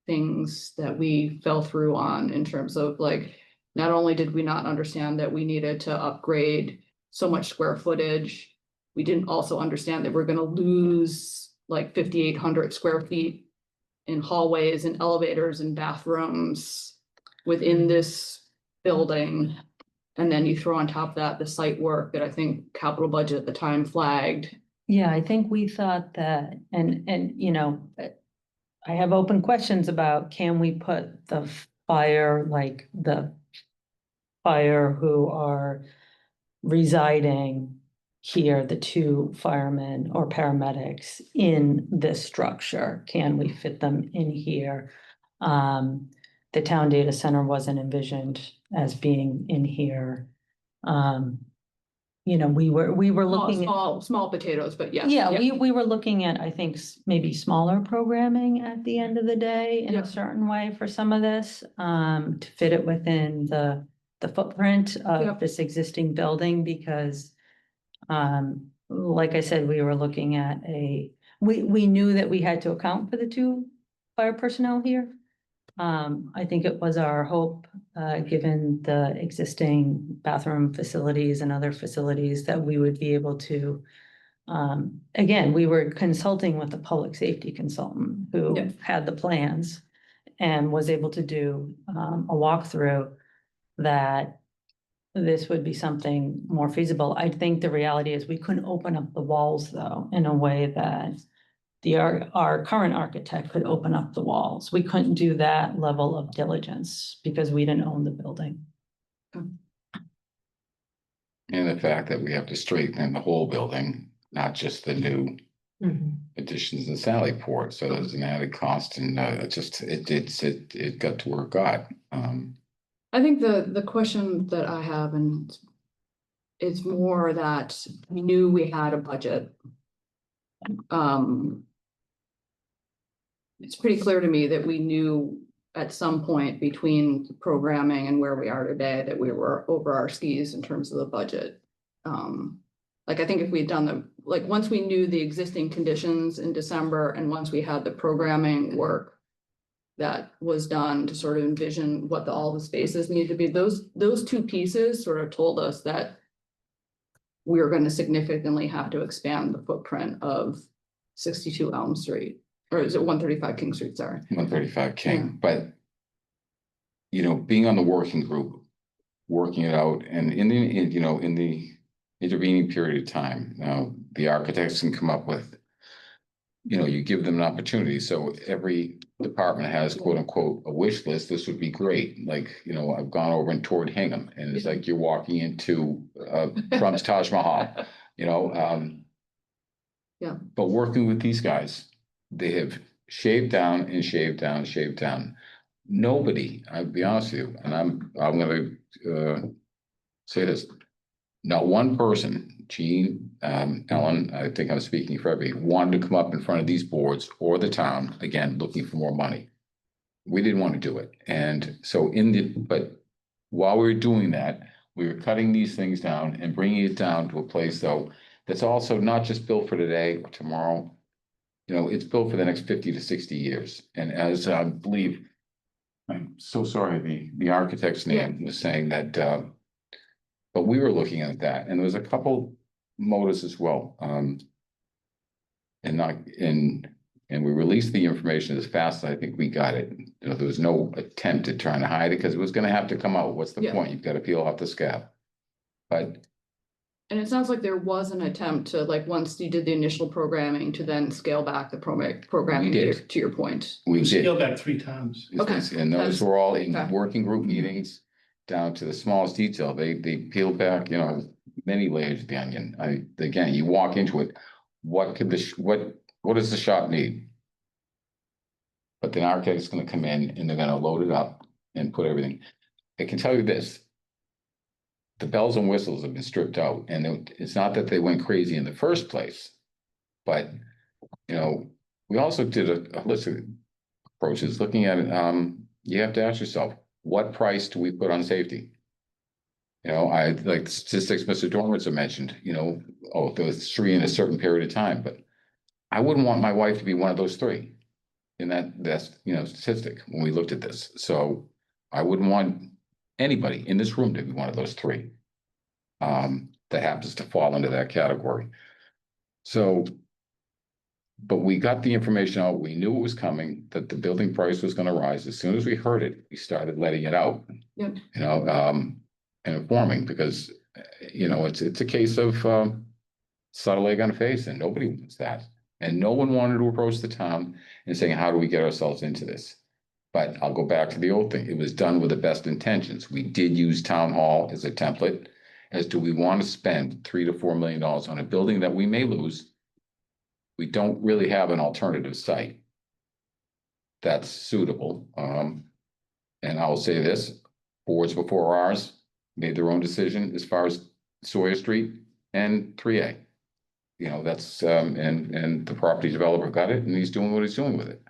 things that we fell through on in terms of like, not only did we not understand that we needed to upgrade so much square footage, we didn't also understand that we're gonna lose like 5,800 square feet in hallways and elevators and bathrooms within this building. And then you throw on top of that the site work that I think capital budget at the time flagged. Yeah, I think we thought that, and, you know, I have open questions about, can we put the fire, like the fire who are residing here, the 2 firemen or paramedics in this structure? Can we fit them in here? The town data center wasn't envisioned as being in here. You know, we were looking at. Small potatoes, but yes. Yeah, we were looking at, I think, maybe smaller programming at the end of the day in Yeah. a certain way for some of this, to fit it within the footprint Yeah. of this existing building, because like I said, we were looking at we knew that we had to account for the 2 fire personnel here. I think it was our hope, given the existing bathroom facilities and other facilities, that we would be able to. Again, we were consulting with the public safety consultant who Yeah. had the plans and was able to do a walkthrough that this would be something more feasible. I think the reality is we couldn't open up the walls though in a way that our current architect could open up the walls. We couldn't do that level of diligence because we didn't own the building. And the fact that we have to straighten the whole building, not just the new additions in Sallyport, so there's an added cost and it got to where it got. I think the question that I have, and it's more that we knew we had a budget. It's pretty clear to me that we knew at some point between programming and where we are today that we were over our skis in terms of the budget. Like, I think if we'd done once we knew the existing conditions in December and once we had the programming work that was done to sort of envision what all the spaces need to be, those two pieces sort of told us that we were going to significantly have to expand the footprint of 62 Elm Street, or is it 135 King Street, sorry. 135 King, but you know, being on the working group, working it out, and in the intervening period of time, now the architects can come up with, you give them an opportunity. So every department has quote unquote a wish list. This would be great. Like, I've gone over and toured Hingham, and it's like you're walking into Trump's Taj Mahal, Yeah. But working with these guys, they have shaved down and shaved down and shaved down. Nobody, I'll be honest with you, and I'm gonna say this. Not one person, Gene, Ellen, I think I'm speaking for everybody, wanted to come up in front of these boards or the town, again, looking for more money. We didn't want to do it. And so but while we were doing that, we were cutting these things down and bringing it down to a place though, that's also not just built for today or tomorrow. It's built for the next 50 to 60 years. And as I believe, I'm so sorry, the architect's name was saying that, but we were looking at that, and there was a couple motives as well. And we released the information as fast as I think we got it. There was no attempt at trying to hide it because it was going to have to come out. What's the point? You've got to peel off the scab. And it sounds like there was an attempt to, once you did the initial programming, to then scale back the programming. We did. To your point. We did. Scaled back 3 times. Okay. And those were all in Okay. working group meetings down to the smallest detail. They peeled back, many layers of the onion. Again, you walk into it, what does the shop need? But the architect's gonna come in and they're gonna load it up and put everything. I can tell you this. The bells and whistles have been stripped out, and it's not that they went crazy in the first place, but we also did a holistic approaches looking at it. You have to ask yourself, what price do we put on safety? I like the statistics Mr. Dormitzer mentioned, there was 3 in a certain period of time, but I wouldn't want my wife to be one of those 3 in that's statistic when we looked at this. So I wouldn't want anybody in this room to be one of those 3 that happens to fall into that category. So, but we got the information out. We knew it was coming, that the building price was going to rise. As soon as we heard it, we started letting it out. Yep. And informing, because it's a case of subtle egg on face, and nobody wants that. And no one wanted to approach the town and saying, how do we get ourselves into this? But I'll go back to the old thing. It was done with the best intentions. We did use town hall as a template. As do we want to spend $3 to $4 million on a building that we may lose? We don't really have an alternative site that's suitable. And I'll say this, boards before ours made their own decision as far as Sawyer Street and 3A. That's, and the property developer got it, and he's doing what he's doing with it.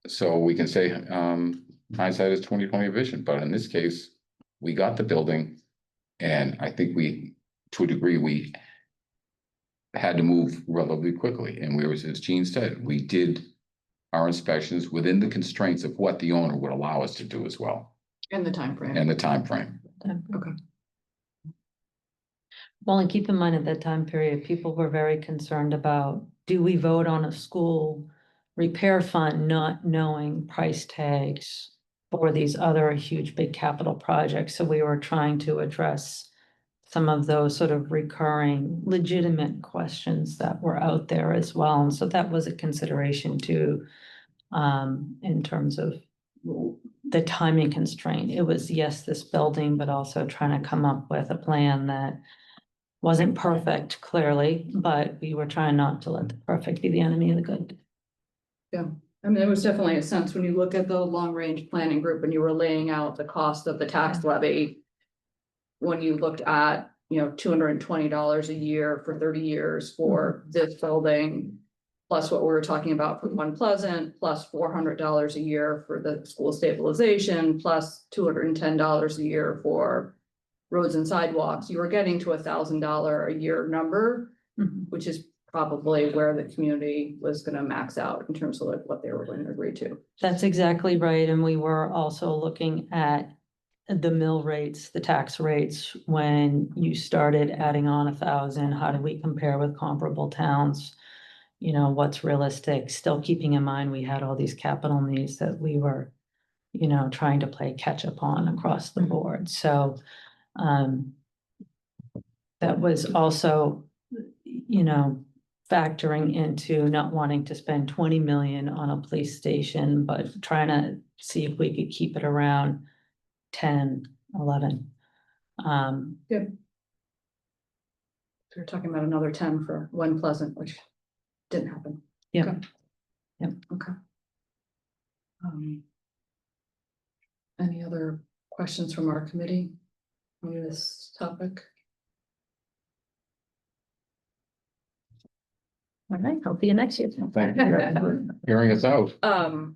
So we can say, hindsight is 20/20 vision, but in this case, we got the building, and I think to a degree, we had to move relatively quickly. And as Gene said, we did our inspections within the constraints of what the owner would allow us to do as well, In the timeframe. and the time frame. Okay. Well, and keep in mind at that time period, people were very concerned about, do we vote on a school repair fund, not knowing price tags for these other huge, big capital projects? So we were trying to address some of those sort of recurring legitimate questions that were out there as well. And so that was a consideration too, in terms of the timing constraint. It was, yes, this building, but also trying to come up with a plan that wasn't perfect, clearly, but we were trying not to let the perfect be the enemy of the good. Yeah, I mean, there was definitely a sense when you look at the long-range planning group and you were laying out the cost of the tax levy. When you looked at, $220 a year for 30 years for this building. Plus what we were talking about for One Pleasant, plus $400 a year for the school stabilization, plus $210 a year for roads and sidewalks, you were getting to $1,000 a year number, which is probably where the community was gonna max out in terms of like what they were going to agree to. That's exactly right, and we were also looking at the mill rates, the tax rates, when you started adding on 1,000, how do we compare with comparable towns? What's realistic, still keeping in mind, we had all these capital needs that we were, trying to play catch up on across the board, so. That was also, factoring into not wanting to spend 20 million on a police station, but trying to see if we could keep it around 10, 11. We're talking about another 10 for One Pleasant, which didn't happen. Yeah. Okay. Yep. Okay. Any other questions from our committee on this topic? All right, I'll see you next year. Thank you for hearing us out. All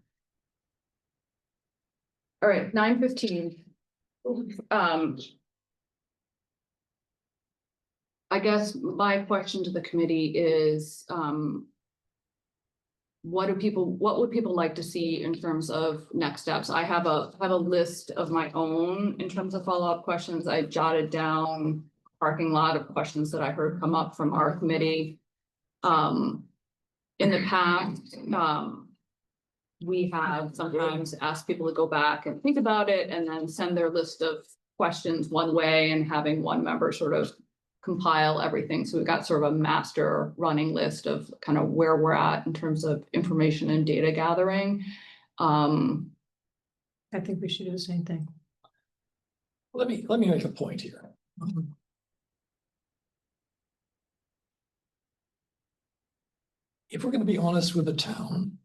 right, 9:15. I guess my question to the committee is, what would people like to see in terms of next steps? I have a list of my own in terms of follow-up questions. I jotted down parking lot of questions that I heard come up from our committee. In the past, we have sometimes asked people to go back and think about it and then send their list of questions one way and having one member sort of compile everything. So we've got sort of a master running list of kind of where we're at in terms of information and data gathering. I think we should do the same thing. Let me make a point here. If we're gonna be honest with the town,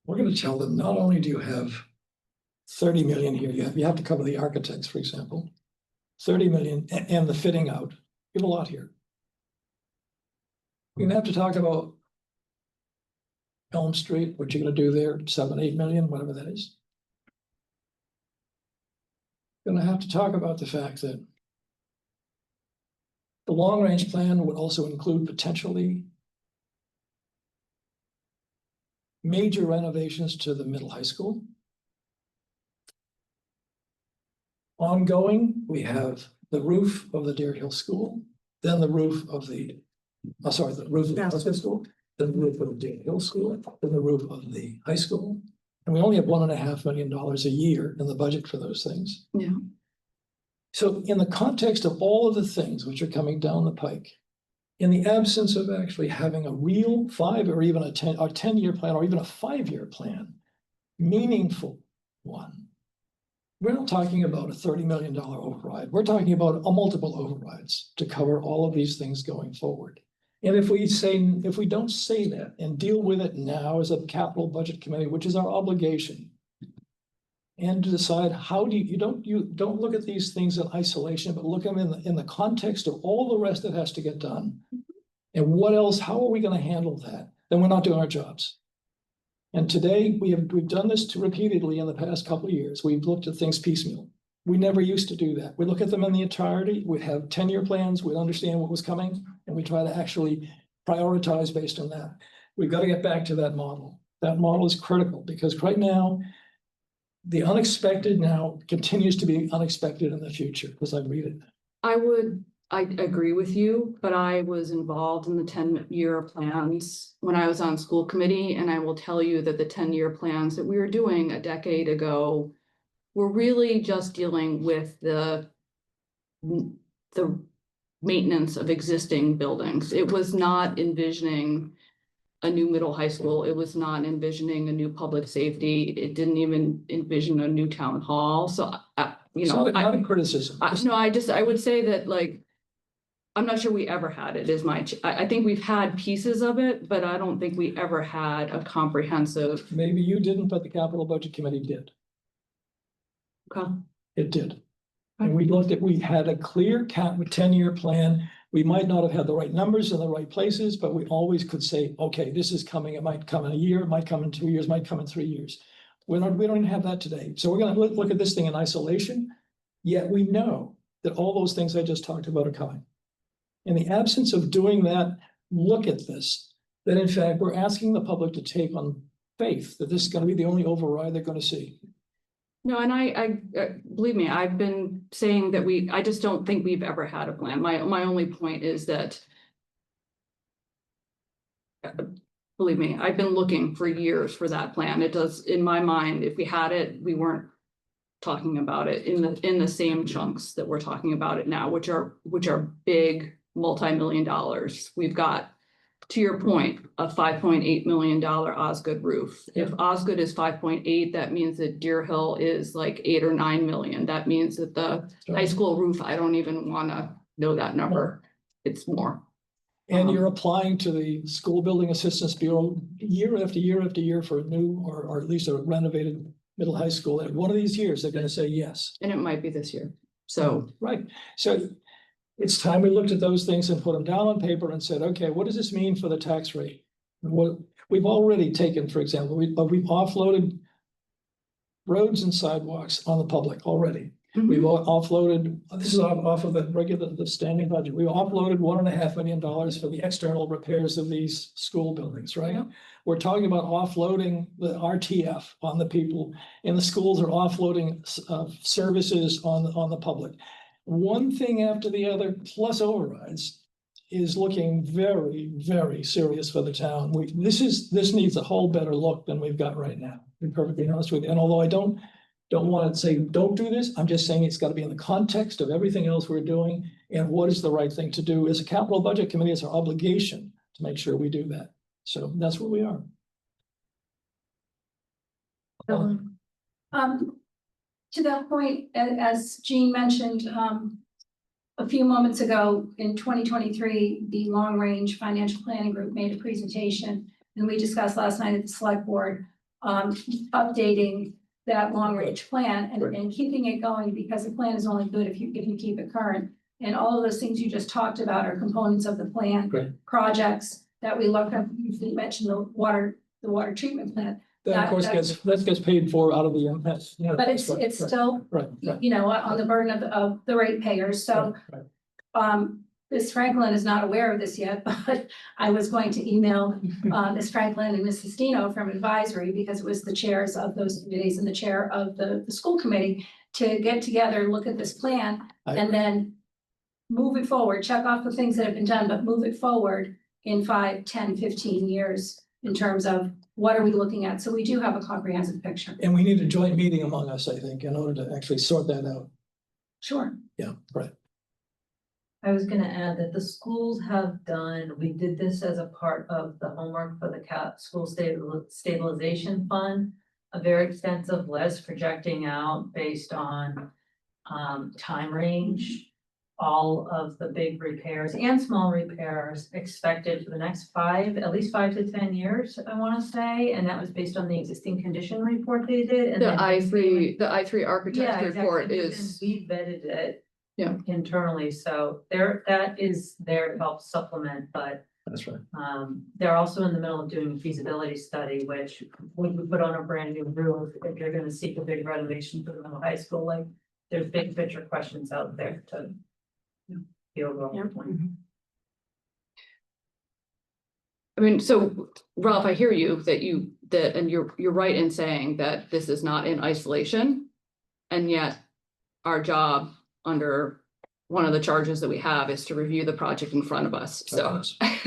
we're gonna tell them, not only do you have 30 million here, you have to cover the architects, for example. 30 million and the fitting out, you have a lot here. We're gonna have to talk about Elm Street, what you're gonna do there, 7, 8 million, whatever that is. Gonna have to talk about the fact that the long-range plan would also include potentially major renovations to the middle high school. Ongoing, we have the roof of the Deer Hill School, then the roof of the roof of the Husky School, then the roof of the Deer Hill School, then the roof of the high school. And we only have $1.5 million a year in the budget for those things. Yeah. So in the context of all of the things which are coming down the pike, in the absence of actually having a real 5 or even a 10-year plan or even a 5-year plan, meaningful one, we're not talking about a $30 million override. We're talking about a multiple overrides to cover all of these things going forward. And if we don't say that and deal with it now as a capital budget committee, which is our obligation, and to decide how do you don't look at these things in isolation, but look at them in the context of all the rest that has to get done. And what else, how are we going to handle that? Then we're not doing our jobs. And today we've done this repeatedly in the past couple of years. We've looked at things piecemeal. We never used to do that. We look at them in the entirety. We'd have 10-year plans. We'd understand what was coming, and we try to actually prioritize based on that. we've got to get back to that model. That model is critical because right now, the unexpected now continues to be unexpected in the future, because I read it. I agree with you, but I was involved in the 10-year plans when I was on school committee, and I will tell you that the 10-year plans that we were doing a decade ago were really just dealing with the maintenance of existing buildings. It was not envisioning a new middle high school. It was not envisioning a new public safety. It didn't even envision a new town hall. So, you know, Not a criticism. I would say that, like, I'm not sure we ever had it is I think we've had pieces of it, but I don't think we ever had a comprehensive. Maybe you didn't, but the capital budget committee did. Okay. It did. And we had a clear 10-year plan. We might not have had the right numbers in the right places, but we always could say, okay, this is coming. It might come in a year, it might come in 2 years, might come in 3 years. We don't even have that today. So we're gonna look at this thing in isolation. Yet we know that all those things I just talked about are coming. In the absence of doing that, look at this, that in fact, we're asking the public to take on faith that this is gonna be the only override they're gonna see. No, and I believe me, I've been saying that I just don't think we've ever had a plan. My only point is that. Believe me, I've been looking for years for that plan. It does, in my mind, if we had it, we weren't talking about it in the same chunks that we're talking about it now, which are big multi-million dollars. We've got, to your point, a $5.8 million Osgood roof. If Osgood is 5.8, that means that Deer Hill is like 8 or 9 million. That means that the high school roof, I don't even want to know that number. It's more. And you're applying to the School Building Assistance Bureau year after year after year for a new or at least a renovated middle high school. And one of these years, they're going to say yes. And it might be this year. So. Right. So it's time we looked at those things and put them down on paper and said, okay, what does this mean for the tax rate? What we've already taken, for example, we've offloaded roads and sidewalks on the public already. We've offloaded, this is off of the standing budget. We offloaded $1.5 million for the external repairs of these school buildings, right? Yeah. We're talking about offloading the RTF on the people, and the schools are offloading services on the public. One thing after the other, plus overrides, is looking very, very serious for the town. This needs a whole better look than we've got right now, to be perfectly honest with you. And although I don't want to say don't do this, I'm just saying it's got to be in the context of everything else we're doing and what is the right thing to do. As a capital budget committee, it's our obligation to make sure we do that. So that's where we are. To that point, as Jean mentioned, a few moments ago in 2023, the Long Range Financial Planning Group made a presentation, and we discussed last night at the select board, updating that long range plan and keeping it going, because the plan is only good if you keep it current. And all of those things you just talked about are components of the plan. Right. Projects that we looked at. You mentioned the water treatment plant. That of course gets paid for out of the MS. Yeah, But it's still, right. you know, on the burden of the ratepayers. So Ms. Franklin is not aware of this yet, but I was going to email Ms. Franklin and Ms. Sestino from advisory, because it was the chairs of those committees and the chair of the school committee, to get together, look at this plan, and then move it forward, check off the things that have been done, but move it forward in 5, 10, 15 years in terms of what are we looking at? So we do have a comprehensive picture. And we need a joint meeting among us, I think, in order to actually sort that out. Sure. Yeah, right. I was gonna add that the schools have done, we did this as a part of the homework for the school stabilization fund. A very extensive list projecting out based on time range, all of the big repairs and small repairs expected for the next at least 5 to 10 years, I wanna say, and that was based on the existing condition report they did. And The then I3 architect exactly. report And is. we vetted it. Yeah. Internally, so that is there to help supplement, but That's right. they're also in the middle of doing a feasibility study, which when we put on a brand new roof, if you're gonna seek a big renovation for the middle high school, like there's big picture questions out there to the overall point. I mean, so Ralph, I hear you and you're right in saying that this is not in isolation. And yet our job under one of the charges that we have is to review the project in front of us. So,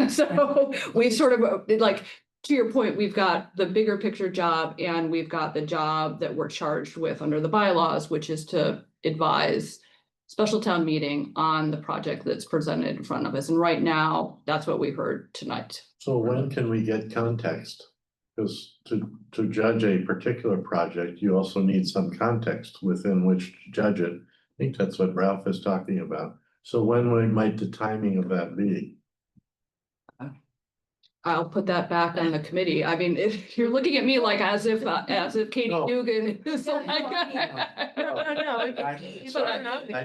so we sort of like, to your point, we've got the bigger picture job and we've got the job that we're charged with under the bylaws, which is to advise special town meeting on the project that's presented in front of us. And right now, that's what we heard tonight. So when can we get context? Because to judge a particular project, you also need some context within which to judge it. I think that's what Ralph is talking about. So when might the timing of that be? I'll put that back on the committee. I mean, if you're looking at me like as if Katie No. Dugan is like. I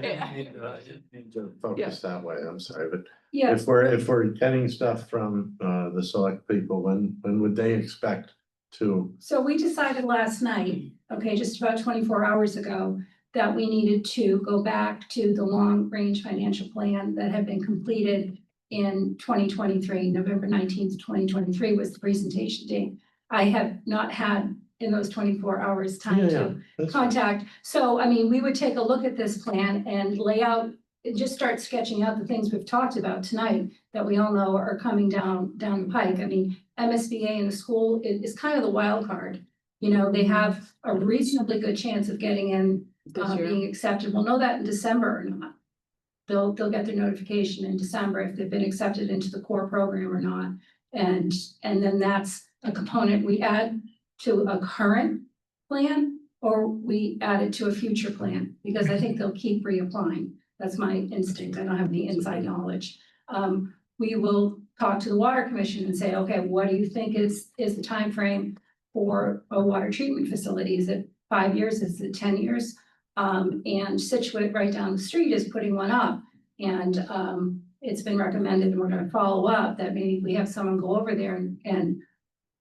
didn't mean to focus that way, I'm sorry, but Yeah, if we're getting stuff from the select people, when would they expect to? so we decided last night, okay, just about 24 hours ago, that we needed to go back to the long-range financial plan that had been completed in 2023, November 19th, 2023 was the presentation date. I have not had in those 24 hours time to That's fine. contact. So, I mean, we would take a look at this plan and lay out, just start sketching out the things we've talked about tonight that we all know are coming down the pike. I mean, MSBA in the school is kind of the wild card. You know, they have a reasonably good chance of getting in, This year. being accepted. We'll know that in December or not. They'll get their notification in December if they've been accepted into the core program or not. And then that's a component we add to a current plan or we add it to a future plan, because I think they'll keep reapplying. That's my instinct. I don't have any inside knowledge. We will talk to the Water Commission and say, okay, what do you think is the time frame for a water treatment facility? Is it 5 years? Is it 10 years? And Situate right down the street is putting one up. And it's been recommended, and we're gonna follow up, that maybe we have someone go over there and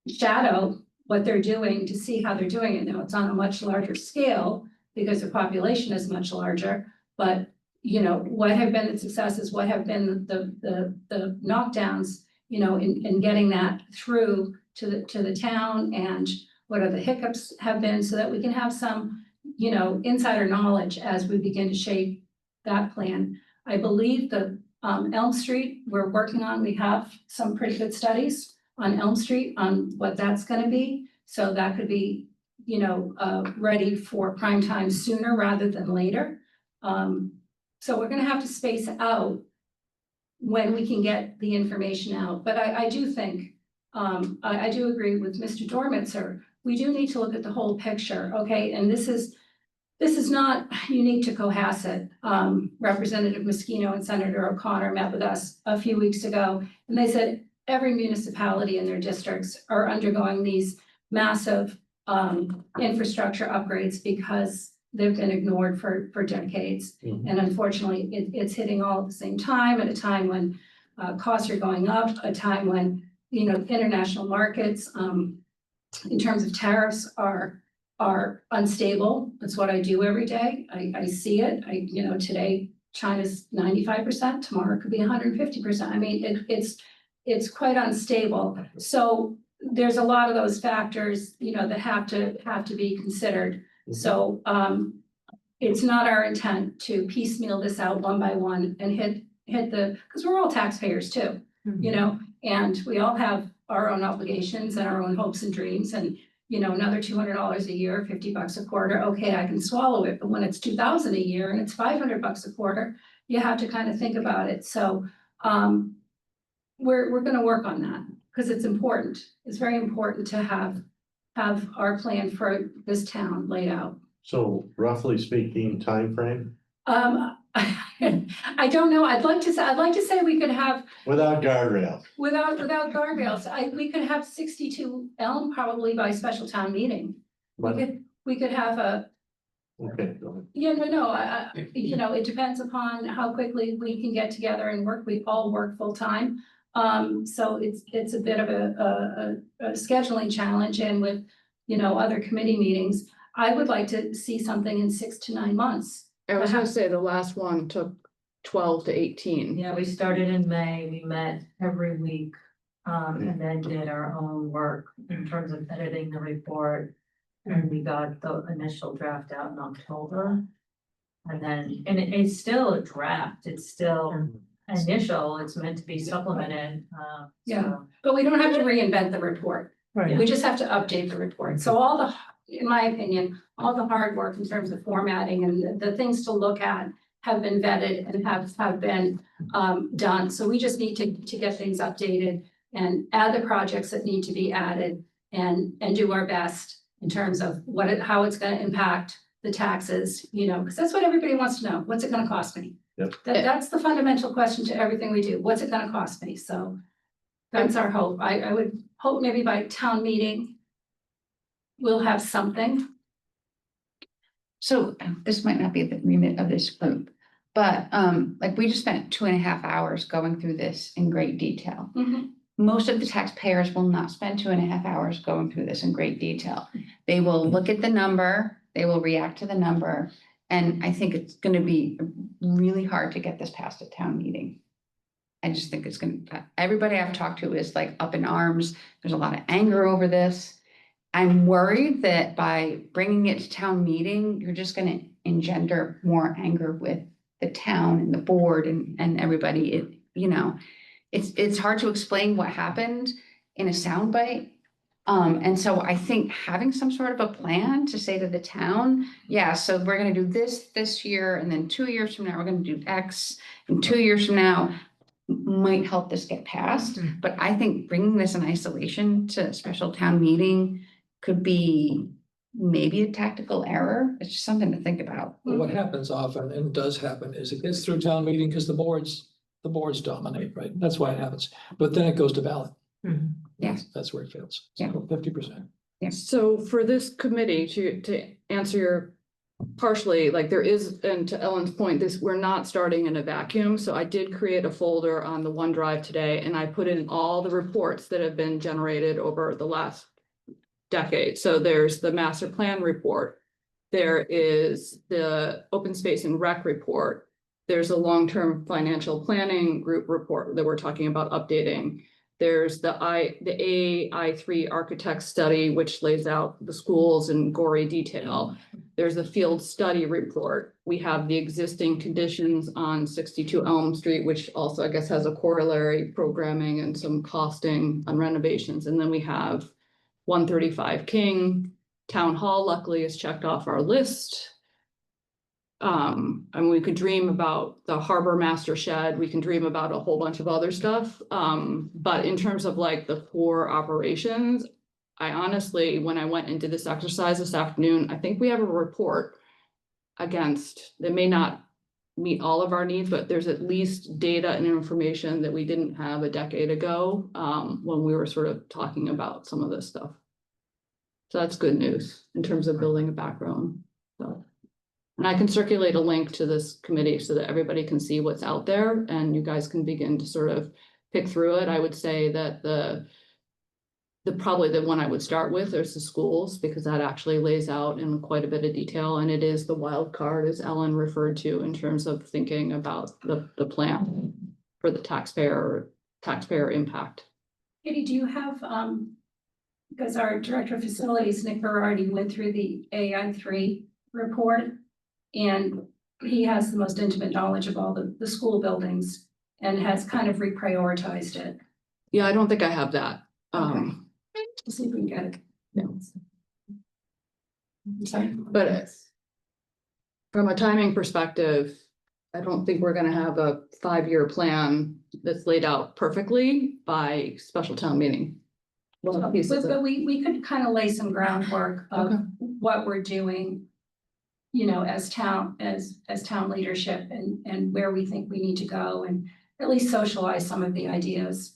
shadow what they're doing to see how they're doing it. Now, it's on a much larger scale because their population is much larger, but you know, what have been the successes, what have been the knockdowns, you know, in getting that through to the town, and what are the hiccups have been, so that we can have some, you know, insider knowledge as we begin to shape that plan. I believe the Elm Street, we're working on, we have some pretty good studies on Elm Street on what that's gonna be. So that could be, you know, ready for prime time sooner rather than later. So we're gonna have to space out when we can get the information out. But I do think, I do agree with Mr. Dormitzer. We do need to look at the whole picture, okay? And this is not unique to Cohasset. Representative Moschino and Senator O'Connor met with us a few weeks ago, and they said every municipality in their districts are undergoing these massive infrastructure upgrades because they've been ignored for decades. And unfortunately, it's hitting all at the same time, at a time when costs are going up, a time when, you know, international markets, in terms of tariffs are unstable. That's what I do every day. I see it. You know, today China's 95%, tomorrow it could be 150%. I mean, it's quite unstable. So there's a lot of those factors, you know, that have to be considered. So it's not our intent to piecemeal this out one by one and hit because we're all taxpayers too, you know, and we all have our own obligations and our own hopes and dreams, and you know, another $200 a year, $50 a quarter, okay, I can swallow it. But when it's $2,000 a year and it's $500 a quarter, you have to kind of think about it. So we're going to work on that because it's important. It's very important to have our plan for this town laid out. So roughly speaking, timeframe, I don't know. I'd like to say we could have without guardrails. without guardrails. We could have 62 Elm probably by special town meeting. But, We could have a, okay, go ahead. yeah, no, you know, it depends upon how quickly we can get together and work. We all work full time. So it's a bit of a scheduling challenge, and with, you know, other committee meetings, I would like to see something in 6 to 9 months. I was gonna say the last one took 12 to 18. Yeah, we started in May, we met every week. and then did our own work in terms of editing the report. And we got the initial draft out in October. And then, and it's still a draft, it's still initial, it's meant to be supplemented, Yeah. so. But we don't have to reinvent the report. Right. We just have to update the report. So all the, in my opinion, all the hard work in terms of formatting and the things to look at have been vetted and have been done. So we just need to get things updated and add the projects that need to be added and do our best in terms of how it's gonna impact the taxes, you know, because that's what everybody wants to know. What's it gonna cost me? Yep. That's the fundamental question to everything we do. What's it gonna cost me? So that's our hope. I would hope maybe by town meeting, we'll have something. So this might not be the remit of this group, but like we just spent 2.5 hours going through this in great detail. Most of the taxpayers will not spend 2.5 hours going through this in great detail. They will look at the number, they will react to the number, and I think it's gonna be really hard to get this passed at town meeting. I just think it's everybody I've talked to is like up in arms. There's a lot of anger over this. I'm worried that by bringing it to town meeting, you're just gonna engender more anger with the town and the board and everybody. It's hard to explain what happened in a soundbite. And so I think having some sort of a plan to say to the town, yeah, so we're gonna do this year, and then 2 years from now, we're gonna do X, and 2 years from now might help this get passed. But I think bringing this in isolation to a special town meeting could be maybe a tactical error. It's just something to think about. Well, what happens often, and does happen, is it gets through town meeting because the boards dominate, right? That's why it happens. But then it goes to ballot. Yes. That's where it fails. Yeah. 50%. So for this committee, to answer your partially, like there is, and to Ellen's point, we're not starting in a vacuum. So I did create a folder on the OneDrive today, and I put in all the reports that have been generated over the last decade. So there's the master plan report. There is the open space and rec report. There's a long-term financial planning group report that we're talking about updating. There's the AI3 architect study, which lays out the schools in gory detail. There's a field study report. We have the existing conditions on 62 Elm Street, which also, I guess, has a corollary programming and some costing on renovations. And then we have 135 King. Town Hall luckily is checked off our list. And we could dream about the harbor master shed. We can dream about a whole bunch of other stuff. But in terms of like the core operations, I honestly, when I went into this exercise this afternoon, I think we have a report against, that may not meet all of our needs, but there's at least data and information that we didn't have a decade ago, when we were sort of talking about some of this stuff. So that's good news in terms of building a background. So. And I can circulate a link to this committee so that everybody can see what's out there and you guys can begin to sort of pick through it. I would say that probably the one I would start with is the schools, because that actually lays out in quite a bit of detail, and it is the wild card, as Ellen referred to, in terms of thinking about the plan for the taxpayer impact. Katie, do you have, because our director of facilities, Nick Berardi, went through the AI3 report, and he has the most intimate knowledge of all the school buildings and has kind of reprioritized it. Yeah, I don't think I have that. We'll see if we can get it. Yeah. Sorry. But from a timing perspective, I don't think we're gonna have a 5-year plan that's laid out perfectly by special town meeting. But we could kind of lay some groundwork of what we're doing, you know, as town leadership and where we think we need to go, and at least socialize some of the ideas.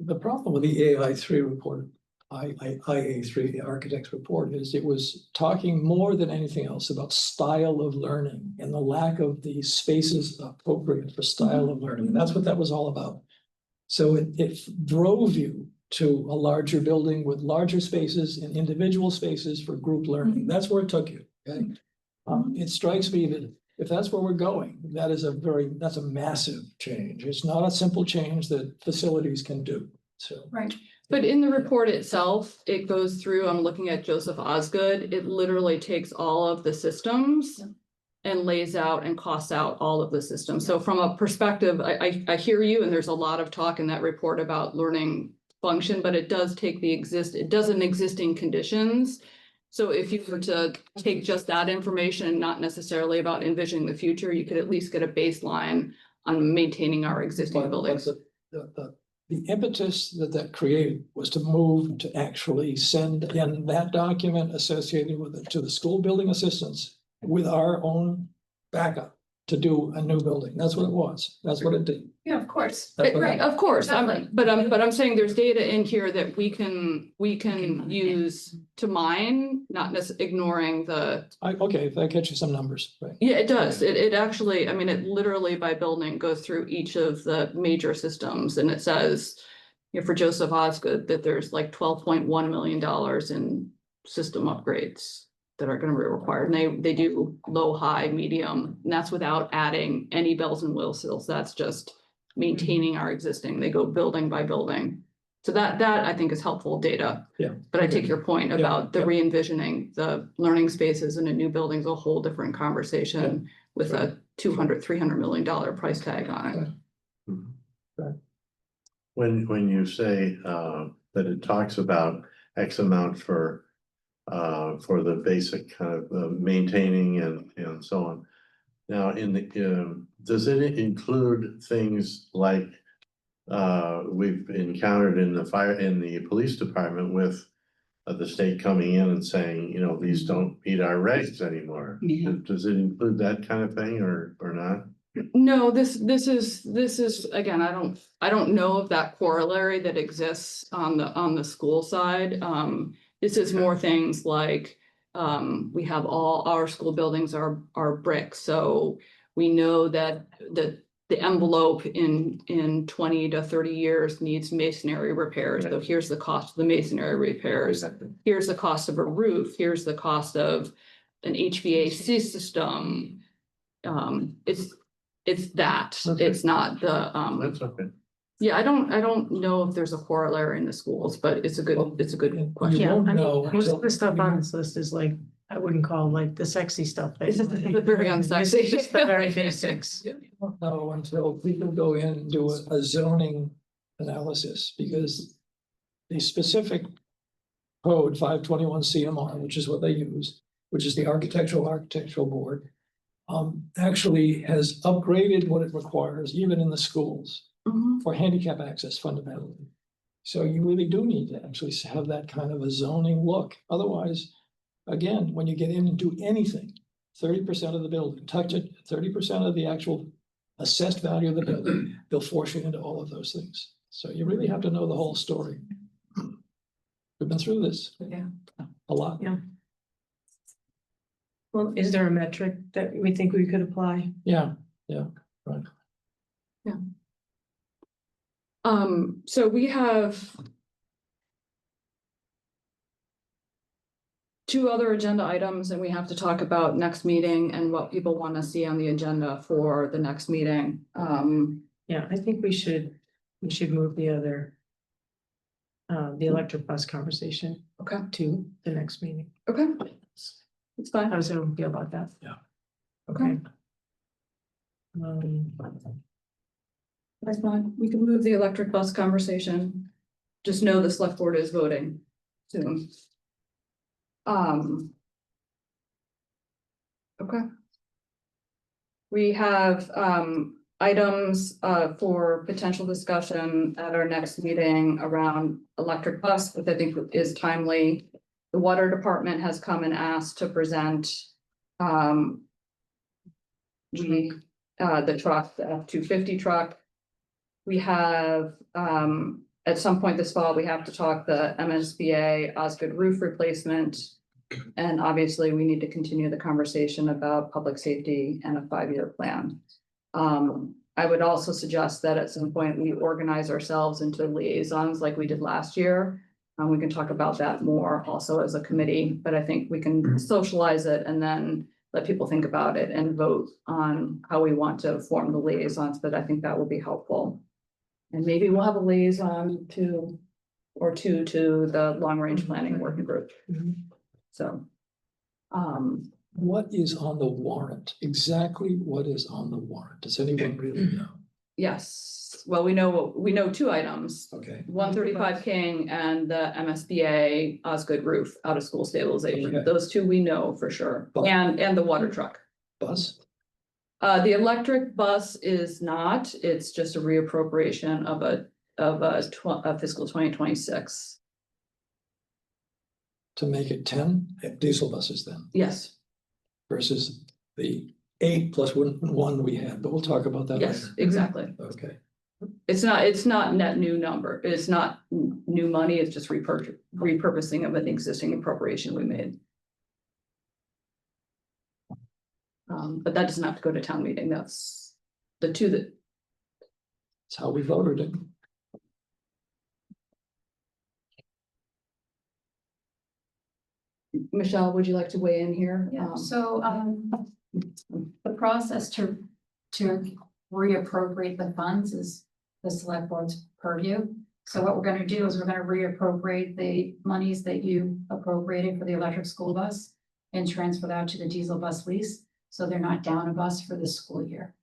The problem with the AI3 report, IA3, the architect's report, is it was talking more than anything else about style of learning and the lack of the spaces appropriate for style of learning. And that's what that was all about. So it drove you to a larger building with larger spaces and individual spaces for group learning. That's where it took you. Okay. It strikes me that if that's where we're going, that's a massive change. It's not a simple change that facilities can do, so. Right. But in the report itself, it goes through, I'm looking at Joseph Osgood, it literally takes all of the systems and lays out and costs out all of the systems. So from a perspective, I hear you, and there's a lot of talk in that report about learning function, but it does take it doesn't existing conditions. So if you were to take just that information, not necessarily about envisioning the future, you could at least get a baseline on maintaining our existing But buildings. the impetus that created was to move to actually send in that document associated with it to the school building assistants with our own backup to do a new building. That's what it was. That's what it did. Yeah, of course. That's what Right, happened. of course, Exactly. but I'm saying there's data in here that we can use to mine, not necessarily ignoring the. Okay, if I catch you some numbers, right? Yeah, it does. It actually, I mean, it literally by building goes through each of the major systems and it says. For Joseph Osgood, that there's like $12.1 million in system upgrades that are gonna be required. And they do low, high, medium, and that's without adding any bells and whistles. That's just maintaining our existing. They go building by building. So that I think is helpful data. Yeah. But I take your point Yeah, about the yeah. re-envisioning, the learning spaces in a new building is a whole different conversation with a $200-300 million price tag on it. When you say that it talks about X amount for the basic kind of maintaining and so on. Now, in the does it include things like we've encountered in the police department with the state coming in and saying, you know, these don't meet our regs anymore? Yeah. Does it include that kind of thing or not? No, this is, again, I don't know of that corollary that exists on the school side. This is more things like, we have all our school buildings are brick, so we know that the envelope in 20 to 30 years needs masonry repairs. So here's the cost of the masonry repairs. Here's the cost of a roof. Here's the cost of an HVAC system. It's that, Okay. it's not the, That's okay. yeah, I don't know if there's a corollary in the schools, but it's a good You question. Yeah, won't I mean, know most of until- the stuff on this list is like, I wouldn't call like the sexy stuff. It's just the very unsexy. It's just the very basics. You won't know until people go in and do a zoning analysis, because the specific code 521 CMR, which is what they use, which is the architectural board, actually has upgraded what it requires, even in the schools, Mhm. for handicap access fundamentally. So you really do need to actually have that kind of a zoning look. Otherwise, again, when you get in and do anything, 30% of the building, touch it, 30% of the actual assessed value of the building, they'll force you into all of those things. So you really have to know the whole story. We've been through this Yeah. a lot. Yeah. Well, is there a metric that we think we could apply? Yeah. So we have two other agenda items, and we have to talk about next meeting and what people want to see on the agenda for the next meeting. Yeah, I think we should move the other. The electric bus conversation Okay, to the next meeting. okay, it's fine. How does everyone feel about that? Yeah. Okay, that's fine. We can move the electric bus conversation. Just know the select board is voting soon. Okay. We have items for potential discussion at our next meeting around electric bus, which I think is timely. The water department has come and asked to present the truck, the F-250 truck. We have, at some point this fall, we have to talk the MSBA Osgood roof replacement. And obviously, we need to continue the conversation about public safety and a 5-year plan. I would also suggest that at some point we organize ourselves into liaisons like we did last year. We can talk about that more also as a committee, but I think we can socialize it and then let people think about it and vote on how we want to form the liaisons, but I think that will be helpful. And maybe we'll have a liaison to the long-range planning working group, so. What is on the warrant? Exactly what is on the warrant? Does anyone really know? Yes, well, we know two items. Okay. 135 King and the MSBA Osgood roof out of school stabilization. Okay. Those two we know for sure. But- And the water truck. Bus? The electric bus is not, it's just a reappropriation of a fiscal 2026. To make it 10 diesel buses then Yes, versus the 8 plus one we had, but we'll talk about that yes, later. exactly. Okay. It's not net new number. It's not new money. It's just repurposing of an existing appropriation we made. But that doesn't have to go to town meeting. That's the two that, That's how we voted it. Michelle, would you like to weigh in here? Yeah, so, the process to reappropriate the funds is the select board's purview. So what we're gonna do is we're gonna reappropriate the monies that you appropriated for the electric school bus and transfer that to the diesel bus lease, so they're not down a bus for this school year.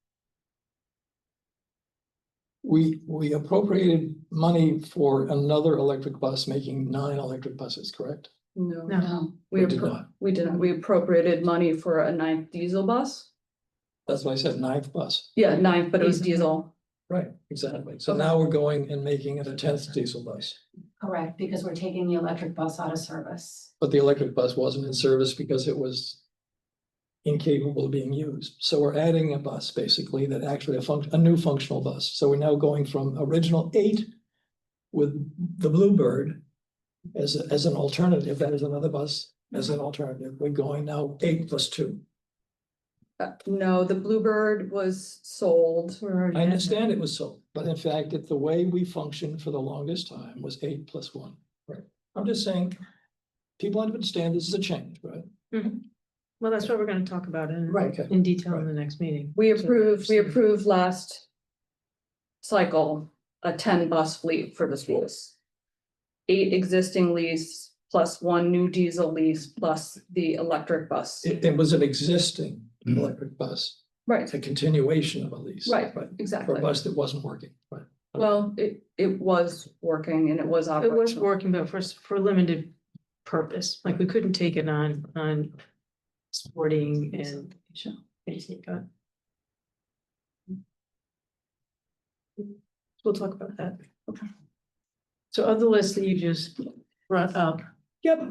We appropriated money for another electric bus, making 9 electric buses, correct? No, No, We did not. we didn't. We appropriated money for a 9th diesel bus. That's why I said 9th bus. Yeah, 9th, but it was diesel. Right, exactly. So now we're going and making it a 10th diesel bus. correct, because we're taking the electric bus out of service. But the electric bus wasn't in service because it was incapable of being used. So we're adding a bus basically that actually a new functional bus. So we're now going from original 8 with the Bluebird as an alternative. That is another bus as an alternative. We're going now 8 plus 2. No, the Bluebird was sold. I understand it was sold, but in fact, the way we functioned for the longest time was 8 plus 1. Right. I'm just saying, people understand this is a change, right? Well, that's what we're gonna talk about Right. in detail in the next meeting. We approved last cycle a 10 bus fleet for the schools. 8 existing lease plus 1 new diesel lease plus the electric bus. It was an existing electric bus, Right, it's a continuation of a lease. right, For exactly. a bus that wasn't working, right? Well, it was working and it was It was operational. working, but for limited purpose, like we couldn't take it on sporting and basic. We'll talk about that. Okay. So of the list that you just brought up. Yep.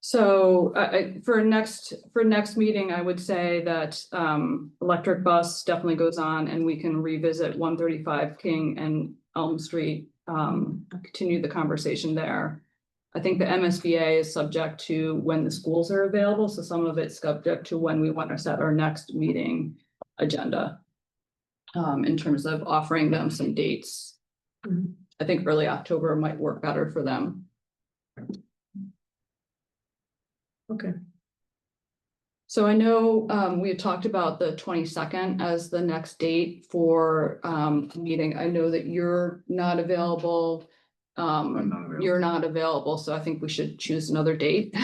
So for next meeting, I would say that electric bus definitely goes on and we can revisit 135 King and Elm Street. Continue the conversation there. I think the MSBA is subject to when the schools are available, so some of it's subject to when we want to set our next meeting agenda. In terms of offering them some dates. Mhm. I think early October might work better for them. Okay. So I know we had talked about the 22nd as the next date for meeting. I know that you're not available. I'm not available. You're not available, so I think we should choose another date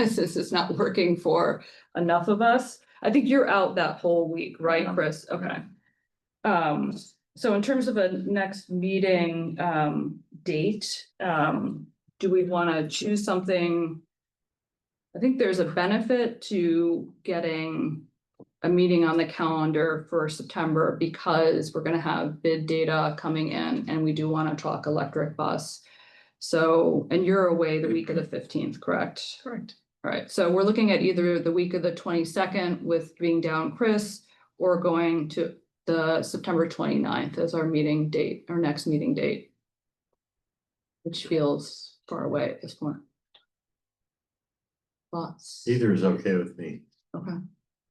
since it's not working for enough of us. I think you're out that whole week, right, Chris? Okay. So in terms of a next meeting date, do we want to choose something? I think there's a benefit to getting a meeting on the calendar for September because we're gonna have bid data coming in and we do want to talk electric bus. So, and you're away the week of the 15th, correct? Correct. All right, so we're looking at either the week of the 22nd with being down Chris or going to the September 29th as our meeting date, our next meeting date. Which feels far away at this point. Thoughts? Either is okay with me. Okay,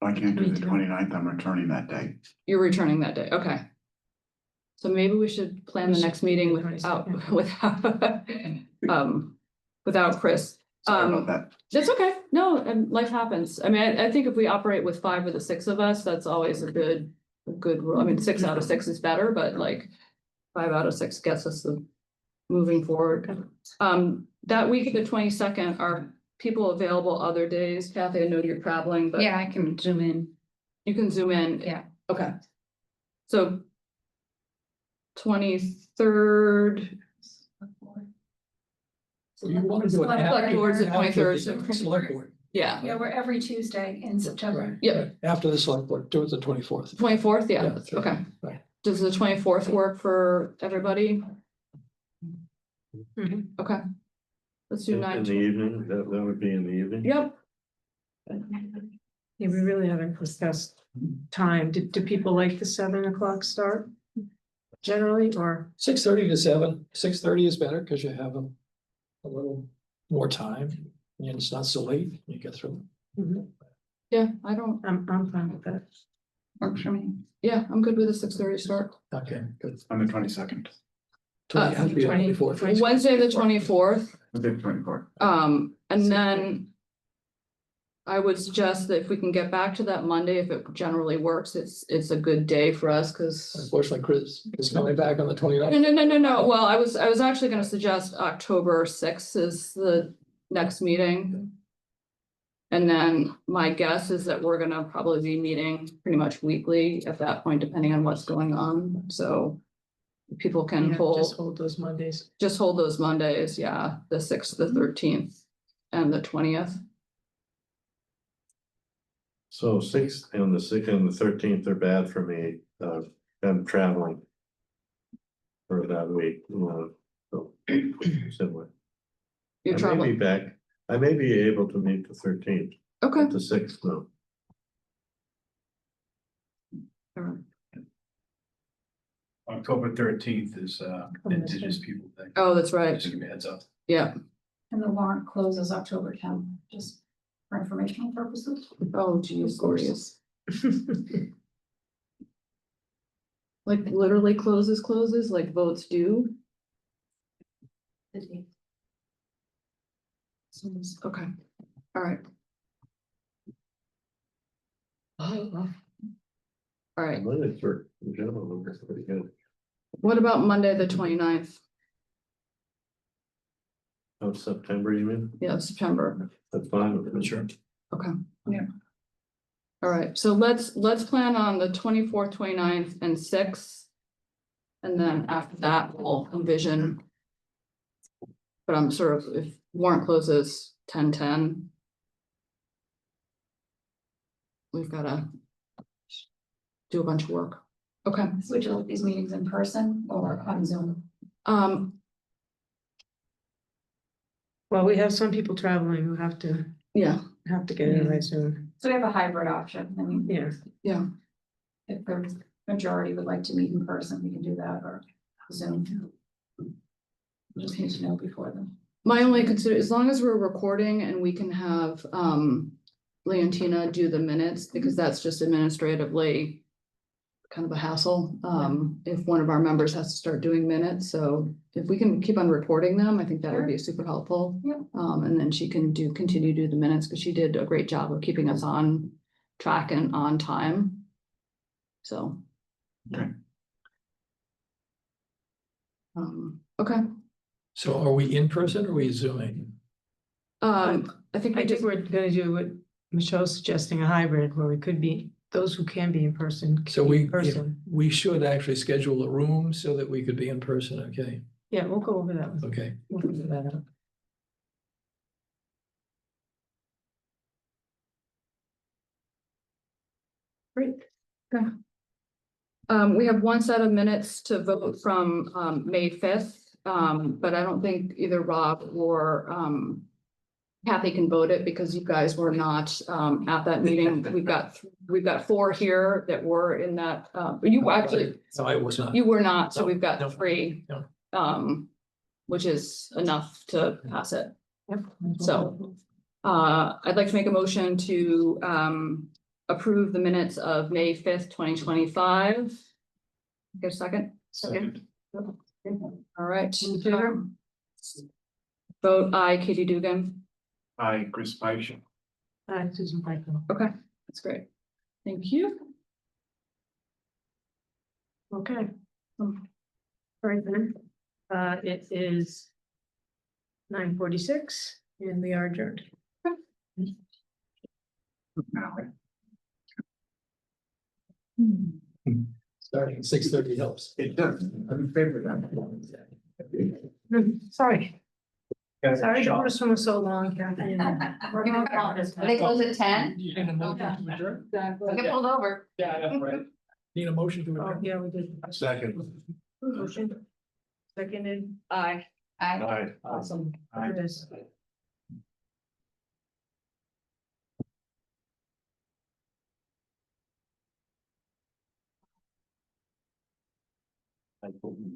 I can't do Me the too. 29th. I'm returning that day. you're returning that day, okay. So maybe we should plan the We should next meeting do the without, 22nd. without Chris. Sorry about that. That's okay. No, and life happens. I mean, I think if we operate with 5 of the 6 of us, that's always a good rule. I mean, 6 out of 6 is better, but like 5 out of 6 gets us the moving forward. That week of the 22nd, are people available other days? Kathy, I know you're traveling, but Yeah, I can zoom in. you can zoom in. Yeah. Okay. So 23rd. So you want to do it Select after. board's the after 23rd. the Select board. Yeah. Yeah, we're every Tuesday in September. Yep. After the select board, towards the 24th. 24th, yeah, that's right. okay. Right. Does the 24th work for everybody? Mhm. Okay. Let's do In 9. the evening, that would be in the evening? Yep. Yeah, we really haven't discussed time. Do people like the 7 o'clock start? Generally, or? 6:30 to 7. 6:30 is better because you have a little more time and it's not so late. You get through. Yeah, I don't, I'm fine with that. Works for me. yeah, I'm good with the 6:30 start. Okay, good. On the 22nd. It has to be the 20 24th. Wednesday, the 24th, The 24th. and then I would suggest that if we can get back to that Monday, if it generally works, it's a good day for us, because Unfortunately, Chris is coming back on the 29th. no. Well, I was actually gonna suggest October 6th is the next meeting. And then my guess is that we're gonna probably be meeting pretty much weekly at that point, depending on what's going on, so. People can Yeah, hold, just hold those Mondays. just hold those Mondays, yeah, the 6th, the 13th, and the 20th. So 6th and the 6th and the 13th are bad for me. I'm traveling for that week, so similar. You're I may be traveling, back. I may be able to meet the 13th, okay. the 6th, no. Alright. October 13th is Indigenous People Day. Oh, that's right, Just give me a heads up. yeah, And the warrant closes October 10th, just for informational purposes. oh geez, glorious. Like literally closes, like votes do, okay, alright. Alright, Monday for in general, that's pretty good. what about Monday, the 29th? Of September, you mean? Yeah, September, That's fine with me. Sure. okay. Yeah. Alright, so let's plan on the 24th, 29th, and 6th. And then after that, we'll envision. But I'm sort of, if warrant closes 10:10. We've gotta. Do a bunch of work, okay, So would you like these meetings in person or on Zoom? Well, we have some people traveling who have to yeah, get in by Zoom. So we have a hybrid option. I mean, Yeah. yeah, if the majority would like to meet in person, we can do that or Zoom. Just need to know before then. my only consider, as long as we're recording and we can have, Leontina do the minutes, because that's just administratively. Kind of a hassle, if one of our members has to start doing minutes, so if we can keep on recording them, I think that would be super helpful. Yeah. And then she can continue to do the minutes, because she did a great job of keeping us on track and on time. So. Okay. Okay, So are we in person or are we zooming? I think I we think just, we're gonna do what Michelle's suggesting, a hybrid where we could be, those who can be in person. can So be we, in person. we should actually schedule a room so that we could be in person, okay? Yeah, we'll go over that. Okay. We'll figure that out. great. Okay. We have one set of minutes to vote from, May 5th, but I don't think either Rob or, Kathy can vote it because you guys were not, at that meeting. We've got 4 here that were in that, you actually, No, I was not. you were not, so we've No, got 3. no. Which is enough to pass it. Yep. So, I'd like to make a motion to, approve the minutes of May 5th, 2025. Get a second? Second. All right. Vote aye, Katie Dugan. Hi, Chris Paixão. Susan Franklin. Okay, that's great. Thank you. Okay. All right then, it is 9:46 and we are adjourned. Starting at 6:30 helps. It does. I'm in favor of that. Sorry. Sorry, the first one was so long, Kathy. They close at 10? You need a motion to adjourn? I get pulled over. Yeah, that's right. Need a motion to Oh, adjourn? yeah, we did. Second. Motion. Seconded. Aye. I. Aye. Awesome. There it is.